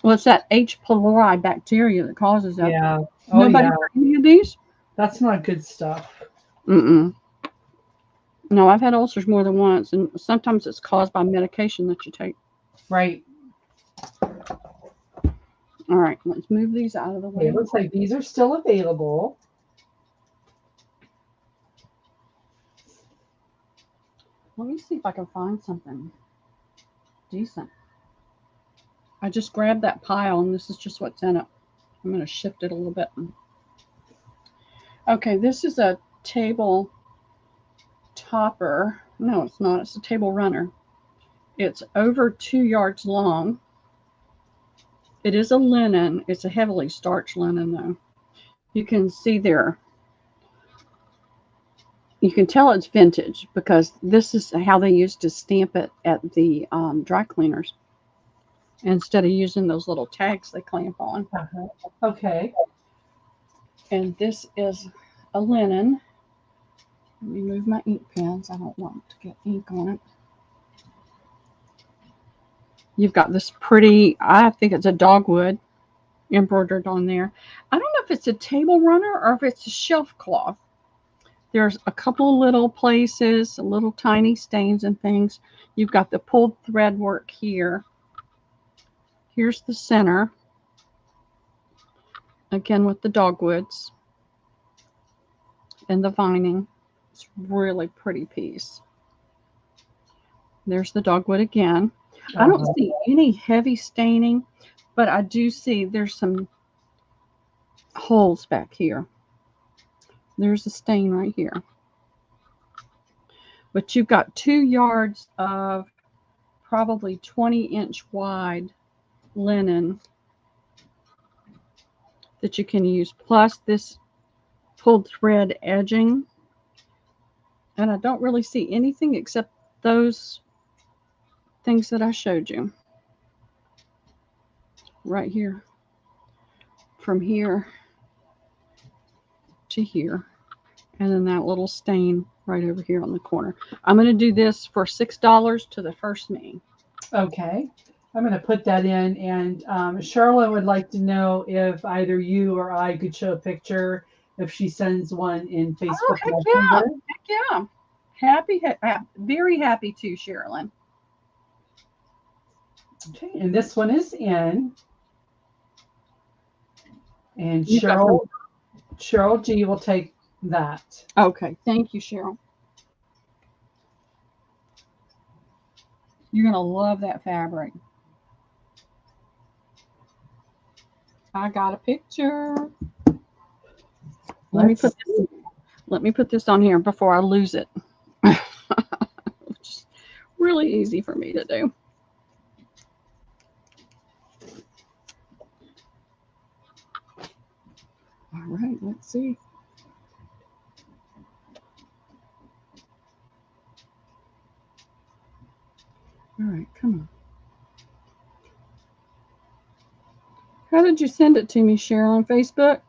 Well, it's that H. pylori bacteria that causes that. Yeah. Oh, Nobody yeah. got any of these? That's not good stuff. Mm-mm. No, I've had ulcers more than once, and sometimes it's caused by medication that you take. Right. All right, let's move these out of the way. It looks like these are still available. Let me see if I can find something decent. I just grabbed that pile, and this is just what's in it. I'm going to shift it a little bit. Okay, this is a table topper. No, it's not. It's a table runner. It's over 2 yards long. It is a linen. It's a heavily starched linen, though. You can see there. You can tell it's vintage because this is how they used to stamp it at the dry cleaners instead of using those little tags they clamp on. Uh-huh. Okay. And this is a linen. Let me move my ink pens. I don't want to get ink on it. You've got this pretty, I think it's a dogwood embroidered on there. I don't know if it's a table runner or if it's a shelf cloth. There's a couple of little places, little tiny stains and things. You've got the pulled thread work here. Here's the center. Again with the dogwoods and the vining. It's really pretty piece. There's the dogwood again. I don't see any heavy staining, but I do see there's some holes back here. There's a stain right here. But you've got 2 yards of probably 20-inch wide linen that you can use, plus this pulled thread edging. And I don't really see anything except those things that I showed you right here, from here to here, and then that little stain right over here on the corner. I'm going to do this for $6 to the first me. Okay. I'm going to put that in. And Charlotte would like to know if either you or I could show a picture if she sends one in Facebook Messenger. Heck yeah. Very happy to, Sherilyn. Okay. And this one is in. And You've got Cheryl G will take that. Okay. Thank you, Cheryl. You're going to love that fabric. I got a picture. Let me put this on here before I lose it. Which is really easy for me to do. All right, let's see. All right, come on. How did you send it to me, Cheryl, on Facebook?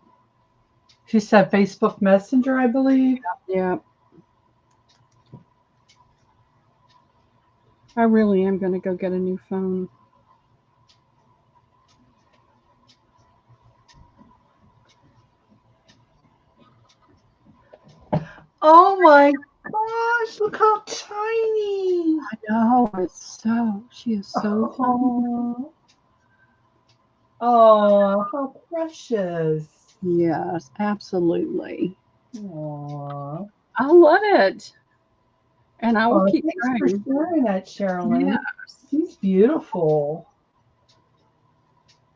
She said Facebook Messenger, I believe. Yeah. I really am going to go get a new phone. Oh my gosh, look how tiny. I know, she is so tiny. Oh, how precious. Yes, absolutely. Aww. I love it. And I will keep thanks trying. for sharing that, Sherilyn. Yes. She's beautiful.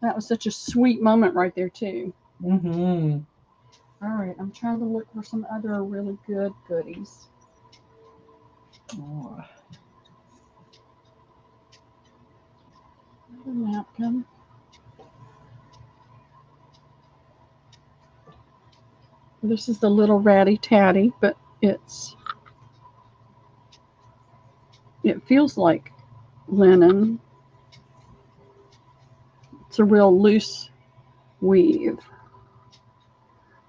That was such a sweet moment right there, too. Mm-hmm. All right, I'm trying to look for some other really good goodies. Oh. A napkin. This is the little ratty tatty, but it feels like linen. It's a real loose weave.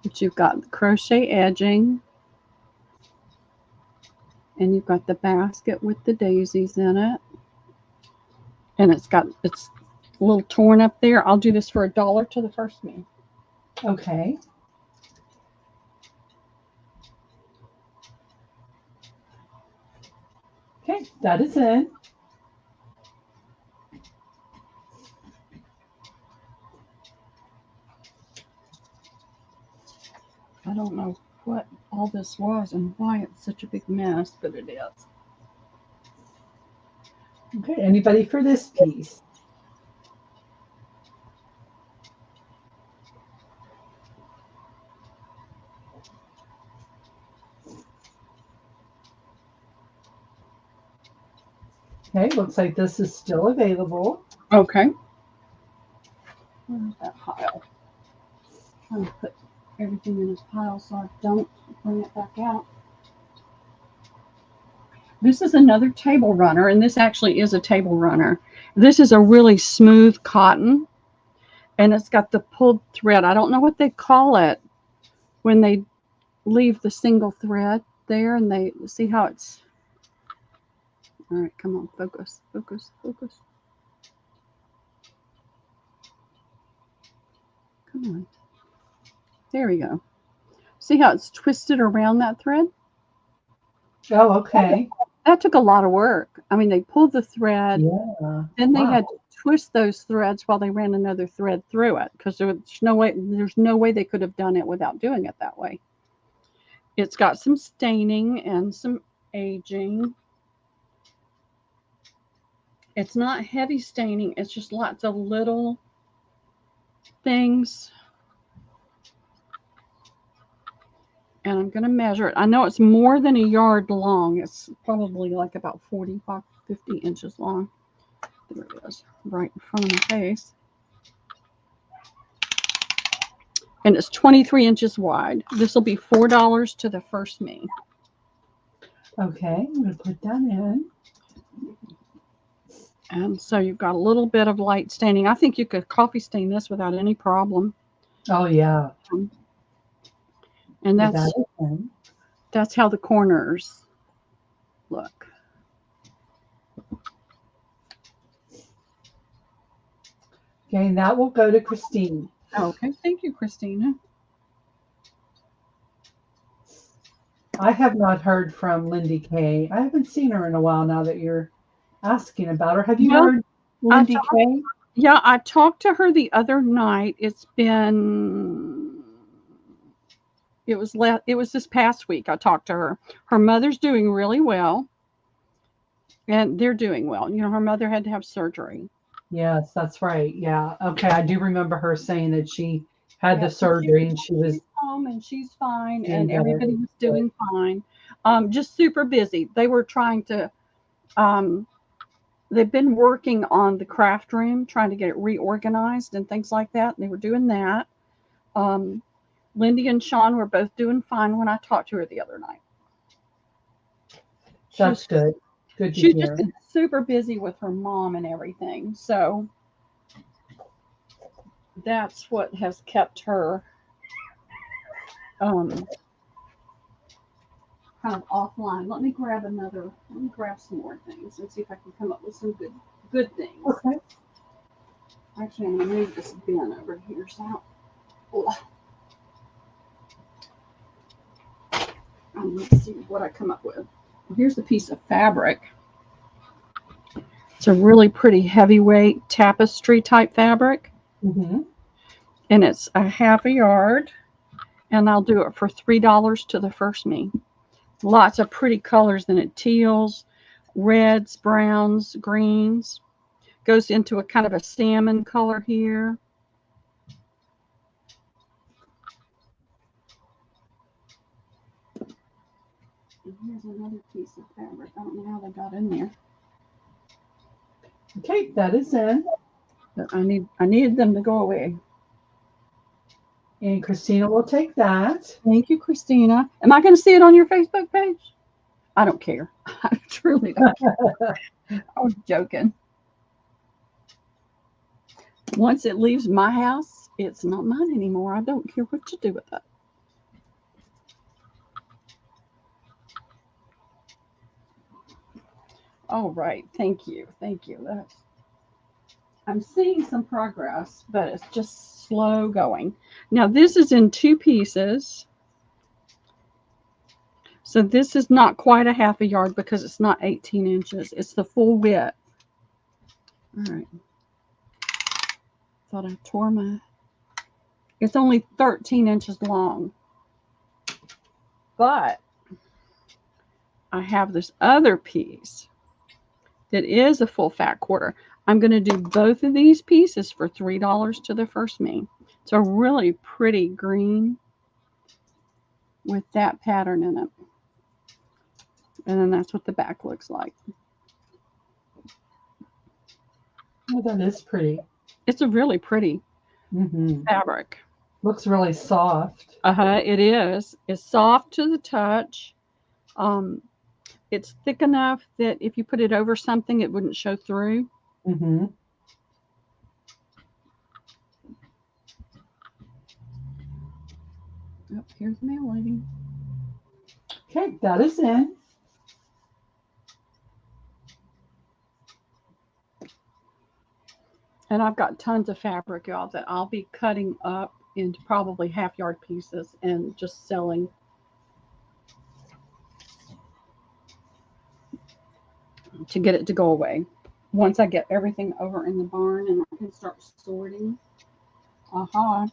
But you've got the crochet edging, and you've got the basket with the daisies in it, and it's a little torn up there. I'll do this for $1 to the first me. Okay. Okay, that is in. I don't know what all this was and why it's such a big mess, but it is. Okay, anybody for this piece? Okay, looks like this is still available. Okay. Where's that pile? I'm trying to put everything in this pile so I don't bring it back out. This is another table runner, and this actually is a table runner. This is a really smooth cotton, and it's got the pulled thread. I don't know what they call it when they leave the single thread there, and they see how it's. All right, come on, focus, focus, focus. Come on. There we go. See how it's twisted around that thread? Oh, okay. That took a lot of work. I mean, they pulled the thread, Yeah. then they Wow. had to twist those threads while they ran another thread through it because there's no way they could have done it without doing it that way. It's got some staining and some aging. It's not heavy staining, it's just lots of little things. And I'm going to measure it. I know it's more than a yard long. It's probably like about 45, 50 inches long. There it is, right in front of my face. And it's 23 inches wide. This will be $4 to the first me. Okay, I'm going to put that in. And so you've got a little bit of light staining. I think you could coffee stain this without any problem. Oh, yeah. And That that's how the corners look. Okay, and that will go to Christine. Okay, thank you, Christina. I have not heard from Lindy Kay. I haven't seen her in a while now that you're asking about her. Have you Well, heard Lindy Kay? Yeah, I talked to her the other night. It was this past week I talked to her. Her mother's doing really well. And they're doing well. You know, her mother had to have surgery. Yes, that's right. Yeah. Okay, I do remember her saying that she had the Yeah, surgery and she was she's home and she's fine doing and better. everybody was doing fine. Just super busy. They were trying to they've been working on the craft room, trying to get it reorganized and things like that. They were doing that. Lindy and Sean were both doing fine when I talked to her the other night. That's good. Good to She's hear. just super busy with her mom and everything. So that's what has kept her kind of offline. Let me grab some more things and see if I can come up with some good things. Okay. Actually, I'm going to move this bin over here. Let's see what I come up with. Here's a piece of fabric. It's a really pretty heavyweight tapestry type fabric. Mm-hmm. And it's a half a yard. And I'll do it for $3 to the first me. Lots of pretty colors in it. Teals, reds, browns, greens. Goes into a kind of a salmon color here. And here's another piece of fabric. I don't know how they got in there. Okay, that is in. But I needed them to go away. And Christina will take that. Thank you, Christina. Am I going to see it on your Facebook page? I don't care. I truly don't care. I was joking. Once it leaves my house, it's not mine anymore. I don't care what you do with it. All right. Thank you. Thank you. I'm seeing some progress, but it's just slow going. Now this is in 2 pieces. So this is not quite a half a yard because it's not 18 inches. It's the full width. All right. Thought I tore my... It's only 13 inches long. But I have this other piece that is a full fat quarter. I'm going to do both of these pieces for $3 to the first me. It's a really pretty green with that pattern in it. And then that's what the back looks like. Oh, that is pretty. It's a really pretty Mm-hmm. fabric. Looks really soft. It is. It's soft to the touch. It's thick enough that if you put it over something, it wouldn't show through. Mm-hmm. Oh, here's the mail lady. Okay, that is in. And I've got tons of fabric, y'all, that I'll be cutting up into probably half-yard pieces and just selling. To get it to go away. Once I get everything over in the barn and I can start sorting. Aha.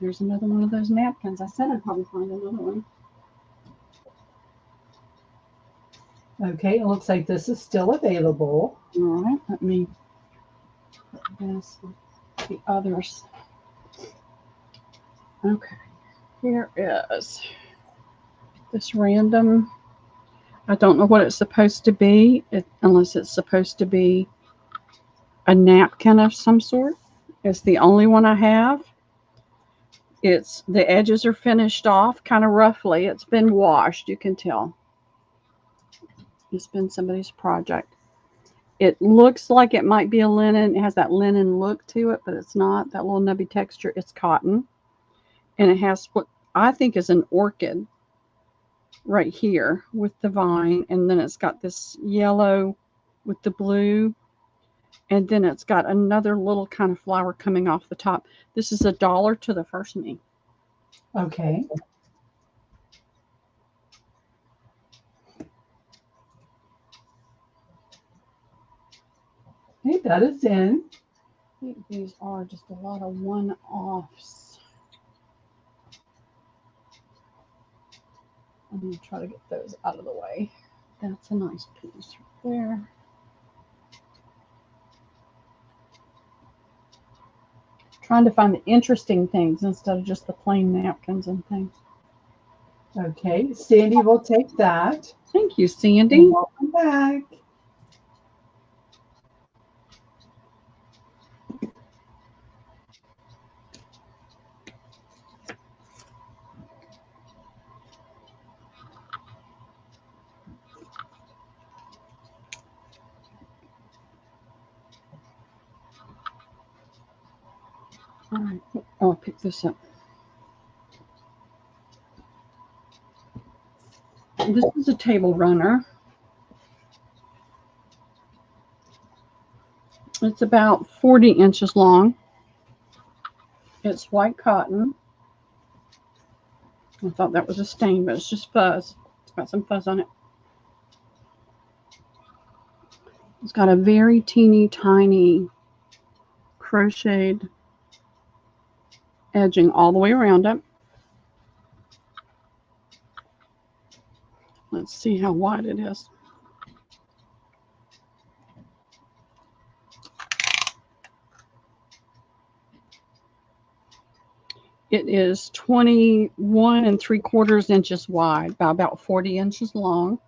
There's another one of those napkins. I said I'd probably find another one. Okay, it looks like this is still available. All right, let me put this with the others. Okay, here is this random. I don't know what it's supposed to be, unless it's supposed to be a napkin of some sort. It's the only one I have. It's the edges are finished off kind of roughly. It's been washed, you can tell. It's been somebody's project. It looks like it might be a linen. It has that linen look to it, but it's not. That little nubby texture. It's cotton. And it has what I think is an orchid right here with the vine. And then it's got this yellow with the blue. And then it's got another little kind of flower coming off the top. This is $1 to the first me. Okay. Okay, that is in. I think these are just a lot of one-offs. I'm going to try to get those out of the way. That's a nice piece right there. Trying to find the interesting things instead of just the plain napkins and things. Okay, Sandy will take that. Thank you, Sandy. And welcome back. All right, I'll pick this up. This is a table runner. It's about 40 inches long. It's white cotton. I thought that was a stain, but it's just fuzz. It's got some fuzz on it. It's got a very teeny tiny crocheted edging all the way around it. Let's see how wide it is. It is 21 3/4 inches wide by about 40 inches long.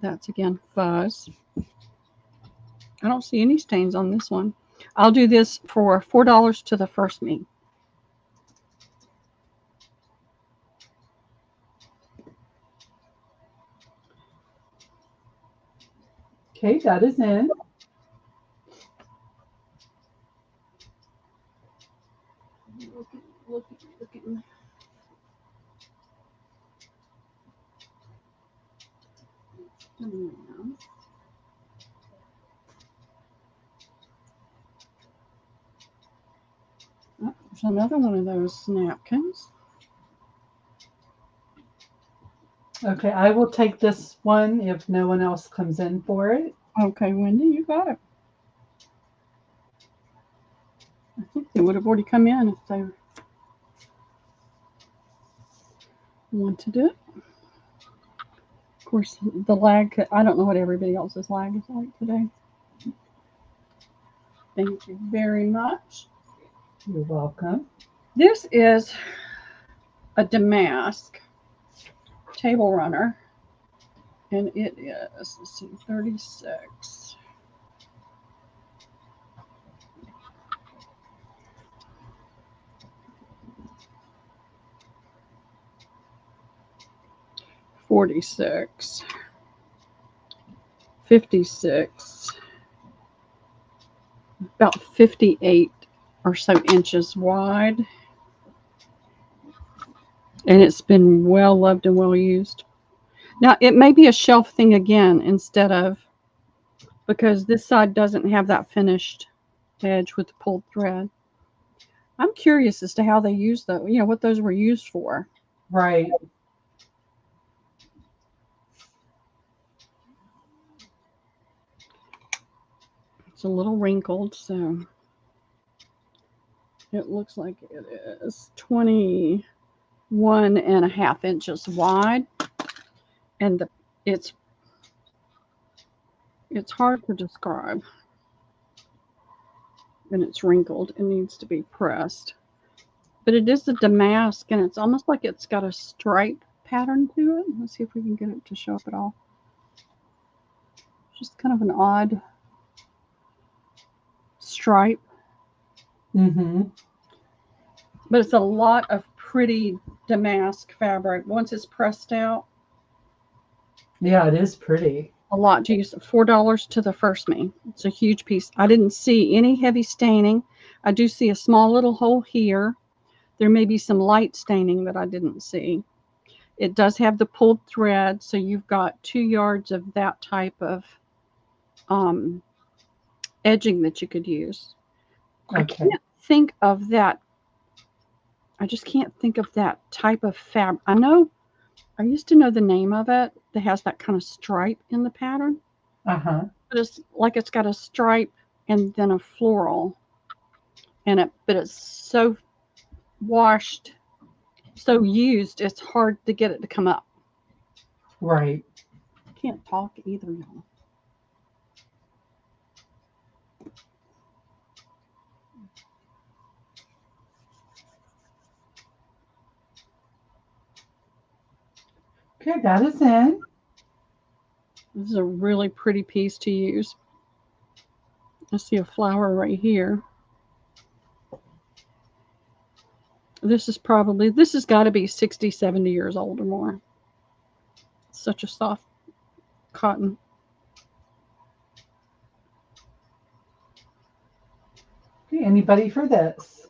That's again fuzz. I don't see any stains on this one. I'll do this for $4 to the first me. Okay, that is in. Looking. There's another one of those napkins. Okay, I will take this one if no one else comes in for it. Okay, Wendy, you got it. I think they would have already come in if they wanted it. Of course, the lag, I don't know what everybody else's lag is like today. Thank you very much. You're welcome. This is a damask table runner, and it is, let's see, 36. $46, $56, about 58 or so inches wide, and it's been well loved and well used. Now it may be a shelf thing again instead of, because this side doesn't have that finished edge with the pulled thread. I'm curious as to how they use those, what those were used for. Right. It's a little wrinkled, so it looks like it is 21.5 inches wide, and it's hard to describe, and it's wrinkled and needs to be pressed. But it is a damask, and it's almost like it's got a stripe pattern to it. Let's see if we can get it to show up at all. Just kind of an odd stripe. Mm-hmm. But it's a lot of pretty damask fabric. Once it's pressed out, Yeah, it is pretty. a lot to use. $4 to the first me. It's a huge piece. I didn't see any heavy staining. I do see a small little hole here. There may be some light staining that I didn't see. It does have the pulled thread, so you've got 2 yards of that type of edging that you could use. Okay. I can't think of that. I just can't think of that type of fabric. I used to know the name of it that has that kind of stripe in the pattern. Uh-huh. But it's like it's got a stripe and then a floral in it, but it's so washed, so used, it's hard to get it to come up. Right. I can't talk either, y'all. Okay, that is in. This is a really pretty piece to use. I see a flower right here. This has got to be 60, 70 years old or more. Such a soft cotton. Okay, anybody for this?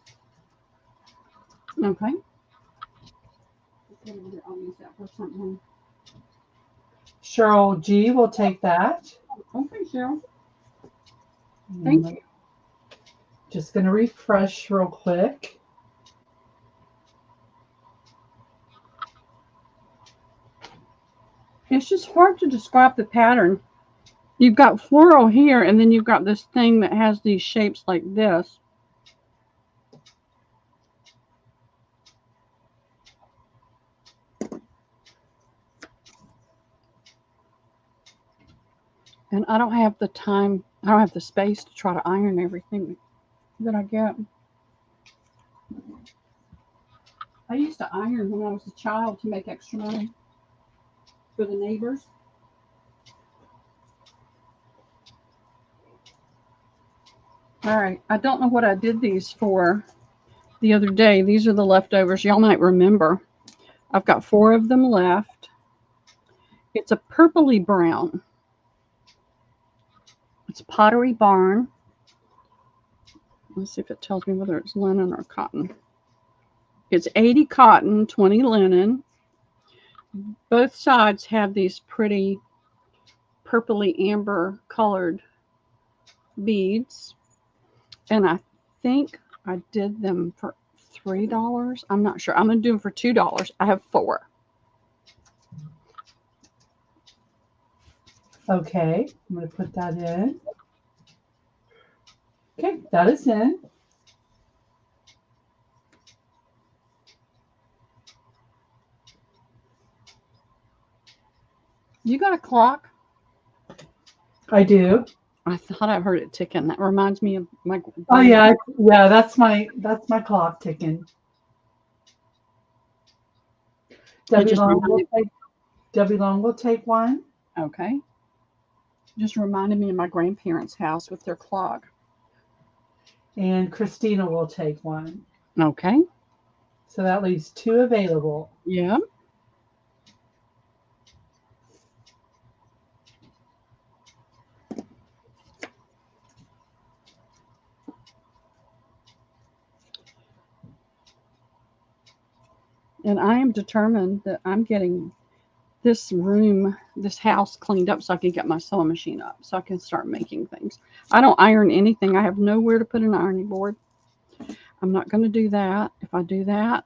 Okay. I'll use that for something. Cheryl G will take that. Okay, Cheryl. Thank you. Just going to refresh real quick. It's just hard to describe the pattern. You've got floral here, and then you've got this thing that has these shapes like this. And I don't have the time, I don't have the space to try to iron everything that I get. I used to iron when I was a child to make extra money for the neighbors. All right, I don't know what I did these for the other day. These are the leftovers. Y'all might remember. I've got 4 of them left. It's a purpley brown. It's Pottery Barn. Let's see if it tells me whether it's linen or cotton. It's 80 cotton, 20 linen. Both sides have these pretty purpley amber colored beads. And I think I did them for $3. I'm not sure. I'm going to do them for $2. I have 4. Okay, I'm going to put that in. Okay, that is in. You got a clock? I do. I thought I heard it ticking. That reminds me of my. Oh yeah, yeah. That's my clock ticking. Debbie Long will take one. Okay. Just reminded me of my grandparents' house with their clock. And Christina will take one. Okay. So that leaves 2 available. Yeah. And I am determined that I'm getting this house cleaned up so I can get my sewing machine up so I can start making things. I don't iron anything. I have nowhere to put an ironing board. I'm not going to do that. If I do that,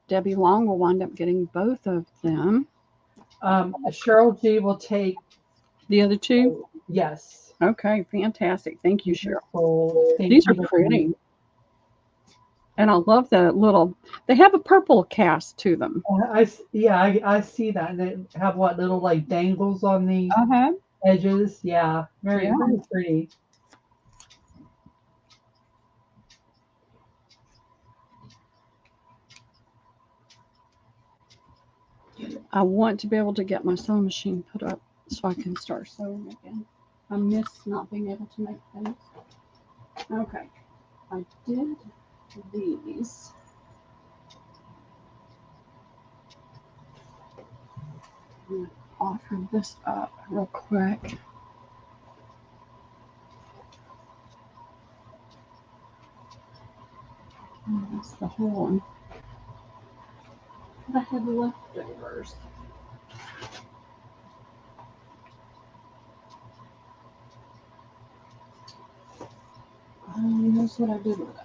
Debbie Long will wind up getting both of them. Cheryl G will take the other 2. Yes. Okay, fantastic. Thank you, Cheryl. Thank These you. are pretty. And I love the they have a purple cast to them. I see that. And they have what, little like dangles on the edges. Yeah, very pretty. I want to be able to get my sewing machine put up so I can start sewing again. I miss not being able to make things. Okay, I did these. I'm going to offer this up real quick. Oh, that's the whole one. I had leftovers. That's what I did with that.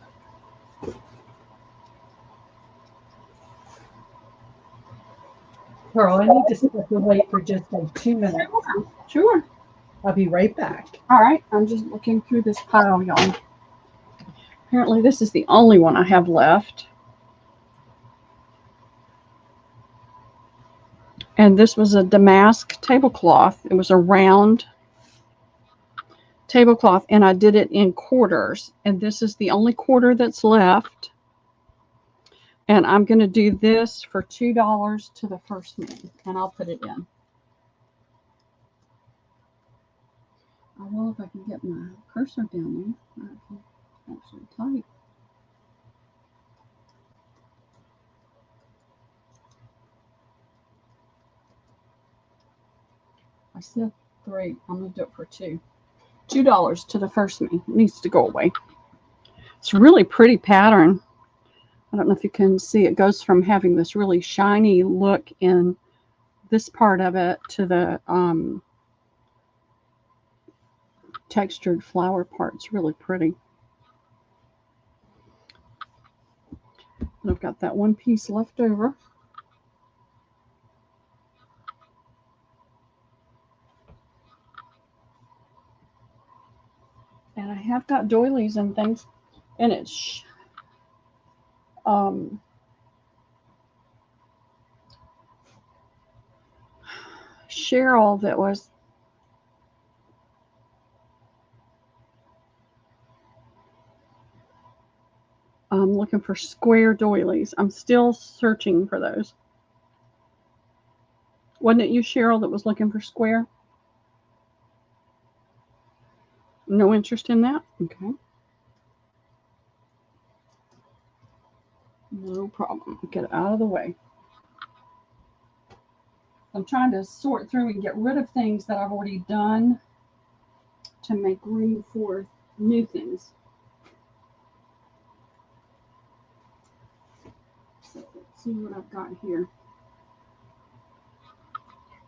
Pearl, I need to step away for just like 2 minutes. Sure. I'll be right back. All right. I'm just looking through this pile, y'all. Apparently, this is the only one I have left. And this was a damask tablecloth. It was a round tablecloth, and I did it in quarters. And this is the only quarter that's left. And I'm going to do this for $2 to the first one, and I'll put it in. I will if I can get my cursor down there. I can actually type. I said 3. I'm going to do it for 2. $2 to the first one. It needs to go away. It's a really pretty pattern. I don't know if you can see. It goes from having this really shiny look in this part of it to the textured flower part. It's really pretty. And I've got that one piece left over. And I have got doilies and things, and it's Cheryl that was looking for square doilies. I'm still searching for those. Wasn't it you, Cheryl, that was looking for square? No interest in that? Okay. No problem. Get it out of the way. I'm trying to sort through and get rid of things that I've already done to make room for new things. So let's see what I've got here.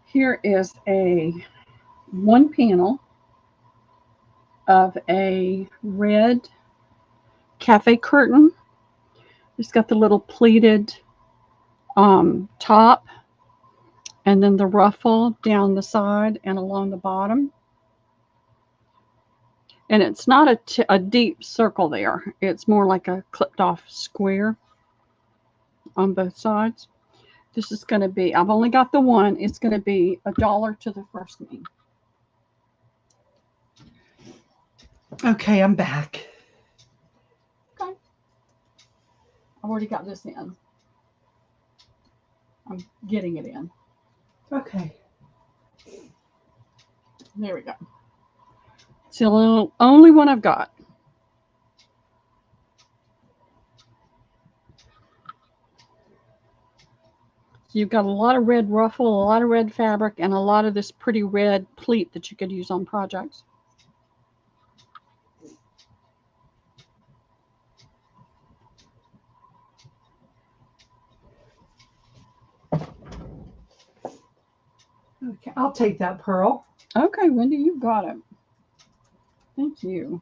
Here is a one panel of a red cafe curtain It's got the little pleated top, and then the ruffle down the side and along the bottom. And it's not a deep circle there. It's more like a clipped off square on both sides. This is going to be, I've only got the one. It's going to be $1 to the first me. Okay, I'm back. Okay. I've already got this in. I'm getting it in. Okay. There we go. It's the only one I've got. You've got a lot of red ruffle, a lot of red fabric, and a lot of this pretty red pleat that you could use on projects. Okay, I'll take that, Pearl. Okay, Wendy, you've got it. Thank you.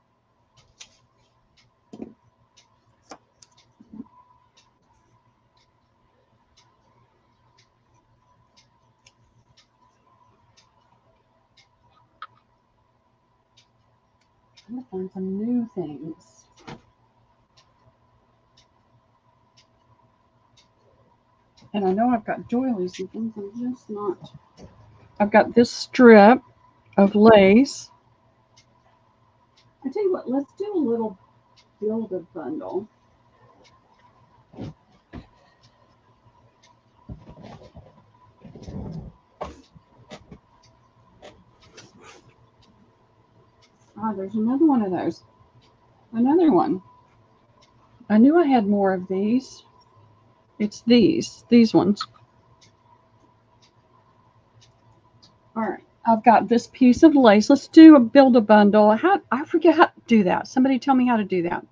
I'm going to find some new things. And I know I've got doilies and things. I'm just not. I've got this strip of lace. I tell you what, let's do a little build a bundle. Ah, there's another one of those. Another one. I knew I had more of these. It's these ones. All right. I've got this piece of lace. Let's do a build a bundle. I forget how to do that. Somebody tell me how to do that.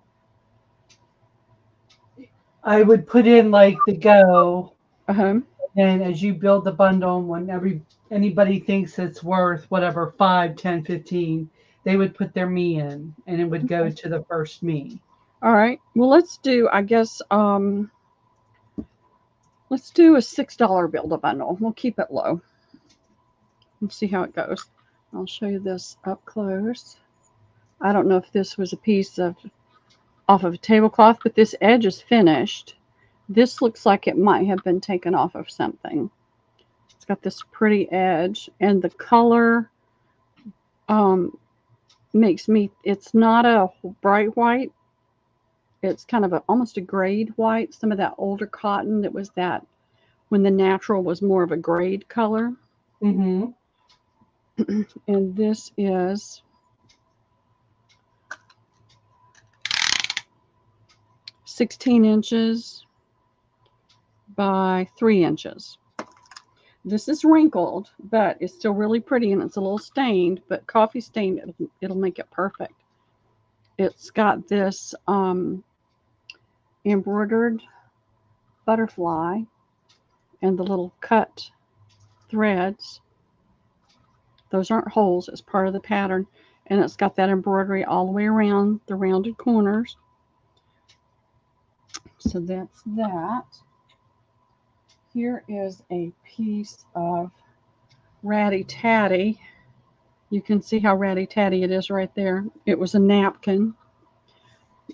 I would put in like the go, Uh-huh. and as you build the bundle, when anybody thinks it's worth whatever 5, 10, 15, they would put their me in, and it would go to the first me. All right. Well, let's do, I guess, let's do a $6 build a bundle. We'll keep it low. Let's see how it goes. I'll show you this up close. I don't know if this was a piece off of a tablecloth, but this edge is finished. This looks like it might have been taken off of something. It's got this pretty edge, and the color makes me, it's not a bright white. It's kind of almost a grade white. Some of that older cotton that was that when the natural was more of a grade color. Mm-hmm. And this is 16 inches by 3 inches. This is wrinkled, but it's still really pretty, and it's a little stained, but coffee stained, it'll make it perfect. It's got this embroidered butterfly and the little cut threads. Those aren't holes, it's part of the pattern. And it's got that embroidery all the way around the rounded corners. So that's that. Here is a piece of ratty tatty. You can see how ratty tatty it is right there. It was a napkin,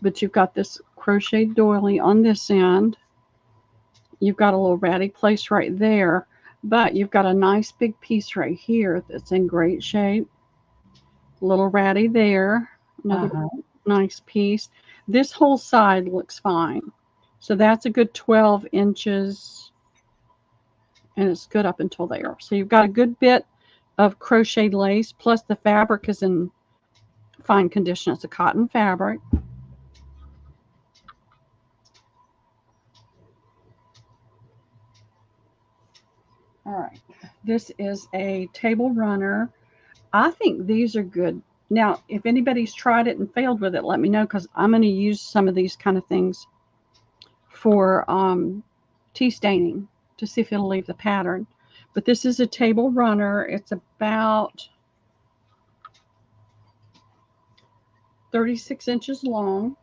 but you've got this crocheted doily on this end. You've got a little ratty place right there, but you've got a nice big piece right here that's in great shape. Little ratty there, another nice piece. This whole side looks fine. So that's a good 12 inches, and it's good up until there. So you've got a good bit of crocheted lace, plus the fabric is in fine condition. It's a cotton fabric. All right, this is a table runner. I think these are good. Now, if anybody's tried it and failed with it, let me know, because I'm going to use some of these kind of things for tea staining to see if it'll leave the pattern. But this is a table runner. It's about 36 inches long.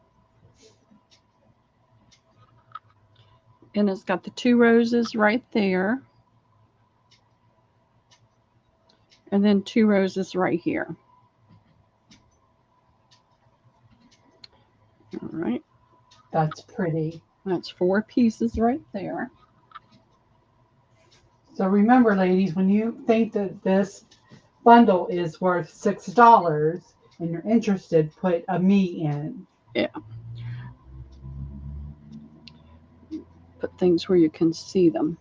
And it's got the 2 roses right there. And then 2 roses right here. All right. That's pretty. That's 4 pieces right there. So remember, ladies, when you think that this bundle is worth $6 and you're interested, put a me in. Yeah. Put things where you can see them.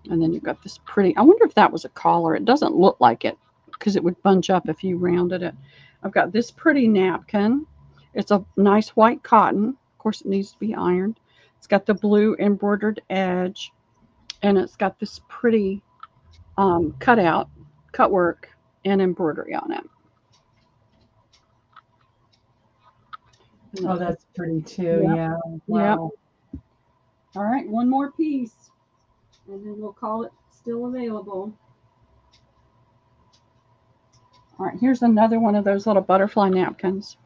And then you've got this pretty, I wonder if that was a collar. It doesn't look like it because it would bunch up if you rounded it. I've got this pretty napkin. It's a nice white cotton. Of course, it needs to be ironed. It's got the blue embroidered edge. And it's got this pretty cut work, and embroidery on it. Oh, that's pretty too. Yep. Yeah. Wow. Yep. All right, one more piece, and then we'll call it still available. All right, here's another one of those little butterfly napkins.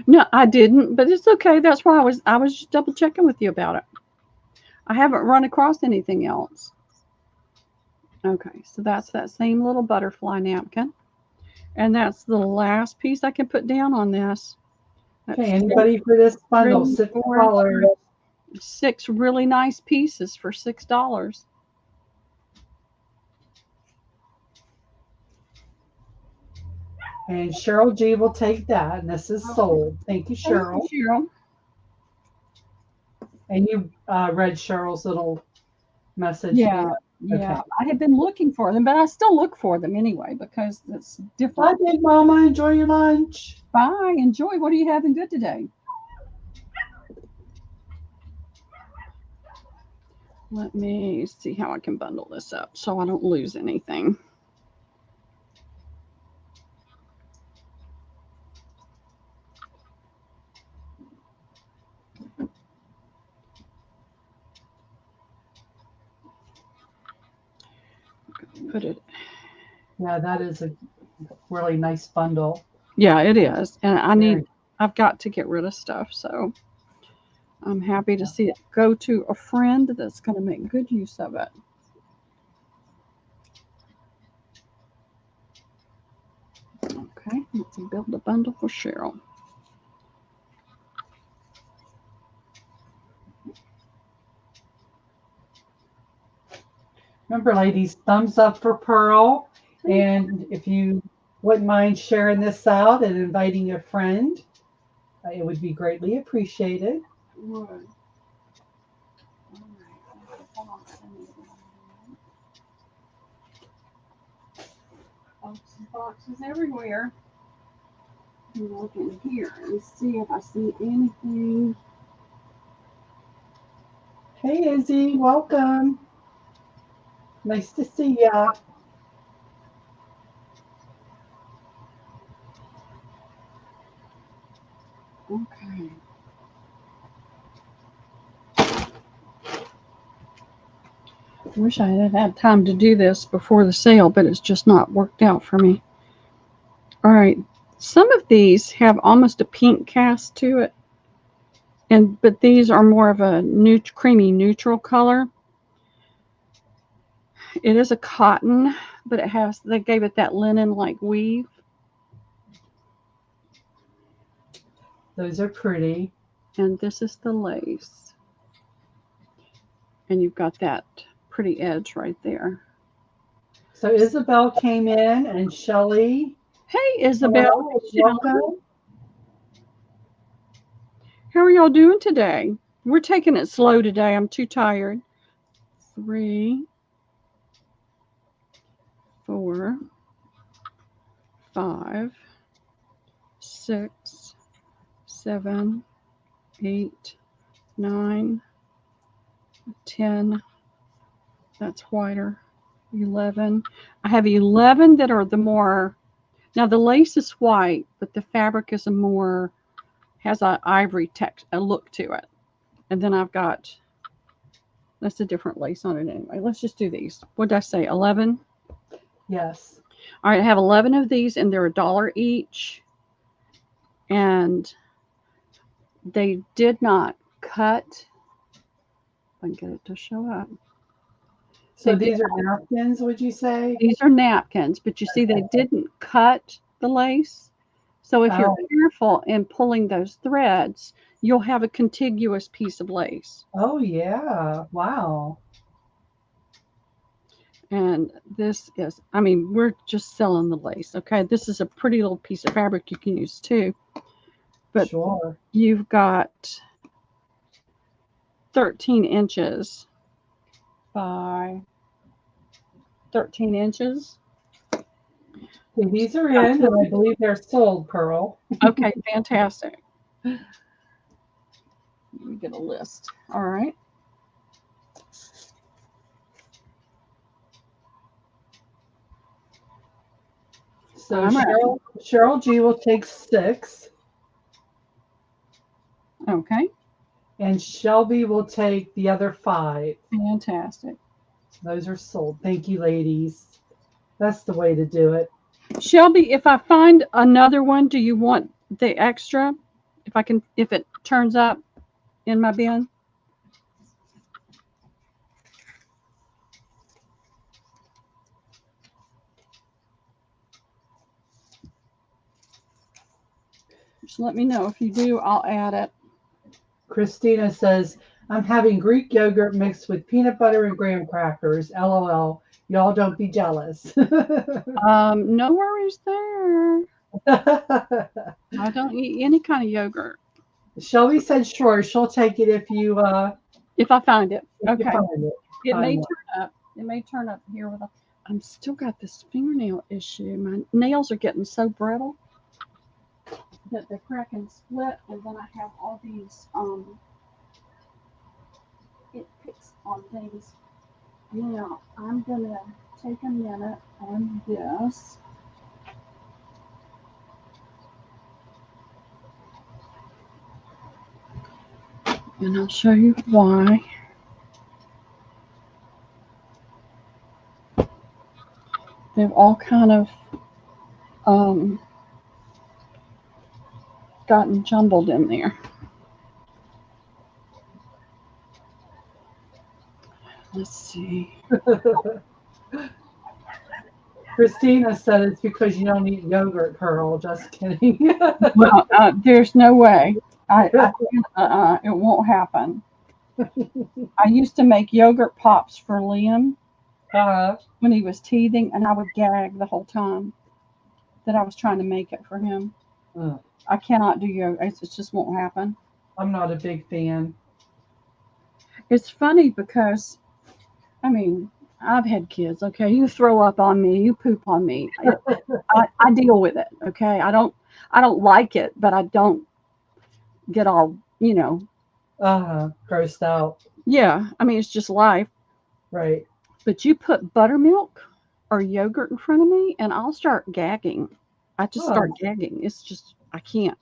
No, I didn't, but it's okay. That's why I was just double checking with you about it. I haven't run across anything else. Okay, so that's that same little butterfly napkin. And that's the last piece I can put down on this. That's Okay, anybody for this bundle? three, $6. 6 really nice pieces for $6. And Cheryl G will take that, and this is sold. Thank you, Cheryl. Thank you, Cheryl. And you read Cheryl's little message. Yeah, Okay. yeah. I had been looking for them, but I still look for them anyway because it's Bye, different. Big Mama. Enjoy your lunch. Bye. Enjoy. What are you having good today? Let me see how I can bundle this up so I don't lose anything. Put it. Yeah, that is a really nice bundle. Yeah, it is. And I've got to get rid of stuff. So I'm happy to see it go to a friend that's going to make good use of it. Okay, let's build a bundle for Cheryl. Remember, ladies, thumbs up for Pearl. And if you wouldn't mind sharing this out and inviting a friend, it would be greatly appreciated. Boxes everywhere. Look in here and see if I see anything. Hey, Izzy, welcome. Nice to see ya. Okay. I wish I had had time to do this before the sale, but it's just not worked out for me. All right. Some of these have almost a pink cast to it, but these are more of a creamy neutral color. It is a cotton, but they gave it that linen-like weave. Those are pretty. And this is the lace. And you've got that pretty edge right there. So Isabel came in, and Shelly. Hey, Isabel. Welcome. How are y'all doing today? We're taking it slow today. I'm too tired. 3, 4, 5, 6, 7, 8, 9, 10. That's whiter. 11. I have 11 that are the more. Now the lace is white, but the fabric is has an ivory a look to it. And then I've got, that's a different lace on it anyway. Let's just do these. What did I say? 11? Yes. All right, I have 11 of these, and they're $1 each. And they did not cut. If I can get it to show up. So these are napkins, would you say? These are napkins, but you see they didn't cut the lace. So if you're careful in pulling those threads, you'll have a contiguous piece of lace. Oh, yeah. Wow. And this is, I mean, we're just selling the lace, okay? This is a pretty little piece of fabric you can use too. But sure. You've got 13 inches by 13 inches. Okay, these are in, and I believe they're sold, Pearl. Okay, fantastic. Let me get a list. All right. So Cheryl G will take 6. Okay. And Shelby will take the other 5. Fantastic. Those are sold. Thank you, ladies. That's the way to do it. Shelby, if I find another one, do you want the extra? If it turns up in my bin? Just let me know. If you do, I'll add it. Christina says, I'm having Greek yogurt mixed with peanut butter and graham crackers. LOL. Y'all don't be jealous. No worries there. I don't eat any kind of yogurt. Shelby said sure. She'll take it if you if I find it. If you find it. It may turn up. It may turn up here with a. I'm still got this fingernail issue. My nails are getting so brittle that they crack and split, and then I have all these it picks on things. Now I'm gonna take a minute on this. And I'll show you why. They've all kind of gotten jumbled in there. Let's see. Christina said it's because you don't eat yogurt, Pearl. Just kidding. Well, there's no way. It won't happen. I used to make yogurt pops for Liam when he was teething, and I would gag the whole time that I was trying to make it for him. I cannot do yogurt. It just won't happen. I'm not a big fan. It's funny because, I mean, I've had kids, okay? You throw up on me, you poop on me. I deal with it, okay? I don't like it, but I don't get all, grossed out. Yeah, I mean, it's just life. Right. But you put buttermilk or yogurt in front of me, and I'll start gagging. I just start gagging. It's just, I can't.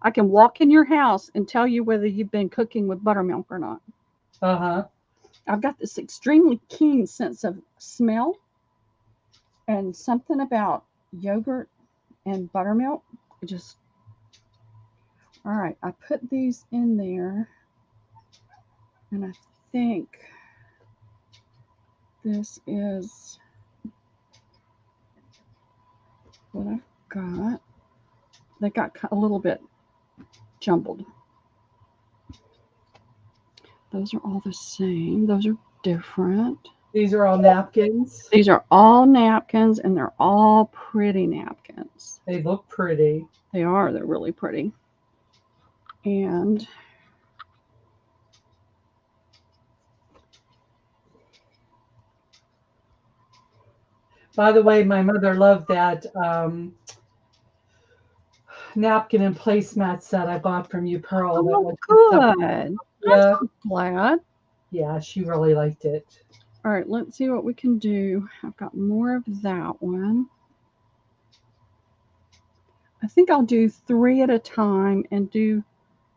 I can walk in your house and tell you whether you've been cooking with buttermilk or not. I've got this extremely keen sense of smell, and something about yogurt and buttermilk. All right, I put these in there, and I think this is what I've got. They got a little bit jumbled. Those are all the same. Those are different. These are all napkins? These are all napkins, and they're all pretty napkins. They look pretty. They are. They're really pretty. And by the way, my mother loved that napkin and placemat set I bought from you, Pearl. Oh, good. Yeah. I'm glad. Yeah, she really liked it. All right, let's see what we can do. I've got more of that one. I think I'll do 3 at a time and do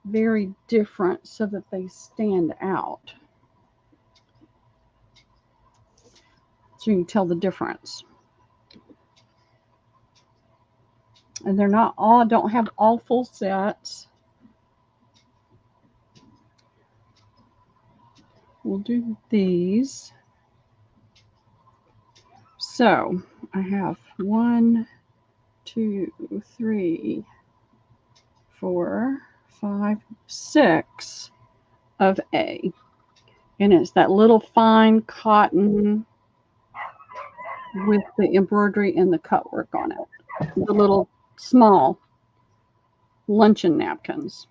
very different so that they stand out. So you can tell the difference. And they're not all, don't have all full sets. We'll do these. So I have 1, 2, 3, 4, 5, 6 of A. And it's that little fine cotton with the embroidery and the cut work on it. The little small luncheon napkins.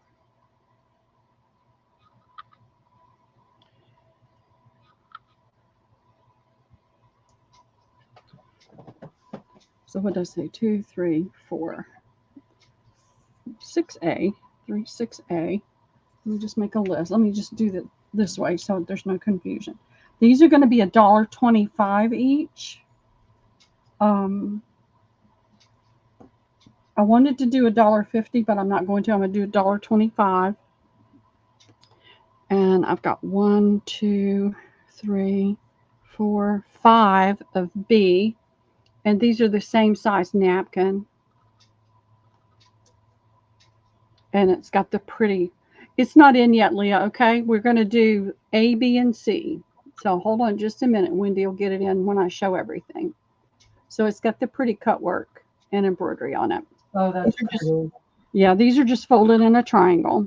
So what did I say? 2, 3, 4, 6A, 3, 6A. Let me just make a list. Let me just do it this way so there's no confusion. These are going to be $1.25 each. I wanted to do $1.50, but I'm not going to. I'm going to do $1.25. And I've got 1, 2, 3, 4, 5 of B. And these are the same size napkin. And it's got the pretty, it's not in yet, Leah, okay? We're going to do A, B, and C. So hold on just a minute. Wendy will get it in when I show everything. So it's got the pretty cut work and embroidery on it. Oh, that's cool. Yeah, these are just folded in a triangle.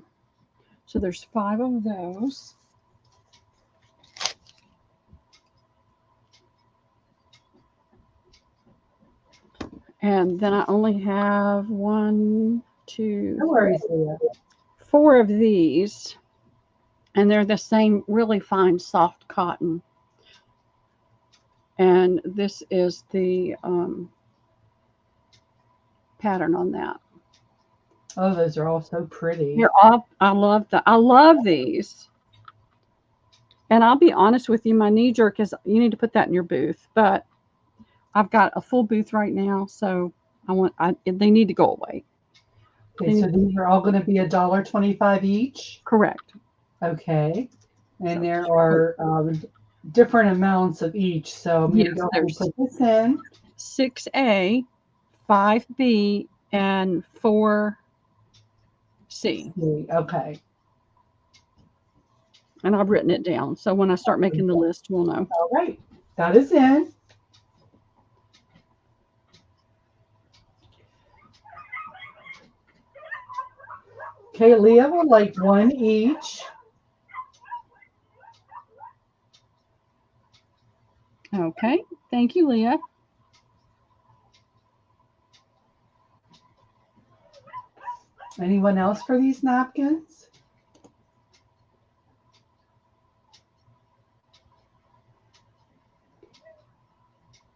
So there's 5 of those. And then I only have 1, 2, 4 of these. And they're the same really fine soft cotton. And this is the pattern on that. Oh, those are all so pretty. They're all, I love these. And I'll be honest with you, my knee jerk is you need to put that in your booth. But I've got a full booth right now, so they need to go away. Okay, so these are all going to be $1.25 each? Correct. Okay. And there are different amounts of each. So I'm going to go ahead and put this in. 6A, 5B, and 4C. Okay. And I've written it down. So when I start making the list, we'll know. All right. That is in. Okay, Leah would like 1 each. Okay. Thank you, Leah. Anyone else for these napkins?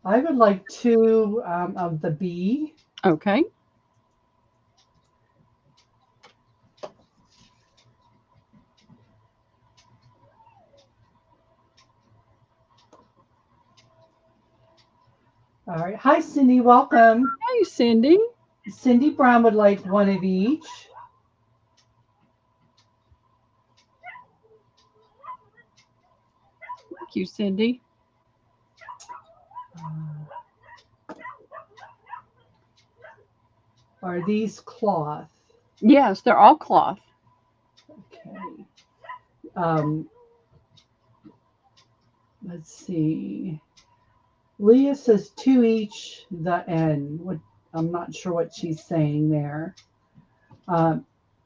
I would like 2 of the B. Okay. All right. Hi, Cindy. Welcome. Hey, Cindy. Cindy Brown would like 1 of each. Thank you, Cindy. Are these cloth? Yes, they're all cloth. Okay. Let's see. Leah says 2 each, the N. I'm not sure what she's saying there.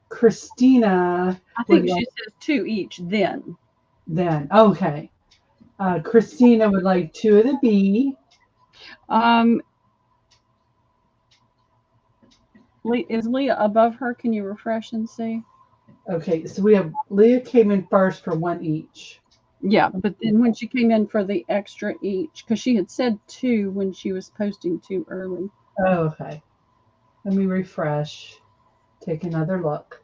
Christina. I think she says 2 each then. Then. Okay. Christina would like 2 of the B. Is Leah above her? Can you refresh and see? Okay, so we have Leah came in first for 1 each. Yeah, but then when she came in for the extra each, because she had said 2 when she was posting 2 early. Oh, okay. Let me refresh. Take another look.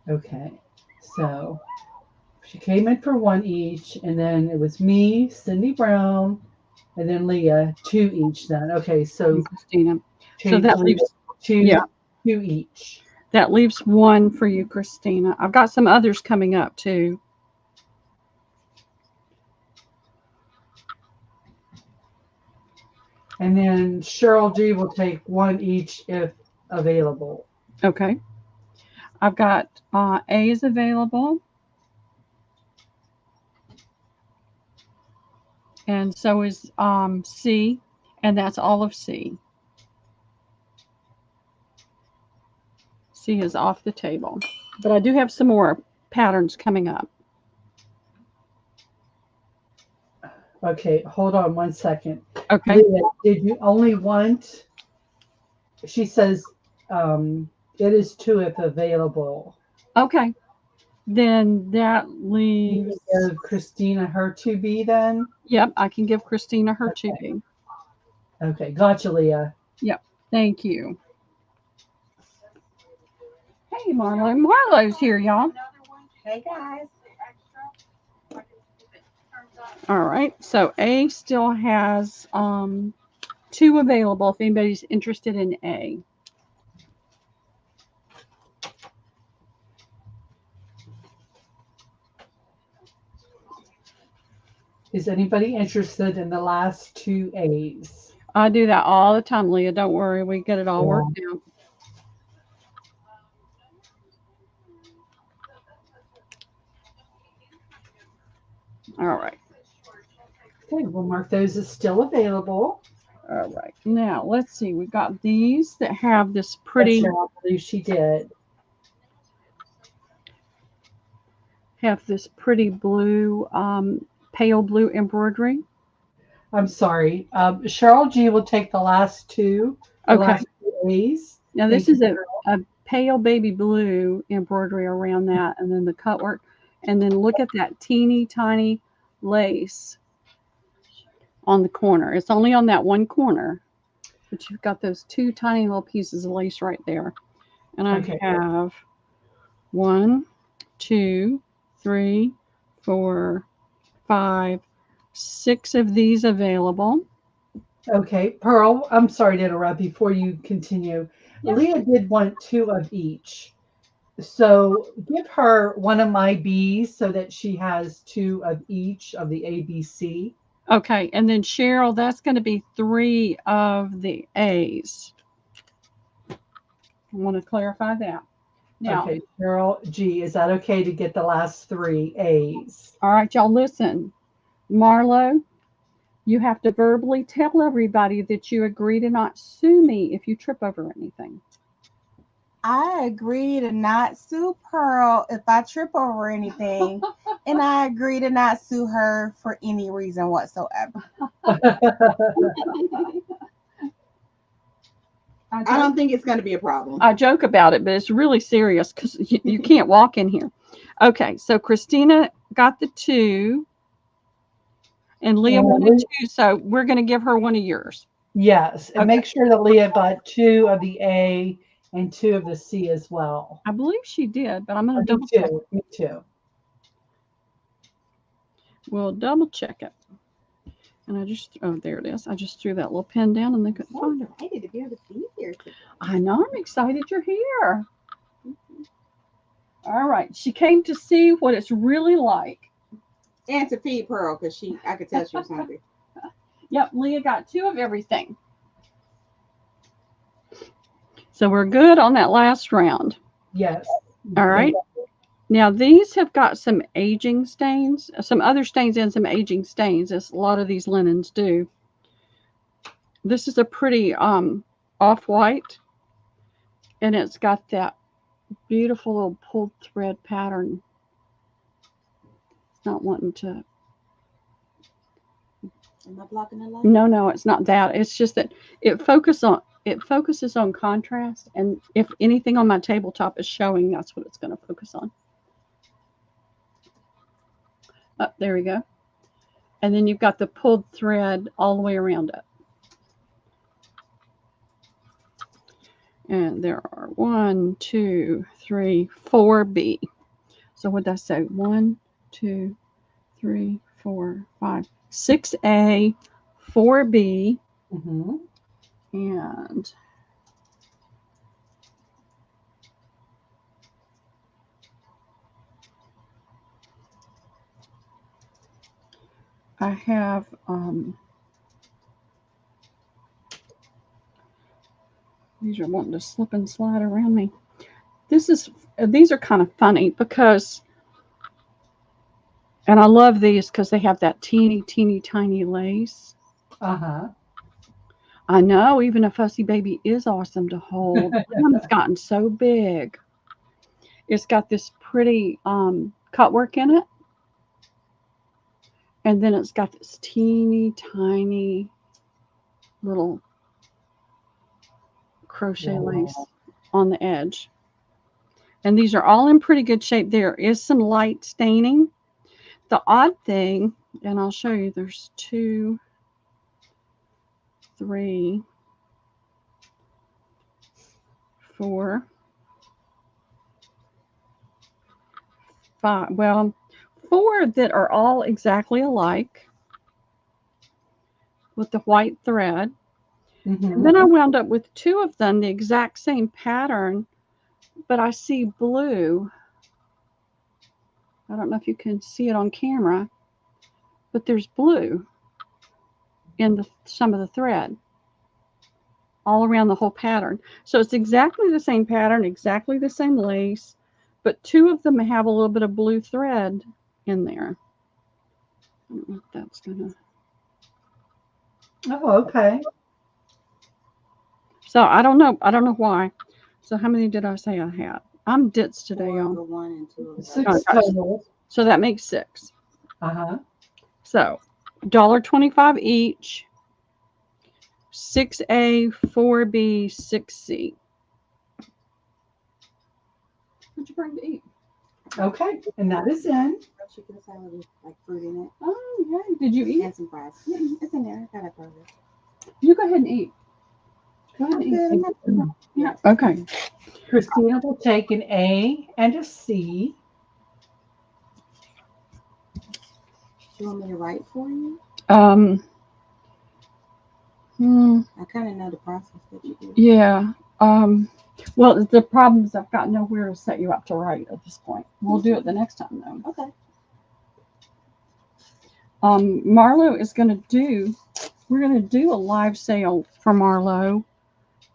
Okay, so she came in for 1 each, and then it was me, Cindy Brown, and then Leah, 2 each then. Okay, so Christina. So that leaves 2 each. That leaves 1 for you, Christina. I've got some others coming up too. And then Cheryl G will take 1 each if available. Okay. I've got A is available. And so is C. And that's all of C. C is off the table. But I do have some more patterns coming up. Okay, hold on 1 second. Okay. Leah, did you only want? She says it is two if available. Okay. Then that You leaves. can give Christina her 2B then? Yep, I can give Christina her 2B. Okay, gotcha, Leah. Yep, thank you. Hey, Marlo. Marlo's here, y'all. Hey guys. All right, so A still has 2 available if anybody's interested in A. Is anybody interested in the last 2 A's? I do that all the time, Leah. Don't worry, we get it all worked out. All right. Okay, we'll mark those as still available. All right. Now, let's see. We've got these that have this pretty. Yes, I believe she did. Have this pretty blue, pale blue embroidery. I'm sorry. Cheryl G will take the last 2. The Okay. last 2 A's. Now, this is a pale baby blue embroidery around that, and then the cut work. And then look at that teeny tiny lace on the corner. It's only on that one corner, but you've got those 2 tiny little pieces of lace right there. And I have 1, 2, 3, 4, 5, 6 of these available. Okay, Pearl, I'm sorry to interrupt before you continue. Yeah. Leah did want 2 of each. So give her one of my B's so that she has 2 of each of the ABC. Okay, and then Cheryl, that's going to be 3 of the A's. I want to clarify that. Now, Okay, Cheryl G, is that okay to get the last 3 A's? all right, y'all listen. Marlo, you have to verbally tell everybody that you agree to not sue me if you trip over anything. I agree to not sue Pearl if I trip over anything, and I agree to not sue her for any reason whatsoever. I don't think it's going to be a problem. I joke about it, but it's really serious because you can't walk in here. Okay, so Christina got the 2, and Leah wanted 2, so we're going to give her one of yours. Yes, and make sure that Leah got 2 of the A and 2 of the C as well. I believe she did, but I'm going to double Me check. too. Me too. We'll double check it. And I just, oh, there it is. I just threw that little pen down and they couldn't find it. I'm excited to be able to be here today. I know, I'm excited you're here. All right, she came to see what it's really like. And to feed Pearl because I could tell she was hungry. Yep, Leah got 2 of everything. So we're good on that last round. Yes. All right. Now these have got some aging stains, some other stains and some aging stains, as a lot of these linens do. This is a pretty off-white, and it's got that beautiful little pulled thread pattern. It's not wanting to. Am I blocking the light? No, it's not that. It's just that it focuses on contrast, and if anything on my tabletop is showing, that's what it's going to focus on. Oh, there we go. And then you've got the pulled thread all the way around it. And there are 1, 2, 3, 4 B. So what did I say? 1, 2, 3, 4, 5, 6 A, 4 B, and I have These are wanting to slip and slide around me. These are kind of funny because, and I love these because they have that teeny, teeny, tiny lace. Uh-huh. I know, even a fussy baby is awesome to hold. This one's gotten so big. It's got this pretty cut work in it. And then it's got this teeny, tiny little crochet lace on the edge. And these are all in pretty good shape. There is some light staining. The odd thing, and I'll show you, there's 2, 3, 4, 5. Well, 4 that are all exactly alike with the white thread. And then I wound up with 2 of them, the exact same pattern, but I see blue. I don't know if you can see it on camera, but there's blue in some of the thread all around the whole pattern. So it's exactly the same pattern, exactly the same lace, but 2 of them have a little bit of blue thread in there. I don't know if that's gonna. Oh, okay. So I don't know why. So how many did I say I had? I'm ditz today, 4 y'all. over 1 and 2 over 6 total. So that makes 6. Uh-huh. So $1.25 each. 6A, 4B, 6C. What'd you bring to eat? Okay, and that is in. chicken salad with like fruit in it. Oh, yeah. Did you eat? And some fries. Yeah, it's in there. I got it for you. You go ahead and eat. Go ahead and eat. Yeah. Okay. Christina will take an A and a C. Do you want me to write for you? Hmm. I kind of know the process that you do. Yeah. Well, the problem is I've got nowhere to set you up to write at this point. We'll do it the next time, though. Okay. Marlo is going to do, we're going to do a live sale for Marlo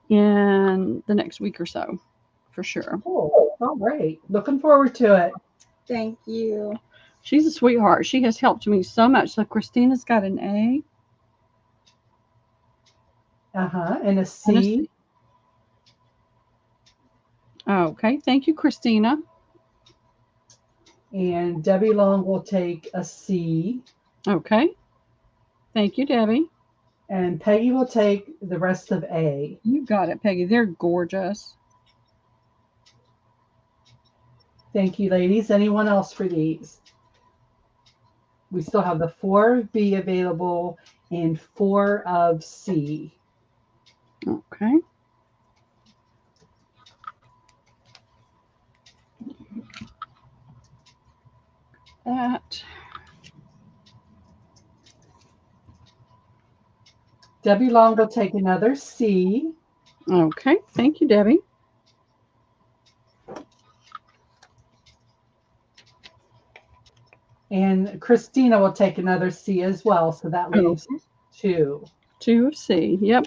in the next week or so, for sure. Oh, all right. Looking forward to it. Thank you. She's a sweetheart. She has helped me so much. So Christina's got an A. Uh-huh, and a And a C. C. Okay, thank you, Christina. And Debbie Long will take a C. Okay, thank you, Debbie. And Peggy will take the rest of A. You got it, Peggy. They're gorgeous. Thank you, ladies. Anyone else for these? We still have the 4 of B available and 4 of C. Okay. That. Debbie Long will take another C. Okay, thank you, Debbie. And Christina will take another C as well. So that leaves 2. 2 of C. Yep.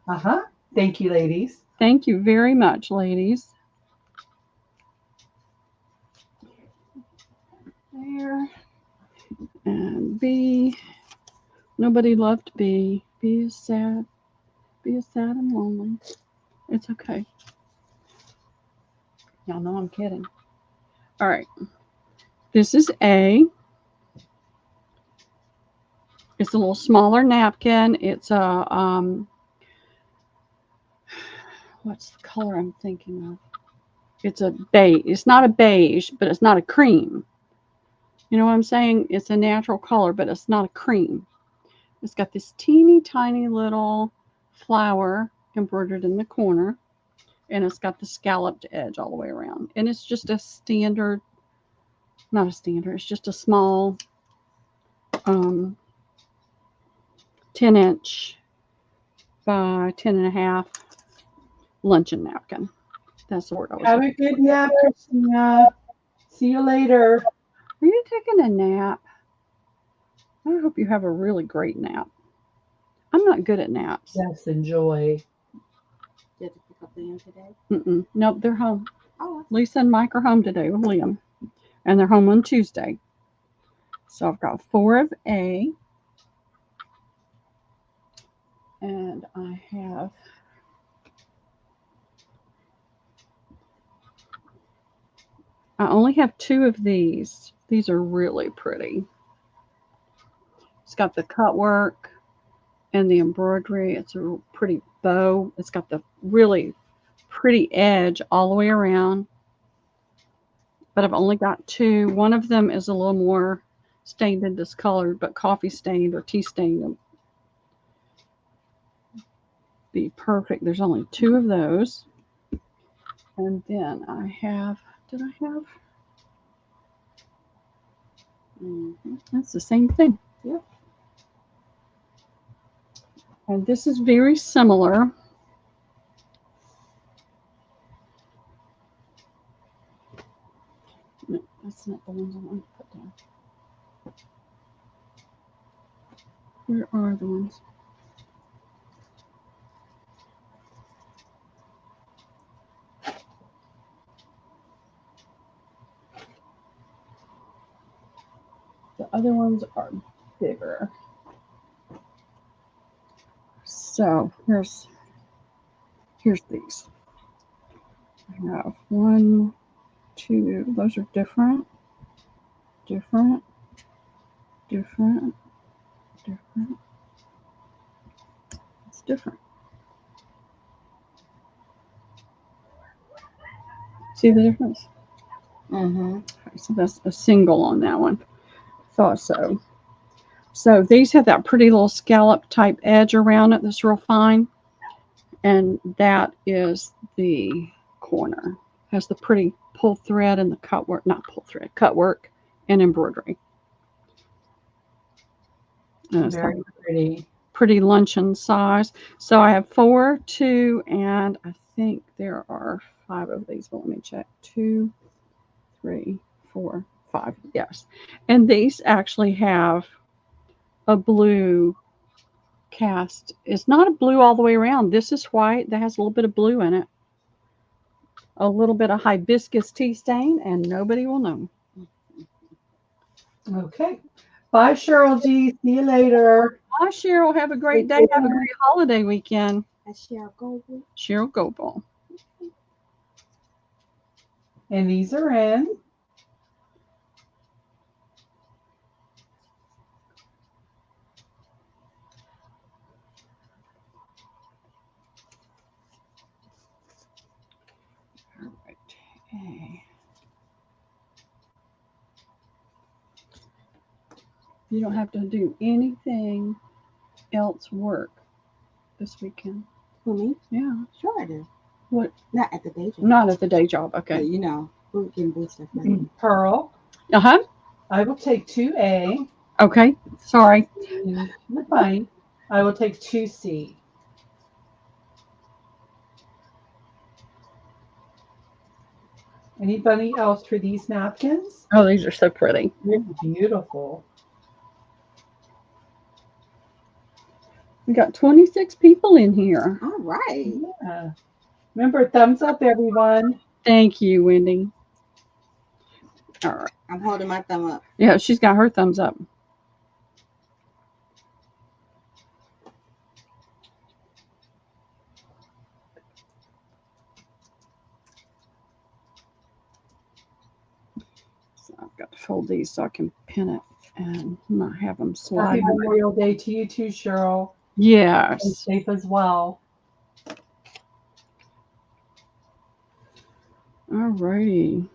Uh-huh. Thank you, ladies. Thank you very much, ladies. There. And B. Nobody loved B. B is sad. B is sad and lonely. It's okay. Y'all know I'm kidding. All right. This is A. It's a little smaller napkin. It's a, what's the color I'm thinking of? It's a beige. It's not a beige, but it's not a cream. You know what I'm saying? It's a natural color, but it's not a cream. It's got this teeny tiny little flower embroidered in the corner, and it's got the scalloped edge all the way around. And it's just a standard, not a standard, it's just a small 10-inch by 10.5 luncheon napkin. That's the word I was Have a good nap, Christina. See you later. Are you taking a nap? I hope you have a really great nap. I'm not good at naps. Yes, enjoy. You have to pick couple in today? Nope, they're home. Oh, Lisa and Mike are home today with Liam, and they're home on Tuesday. So I've got 4 of A, and I have I only have 2 of these. These are really pretty. It's got the cut work and the embroidery. It's a pretty bow. It's got the really pretty edge all the way around. But I've only got 2. One of them is a little more stained and discolored, but coffee stained or tea stained would be perfect. There's only 2 of those. And then I have, did I have? That's the same thing. Yep. And this is very similar. No, that's not the ones I want to put down. Where are the ones? The other ones are bigger. So here's these. I have 1, 2. Those are different. Different. It's different. See the difference? Okay, so that's a single on that one. Thought so. So these have that pretty little scallop type edge around it that's real fine. And that is the corner. Has the pretty pull thread and the cut work, not pull thread, cut work and embroidery. And it's Very pretty. Pretty luncheon size. So I have 4, 2, and I think there are 5 of these. But let me check. 2, 3, 4, 5. Yes. And these actually have a blue cast. It's not a blue all the way around. This is white. That has a little bit of blue in it. A little bit of hibiscus tea stain, and nobody will know. Okay. Bye, Cheryl G. See you later. Bye, Cheryl. Have a great day. Have a great holiday weekend. That's Cheryl Goble. Cheryl Goble. And these are in. All right. Okay. You don't have to do anything else work this weekend. For me? Yeah. Sure I do. What? Not at the day job. Not at the day job. But, Okay. you know, we're getting boot stuff ready. Pearl. Uh-huh. I will take 2A. Okay. Sorry. You're fine. I will take 2C. Anybody else for these napkins? Oh, these are so pretty. They're beautiful. We got 26 people in here. All right. Yeah. Remember, thumbs up, everyone. Thank you, Wendy. All right. I'm holding my thumb up. Yeah, she's got her thumbs up. So I've got to fold these so I can pin it and not have them slide. Happy Memorial Day to you too, Cheryl. Stay Yes. safe as well. All righty.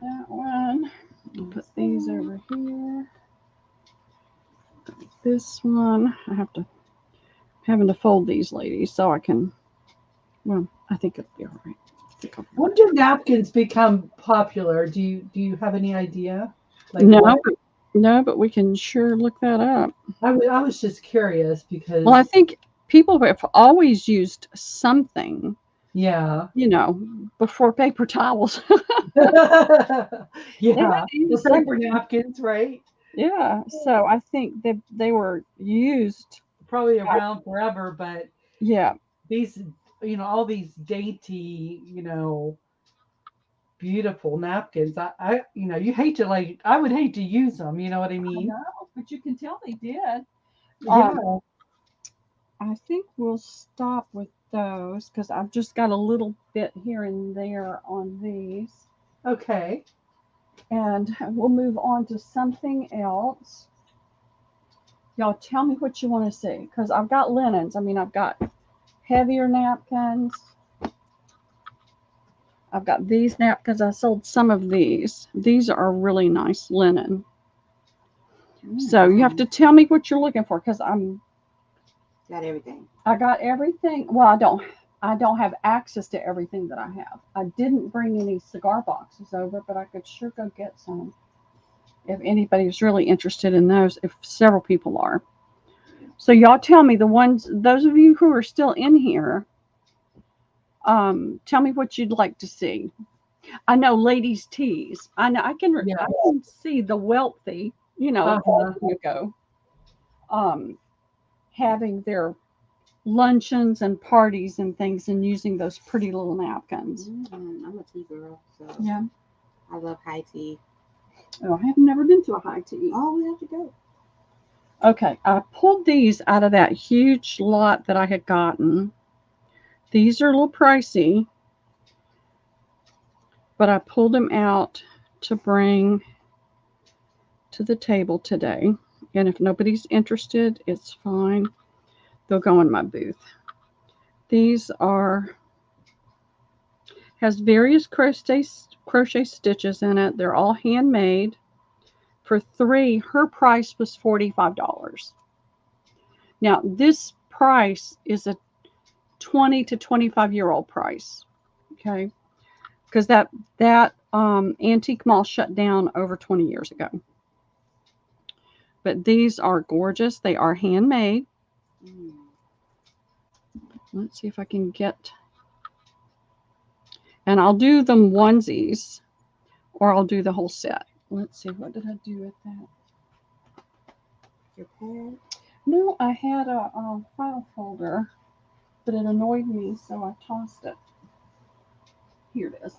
That one. I'll put these over here. This one, having to fold these ladies so I can, well, I think it'll be all right. When did napkins become popular? Do you have any idea? Like No, what? no, but we can sure look that up. I was just curious because Well, I think people have always used something, yeah. you know, before paper towels. Yeah. They The paper napkins, right? Yeah. So I think that they were used. Probably around forever, but Yeah. these, all these dainty, beautiful napkins. You hate to I would hate to use them. You know what I I mean? know, but you can tell they did. Um, Yeah. I think we'll stop with those because I've just got a little bit here and there on these. Okay. And we'll move on to something else. Y'all tell me what you want to see because I've got linens. I mean, I've got heavier napkins. I've got these napkins. I sold some of these. These are really nice linen. So you have to tell me what you're looking for because Got everything. I got everything. Well, I don't have access to everything that I have. I didn't bring any cigar boxes over, but I could sure go get some if anybody's really interested in those, if several people are. So y'all tell me those of you who are still in here, tell me what you'd like to see. I know ladies' teas. Yeah. I can see the wealthy, Uh-huh. ago, um, having their luncheons and parties and things and using those pretty little napkins. I'm a tea girl, so Yeah. I love high tea. Oh, I have never been to a high tea. Oh, we have to go. Okay, I pulled these out of that huge lot that I had gotten. These are a little pricey, but I pulled them out to bring to the table today. And if nobody's interested, it's fine. They'll go in my booth. These are has various crochet stitches in it. They're all handmade. For three, her price was $45. Now this price is a 20 to 25-year-old price. Okay, because that antique mall shut down over 20 years ago. But these are gorgeous. They are handmade. Let's see if I can get, and I'll do them onesies or I'll do the whole set. Let's see, what did I do with that? Your pad? No, I had a file folder, but it annoyed me, so I tossed it. Here it is.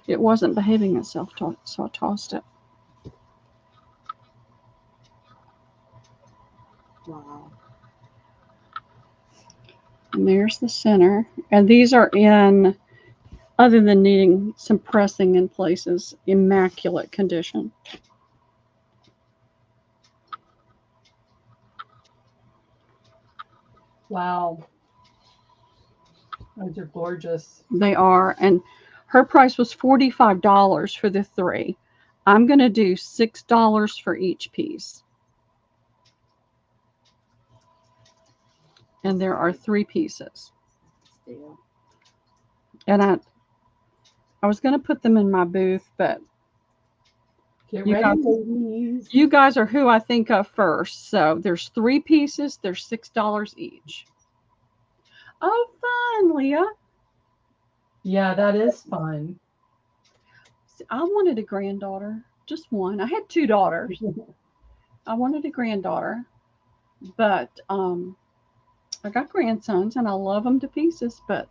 It wasn't behaving itself, so I tossed it. Wow. And there's the center. And these are in, other than needing some pressing in places, immaculate condition. Wow. Those are gorgeous. They are. And her price was $45 for the three. I'm going to do $6 for each piece. And there are three pieces. Still. And I was going to put them in my booth, but Get you ready, guys, ladies. you guys are who I think of first. So there's three pieces. There's $6 each. Oh, fun, Leah. Yeah, that is fun. I wanted a granddaughter, just one. I had two daughters. I wanted a granddaughter, but I got grandsons and I love them to pieces, but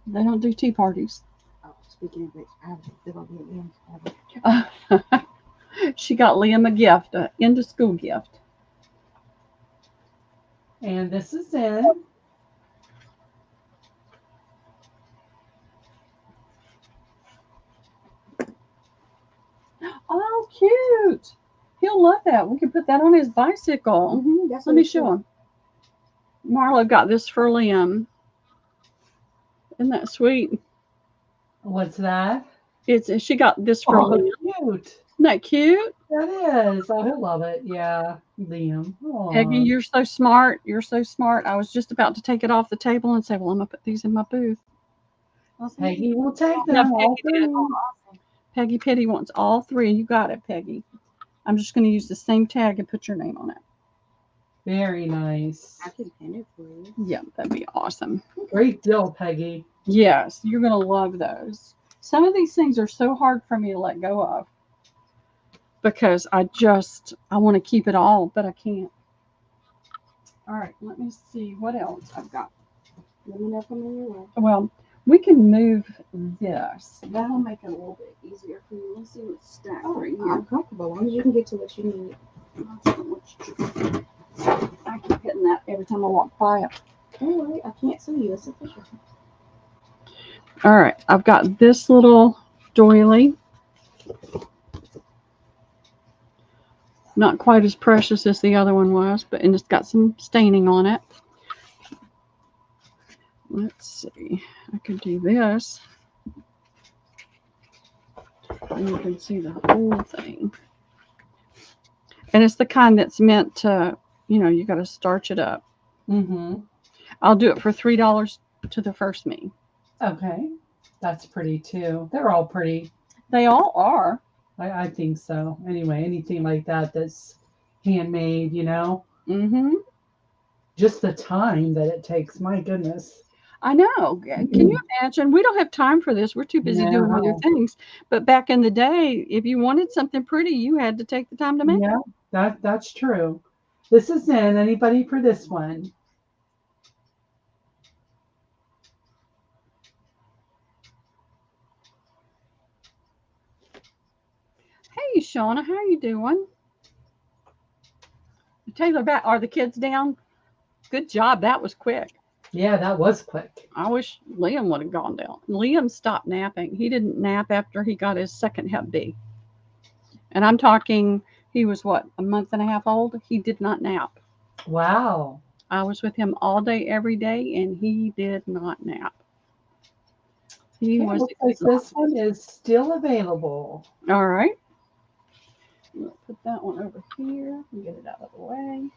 they don't do tea parties. Oh, speaking of which, I have to still get in. She got Liam a gift, an end of school gift. And this is in. Oh, cute. He'll love that. We can put that on his bicycle. That's Let me show him. Marlo got this for Liam. Isn't that sweet? What's that? She got this for Oh, Liam. cute. Isn't that cute? That is. Oh, he'll love it. Yeah. Liam. Peggy, Aw. you're so smart. You're so smart. I was just about to take it off the table and say, well, I'm going to put these in my booth. Peggy will take Yeah, them all Peggy did. three. Peggy Petty wants all three. You got it, Peggy. I'm just going to use the same tag and put your name on it. Very nice. I can pin it for you. Yeah, that'd be awesome. Great deal, Peggy. Yes, you're going to love those. Some of these things are so hard for me to let go of. because I want to keep it all, but I can't. All right, let me see what else I've got. Let me know if I'm in your way. Well, we can move this. That'll make it a little bit easier for you. Let's see what's stacked right here. I'm comfortable. As long as you can get to what you need. I keep hitting that every time I walk by it. Don't worry, I can't sue you. It's official. All right, I've got this little doily. Not quite as precious as the other one was, and it's got some staining on it. Let's see. I could do this. And you can see the whole thing. And it's the kind that's meant to, you got to starch it up. Mm-hmm. I'll do it for $3 to the first me. Okay. That's pretty too. They're all pretty. They all are. I think so. Anyway, anything like that that's handmade, Mm-hmm. Just the time that it takes. My goodness. I know. Can you imagine? We don't have time for this. We're too busy doing other No. things. But back in the day, if you wanted something pretty, you had to take the time to make it. Yeah, that's true. This is in. Anybody for this one? Hey, Shauna, how you doing? Taylor, are the kids down? Good job. That was quick. Yeah, that was quick. I wish Liam would have gone down. Liam stopped napping. He didn't nap after he got his second Hep B. And I'm talking, he was what, a month and a half old? He did not nap. Wow. I was with him all day, every day, and he did not nap. He was Looks like this one is still available. All right. We'll put that one over here and get it out of the way.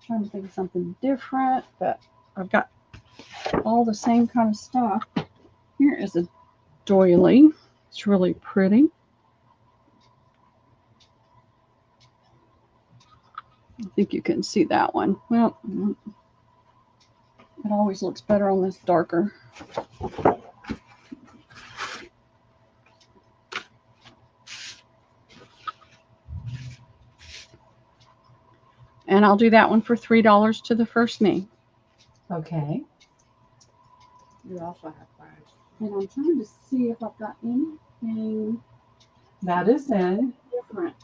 Trying to think of something different, but I've got all the same kind of stuff. Here is a doily. It's really pretty. I think you can see that one. Well, it always looks better on this darker. And I'll do that one for $3 to the first me. Okay. You also have flags. And I'm trying to see if I've got anything That is in. different.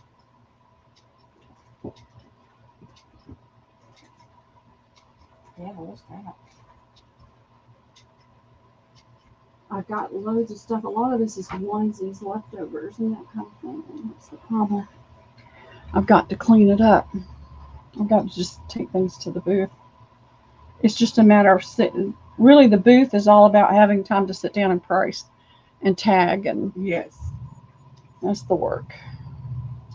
Yeah, what's that? I've got loads of stuff. A lot of this is onesies, leftovers, and that kind of thing. And that's the problem. I've got to clean it up. I've got to just take things to the booth. It's just a matter of sitting. Really, the booth is all about having time to sit down and price and tag, and Yes. that's the work.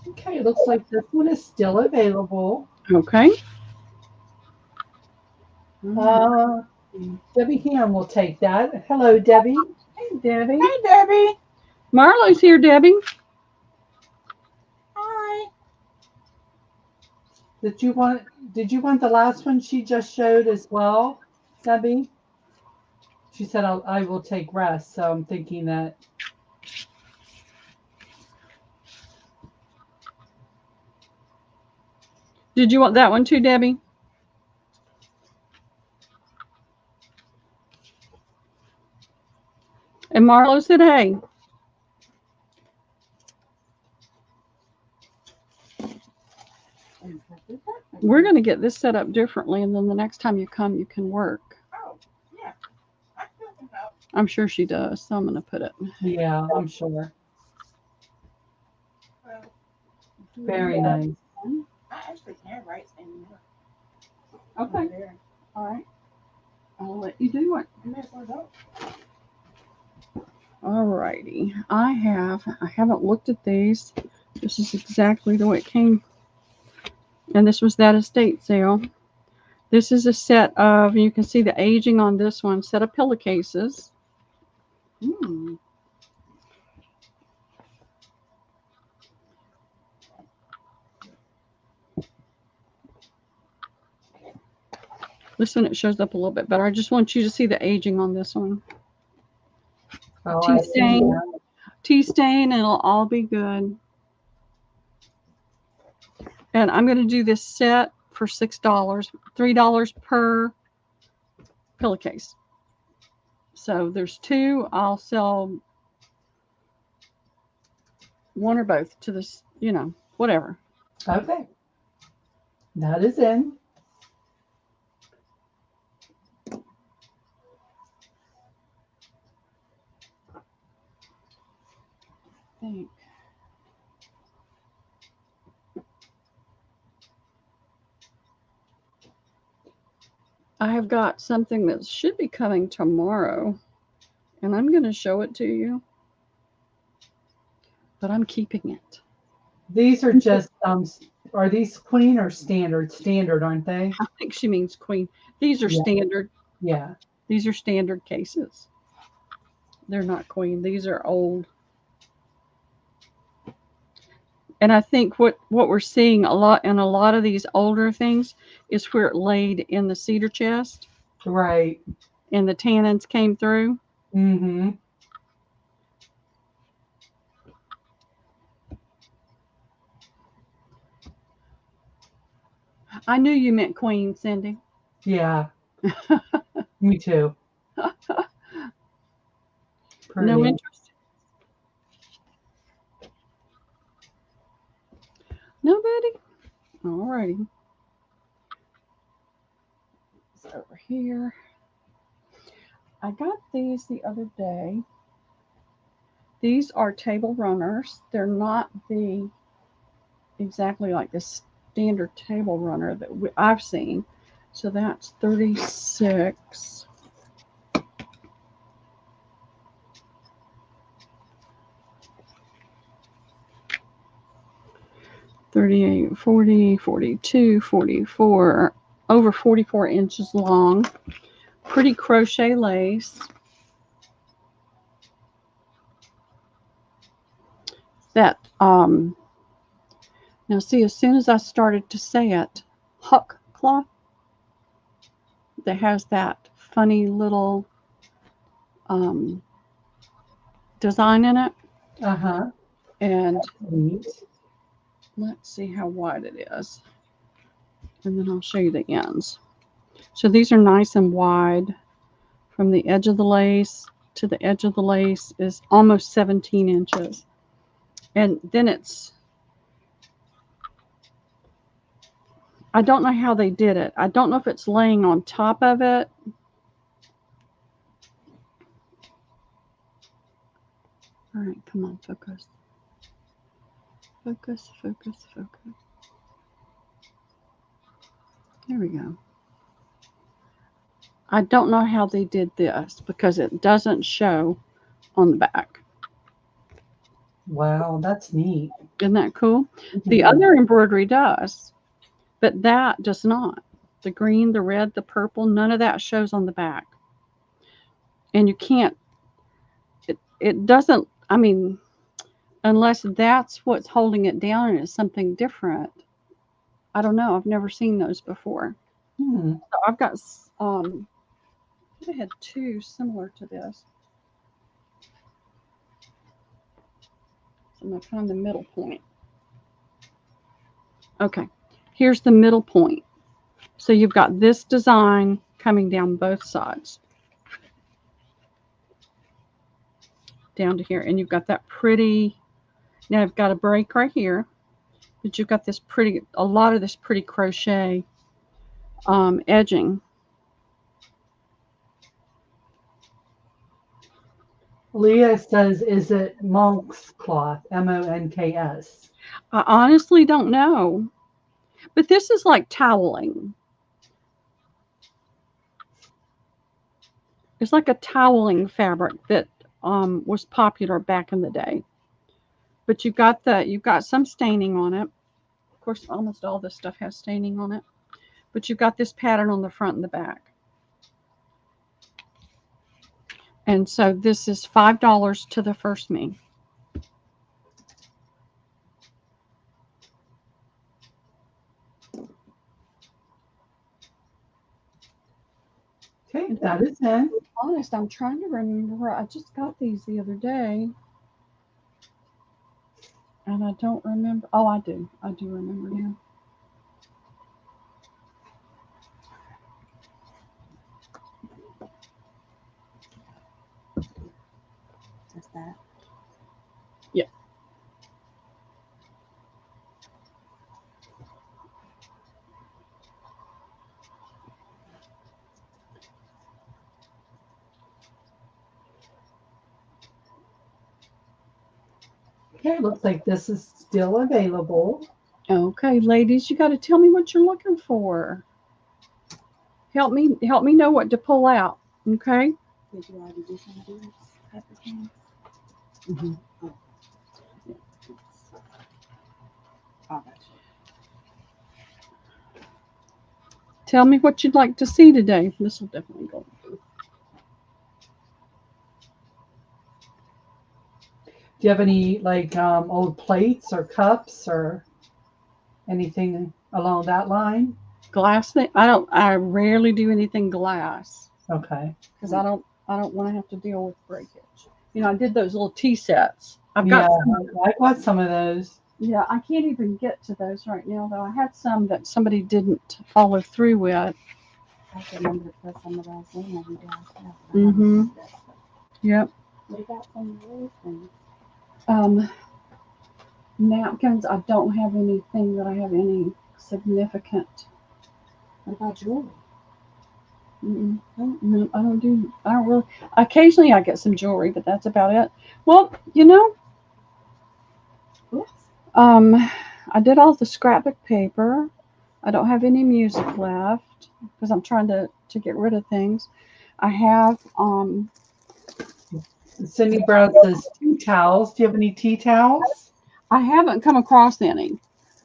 Okay, it looks like this one is still available. Okay. Debbie Ham will take that. Hello, Debbie. Hey, Debbie. Hey, Debbie. Marlo's here, Debbie. Hi. Did you want the last one she just showed as well, Debbie? She said I will take rest, so I'm thinking that. Did you want that one too, Debbie? And Marlo said, hey. We're going to get this set up differently, and then the next time you come, you can work. Oh, yeah. I feel about. I'm sure she does, so I'm going to put it. Yeah, I'm sure. Well, Very nice. I actually can write in Okay. there. All right. I'll let you do it. You may as well go. All righty. I haven't looked at these. This is exactly the way it came. And this was that estate sale. This is a set of, you can see the aging on this one, set of pillowcases. This one, it shows up a little bit better. I just want you to see the aging on this one. Oh, Tea stain, and it'll all be good. And I'm going to do this set for $6, $3 per pillowcase. So there's two. I'll sell one or both to this, you know, whatever. Okay. That is in. I think. I have got something that should be coming tomorrow, and I'm going to show it to you, but I'm keeping it. These are just are these queen or standard? Standard, aren't they? I think she means queen. These are Yeah. standard. Yeah. These are standard cases. They're not queen. These are old. And I think what we're seeing a lot in a lot of these older things is where it laid in the cedar chest Right. and the tannins came through. Mm-hmm. I knew you meant queen, Cindy. Yeah. Me too. No Pretty. interest? Nobody? Alrighty. It's over here. I got these the other day. These are table runners. They're not the exactly like the standard table runner that I've seen. So that's 36. $38, $40, $42, $44, over 44 inches long. Pretty crochet lace. That, now see, as soon as I started to say it, huck cloth, that has that funny little design in it. Uh-huh. And Neat. let's see how wide it is. And then I'll show you the ends. So these are nice and wide. From the edge of the lace to the edge of the lace is almost 17 inches. And then it's, I don't know how they did it. I don't know if it's laying on top of it. All right, come on, focus. Focus, focus, focus. There we go. I don't know how they did this because it doesn't show on the back. Wow, that's neat. Isn't that cool? Mm-hmm. The other embroidery does, but that does not. The green, the red, the purple, none of that shows on the back. And you can't, it doesn't, I mean, unless that's what's holding it down and it's something different. I don't know. I've never seen those before. Hmm. So I've got, I had two similar to this. So I'm going to find the middle point. Okay, here's the middle point. So you've got this design coming down both sides. Down to here. And you've got that pretty, now I've got a break right here. But you've got this pretty, a lot of this pretty crochet edging. Leah says, is it monk's cloth? M-O-N-K-S. I honestly don't know. But this is like toweling. It's like a toweling fabric that was popular back in the day. But you've got some staining on it. Of course, almost all this stuff has staining on it. But you've got this pattern on the front and the back. And so this is $5 to the first me. Okay, that is in. Honest, I'm trying to remember. I just got these the other day. And I don't remember. Oh, I do. I do remember now. that. Okay, looks like this is still available. Okay, ladies, you got to tell me what you're looking for. Help me know what to pull out. Okay. Did you already do some of these type of things? Mhm. Oh, gotcha. Tell me what you'd like to see today. This will definitely go. Do you have any like old plates or cups or anything along that line? Glass thing. I rarely do anything glass Okay. because I don't want to have to deal with breakage. You know, I did those little tea sets. I've Yeah, got some. I got some of those. Yeah, I can't even get to those right now though. I had some that somebody didn't follow through with. I have to remember to put some of those in every day. Mhm. Yep. What about some of those things? Napkins. I don't have anything that I have any significant. What about jewelry? Mm-mm. No, I don't do. I don't really. Occasionally, I get some jewelry, but that's about it. Well, you know, Oops. I did all the scrapbook paper. I don't have any music left because I'm trying to get rid of things. I have Cindy Brown says tea towels. Do you have any tea towels? I haven't come across any.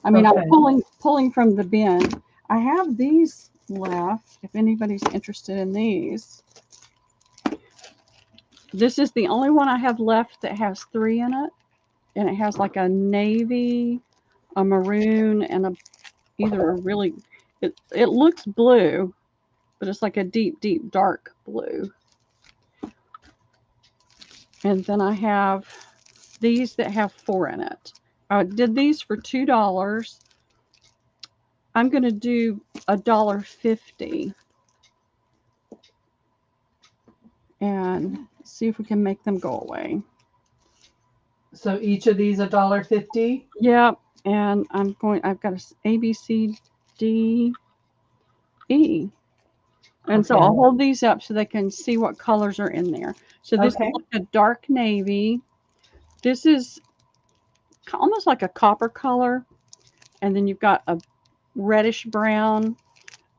I mean, Okay. I'm pulling from the bin. I have these left. If anybody's interested in these, this is the only one I have left that has 3 in it, and it has like a navy, a maroon, and either a really. It looks blue, but it's like a deep, deep dark blue. And then I have these that have 4 in it. I did these for $2. I'm going to do $1.50 and see if we can make them go away. So each of these $1.50? Yep. And I've got A, B, C, D, E. And so Okay. I'll hold these up so they can see what colors are in there. So this Okay. is like a dark navy. This is almost like a copper color. And then you've got a reddish brown,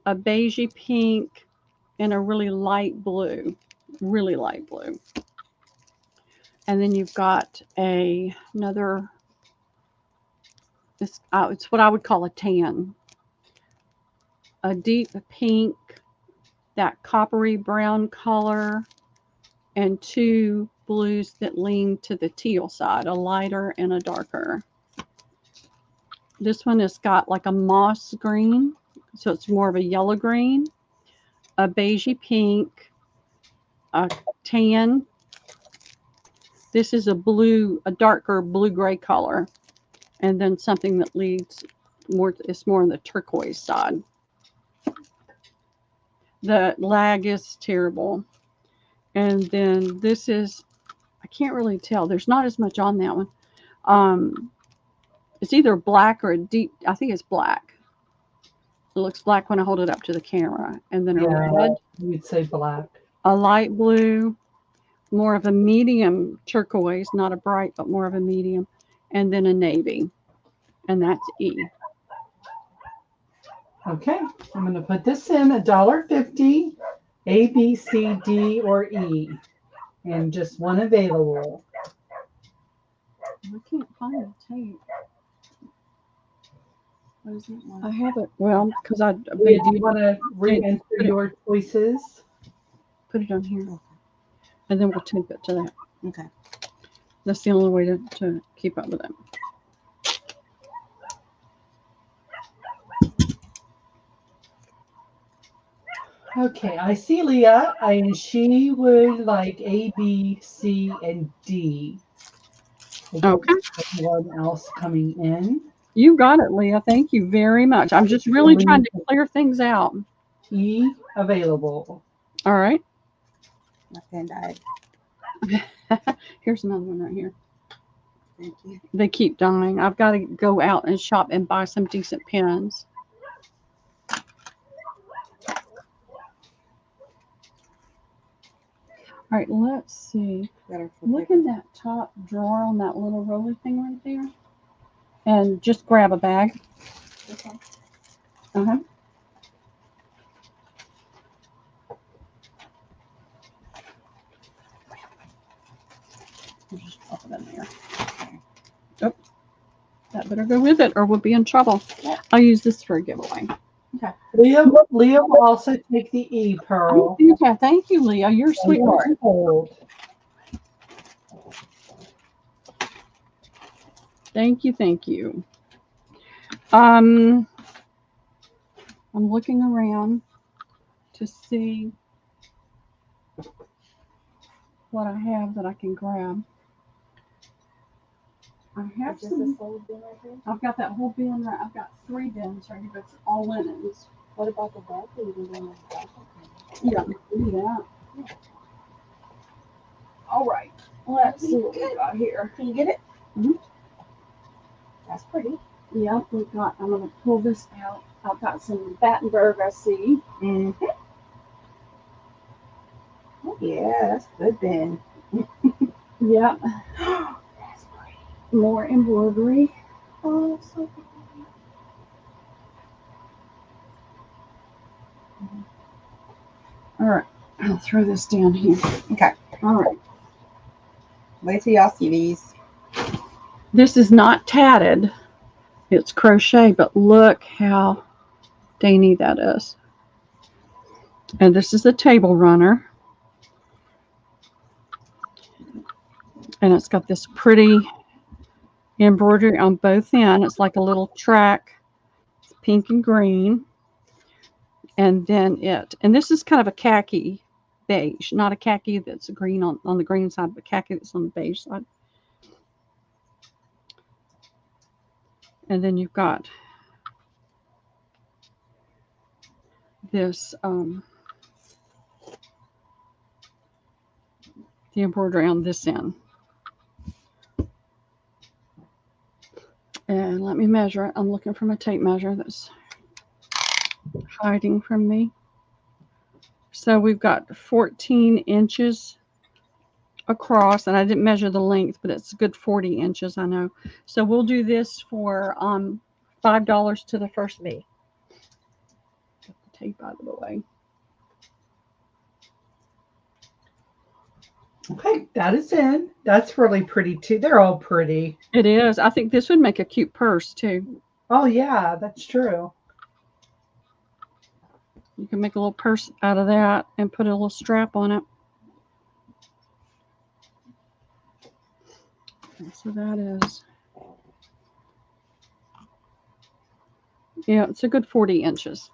a beigey pink, and a really light blue. Really light blue. And then you've got another, it's what I would call a tan. A deep pink, that coppery brown color, and 2 blues that lean to the teal side, a lighter and a darker. This one has got like a moss green, so it's more of a yellow green, a beigey pink, a tan. This is a blue, a darker blue-gray color, and then something that leads more, it's more on the turquoise side. The lag is terrible. And then this is, I can't really tell. There's not as much on that one. It's either black or a deep, I think it's black. It looks black when I hold it up to the camera. And then a red, You'd say black. a light blue, more of a medium turquoise, not a bright, but more of a medium, and then a navy. And that's E. Okay. I'm going to put this in $1.50, A, B, C, D, or E. And just one available. I can't find the tape. What is it? I have it. Well, because I Leah, do you want to re-enter your choices? put it on here. And then we'll tape it to that. Okay. That's the only way to keep up with it. Okay, I see Leah, and she would like A, B, C, and D. Okay. Anyone else coming in? You got it, Leah. Thank you very much. I'm just really trying to clear things out. E available. All right. My pen died. Here's another one right here. Thank you. They keep dying. I've got to go out and shop and buy some decent pens. All right, let's see. Better for Look paper. in that top drawer on that little roller thing right there. And just grab a bag. Okay. Uh-huh. Just pop it in there. Oh, that better go with it or we'll be in trouble. Yep. I'll use this for a giveaway. Leah will also take the E, Pearl. Okay, thank you, Leah. You're a sweetheart. Hold. Thank you, thank you. I'm looking around to see what I have that I can grab. I have Is this some. a whole bin right here? I've got that whole bin right. I've got 3 bins right here, but it's all linens. What about the back? Or you can go in the back? Yeah, do that. All right. Let's see what we got here. Can you get it? Mhm. That's pretty. Yeah, we've got. I'm gonna pull this out. I've got some Battenberg. I see. Mm-hmm. Oh, yeah, that's good then. Yeah, That's pretty. more embroidery. Oh, so pretty. All right. I'll throw this down here. Okay. All right. Wait till y'all see these. This is not tatted. It's crochet, but look how dainty that is. And this is a table runner. And it's got this pretty embroidery on both ends. It's like a little track. It's pink and green. And then and this is kind of a khaki beige, not a khaki that's green on the green side, but khaki that's on the beige side. And then you've got this, the embroidery on this end. And let me measure it. I'm looking for my tape measure that's hiding from me. So we've got 14 inches across, and I didn't measure the length, but it's a good 40 inches, I know. So we'll do this for $5 to the first me. Get the tape out of the way. Okay, that is in. That's really pretty too. They're all pretty. It is. I think this would make a cute purse too. Oh yeah, that's true. You can make a little purse out of that and put a little strap on it. Okay, so that is, yeah, it's a good 40 inches.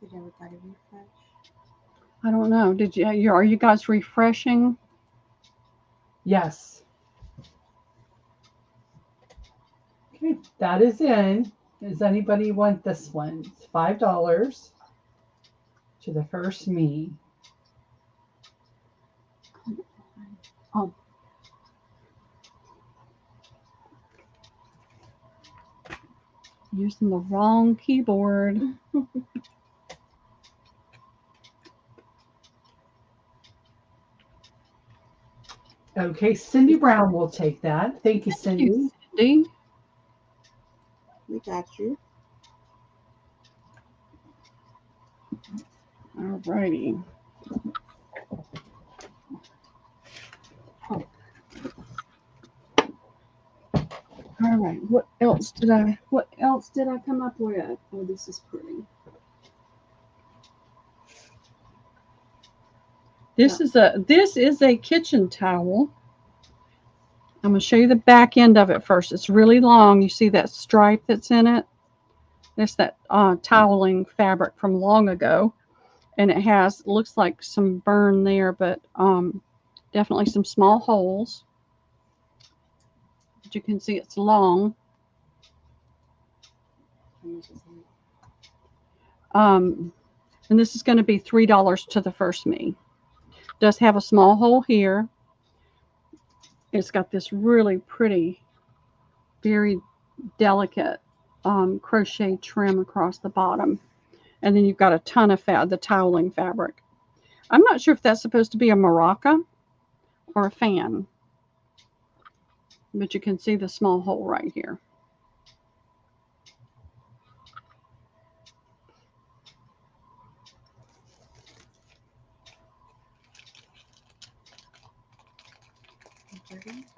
Did everybody refresh? I don't know. Did you? Are you guys refreshing? Yes. Okay, that is in. Does anybody want this one? It's $5 to the first me. Oh. Using the wrong keyboard. Okay, Cindy Brown will take that. Thank you, Cindy. Thank you, Cindy. We got you. All righty. All right. What else did I come up with? Oh, this is pretty. This is a kitchen towel. I'm going to show you the back end of it first. It's really long. You see that stripe that's in it? That's that toweling fabric from long ago. And it looks like some burn there, but definitely some small holes. But you can see it's long. And this is going to be $3 to the first me. Does have a small hole here. It's got this really pretty, very delicate crochet trim across the bottom. And then you've got a ton of the toweling fabric. I'm not sure if that's supposed to be a maraca or a fan. But you can see the small hole right here.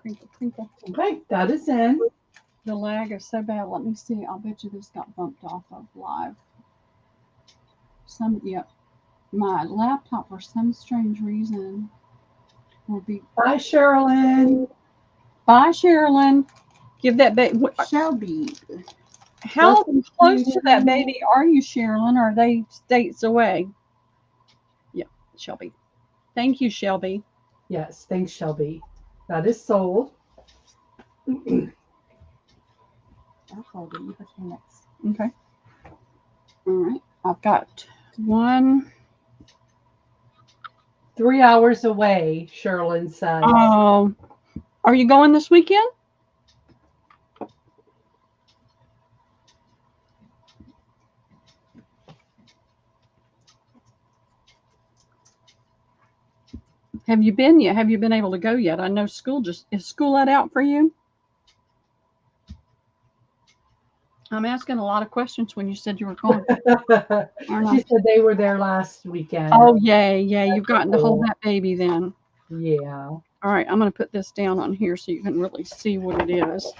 Crinkle, crinkle. Okay, that is in. The lag is so bad. Let me see. I'll bet you this got bumped off of live. Yep. My laptop, for some strange reason, will be. Bye, Sherilyn. Bye, Sherilyn. Give that baby. Shelby. How close to that baby are you, Sherilyn? Are they states away? Yeah, Shelby. Thank you, Shelby. Yes, thanks, Shelby. That is sold. I'll hold it. You put your next. Okay. All right. I've got one. 3 hours away, Sherilyn says. Are you going this weekend? Have you been yet? Have you been able to go yet? I know is school let out for you? I'm asking a lot of questions when you said you were going. She said they were there last weekend. Oh, yay. You've gotten to hold that baby then. Yeah. All right, I'm going to put this down on here so you can really see what it is.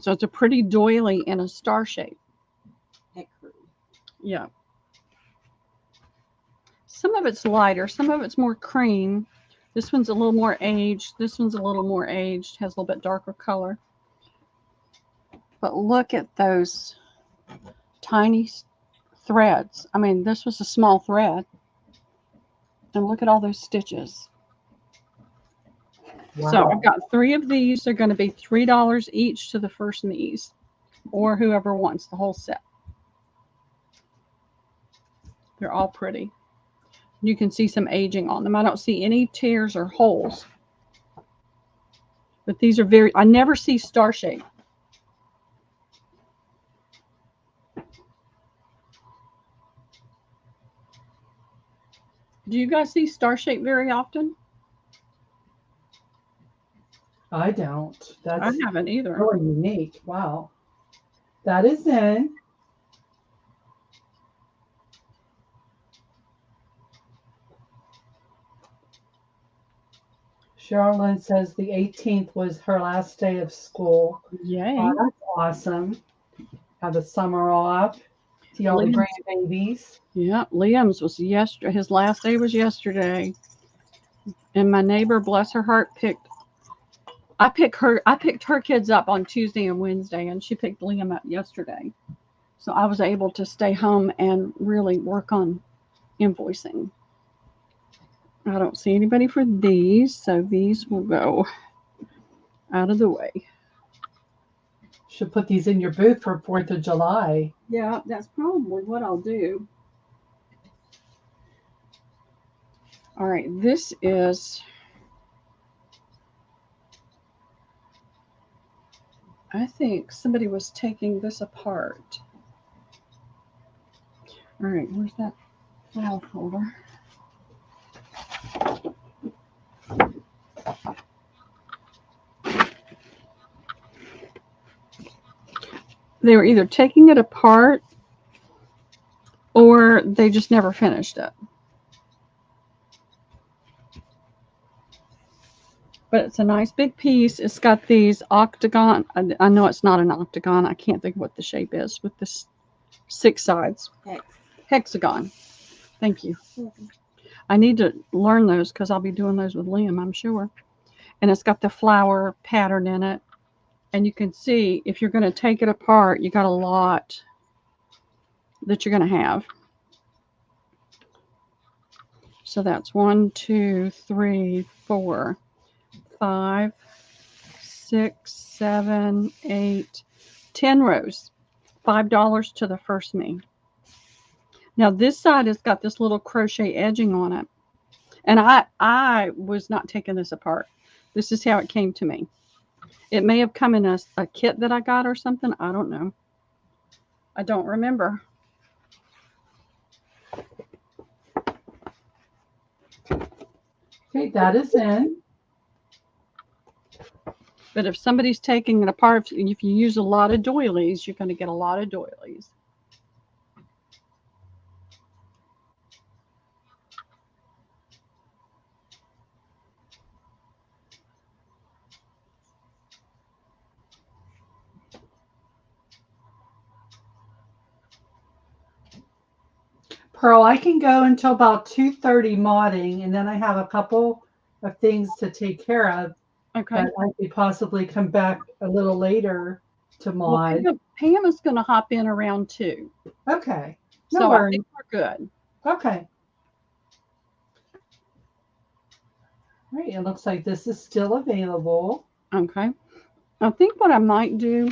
So it's a pretty doily in a star shape. Yeah. Some of it's lighter, some of it's more cream. This one's a little more aged. This one's a little more aged, has a little bit darker color. But look at those tiny threads. I mean, this was a small thread. And look at all those stitches. Wow. So I've got 3 of these. They're going to be $3 each to the first me's, or whoever wants the whole set. They're all pretty. You can see some aging on them. I don't see any tears or holes. But these are I never see star shape. Do you guys see star shape very often? I don't. I haven't either. Really unique. Wow. That is in. Sherilyn says the 18th was her last day of school. Yay. Oh, that's awesome. Have the summer off. See all the grandbabies. Yeah, Liam's was yesterday. His last day was yesterday. And my neighbor, bless her heart, I picked her kids up on Tuesday and Wednesday, and she picked Liam up yesterday. So I was able to stay home and really work on invoicing. I don't see anybody for these, so these will go out of the way. Should put these in your booth for 4th of July. Yeah, that's probably what I'll do. All right, this is, I think somebody was taking this apart. All right, where's that file folder? They were either taking it apart or they just never finished it. But it's a nice big piece. It's got these octagon. I know it's not an octagon. I can't think of what the shape is with this 6 sides. Hexagon. Thank you. I need to learn those because I'll be doing those with Liam, I'm sure. And it's got the flower pattern in it. And you can see if you're going to take it apart, you got a lot that you're going to have. So that's 1, 2, 3, 4, 5, 6, 7, 8, 10 rows. $5 to the first me. Now this side has got this little crochet edging on it. And I was not taking this apart. This is how it came to me. It may have come in a kit that I got or something. I don't know. I don't remember. Okay, that is in. But if somebody's taking it apart, if you use a lot of doilies, you're going to get a lot of doilies. Pearl, I can go until about 2:30 modding, and then I have a couple of things to take care of. Okay. But I could possibly come back a little later to mod. Well, Pam is going to hop in around 2. Okay. No So worries. I think we're good. Okay. All right. It looks like this is still available. Okay. I think what I might do.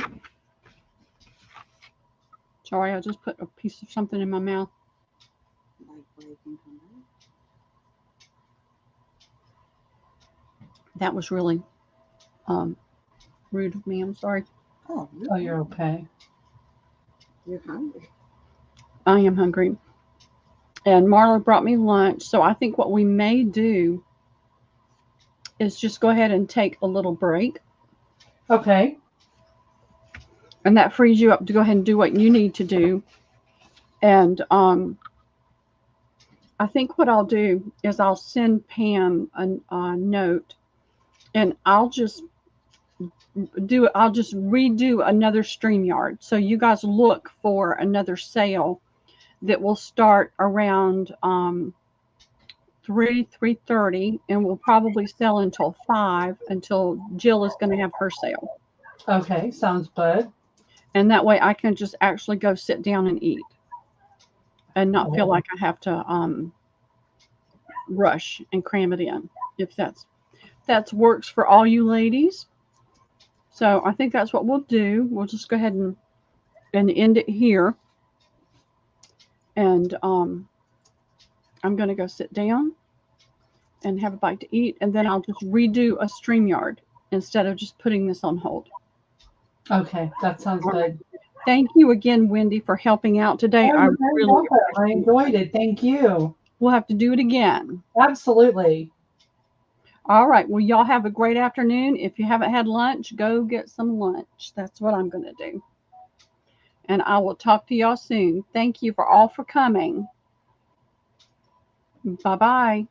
Sorry, I just put a piece of something in my mouth. That was really rude of me. I'm sorry. Oh, You're okay. You're hungry. I am hungry. And Marla brought me lunch. So I think what we may do is just go ahead and take a little break. Okay. And that frees you up to go ahead and do what you need to do. And I think what I'll do is I'll send Pam a note, and I'll just redo another StreamYard. So you guys look for another sale that will start around 3:30, and will probably sell until 5, until Jill is going to have her sale. Okay. Sounds good. And that way I can just actually go sit down and eat and not feel like I have to rush and cram it in, if that's works for all you ladies. So I think that's what we'll do. We'll just go ahead and end it here. And I'm going to go sit down and have a bite to eat, and then I'll just redo a StreamYard instead of just putting this on hold. Okay. That sounds good. Thank you again, Wendy, for helping out today. I enjoyed it. Thank you. We'll have to do it again. Absolutely. All right. Well, y'all have a great afternoon. If you haven't had lunch, go get some lunch. That's what I'm going to do. And I will talk to y'all soon. Thank you for all for coming. Bye-bye.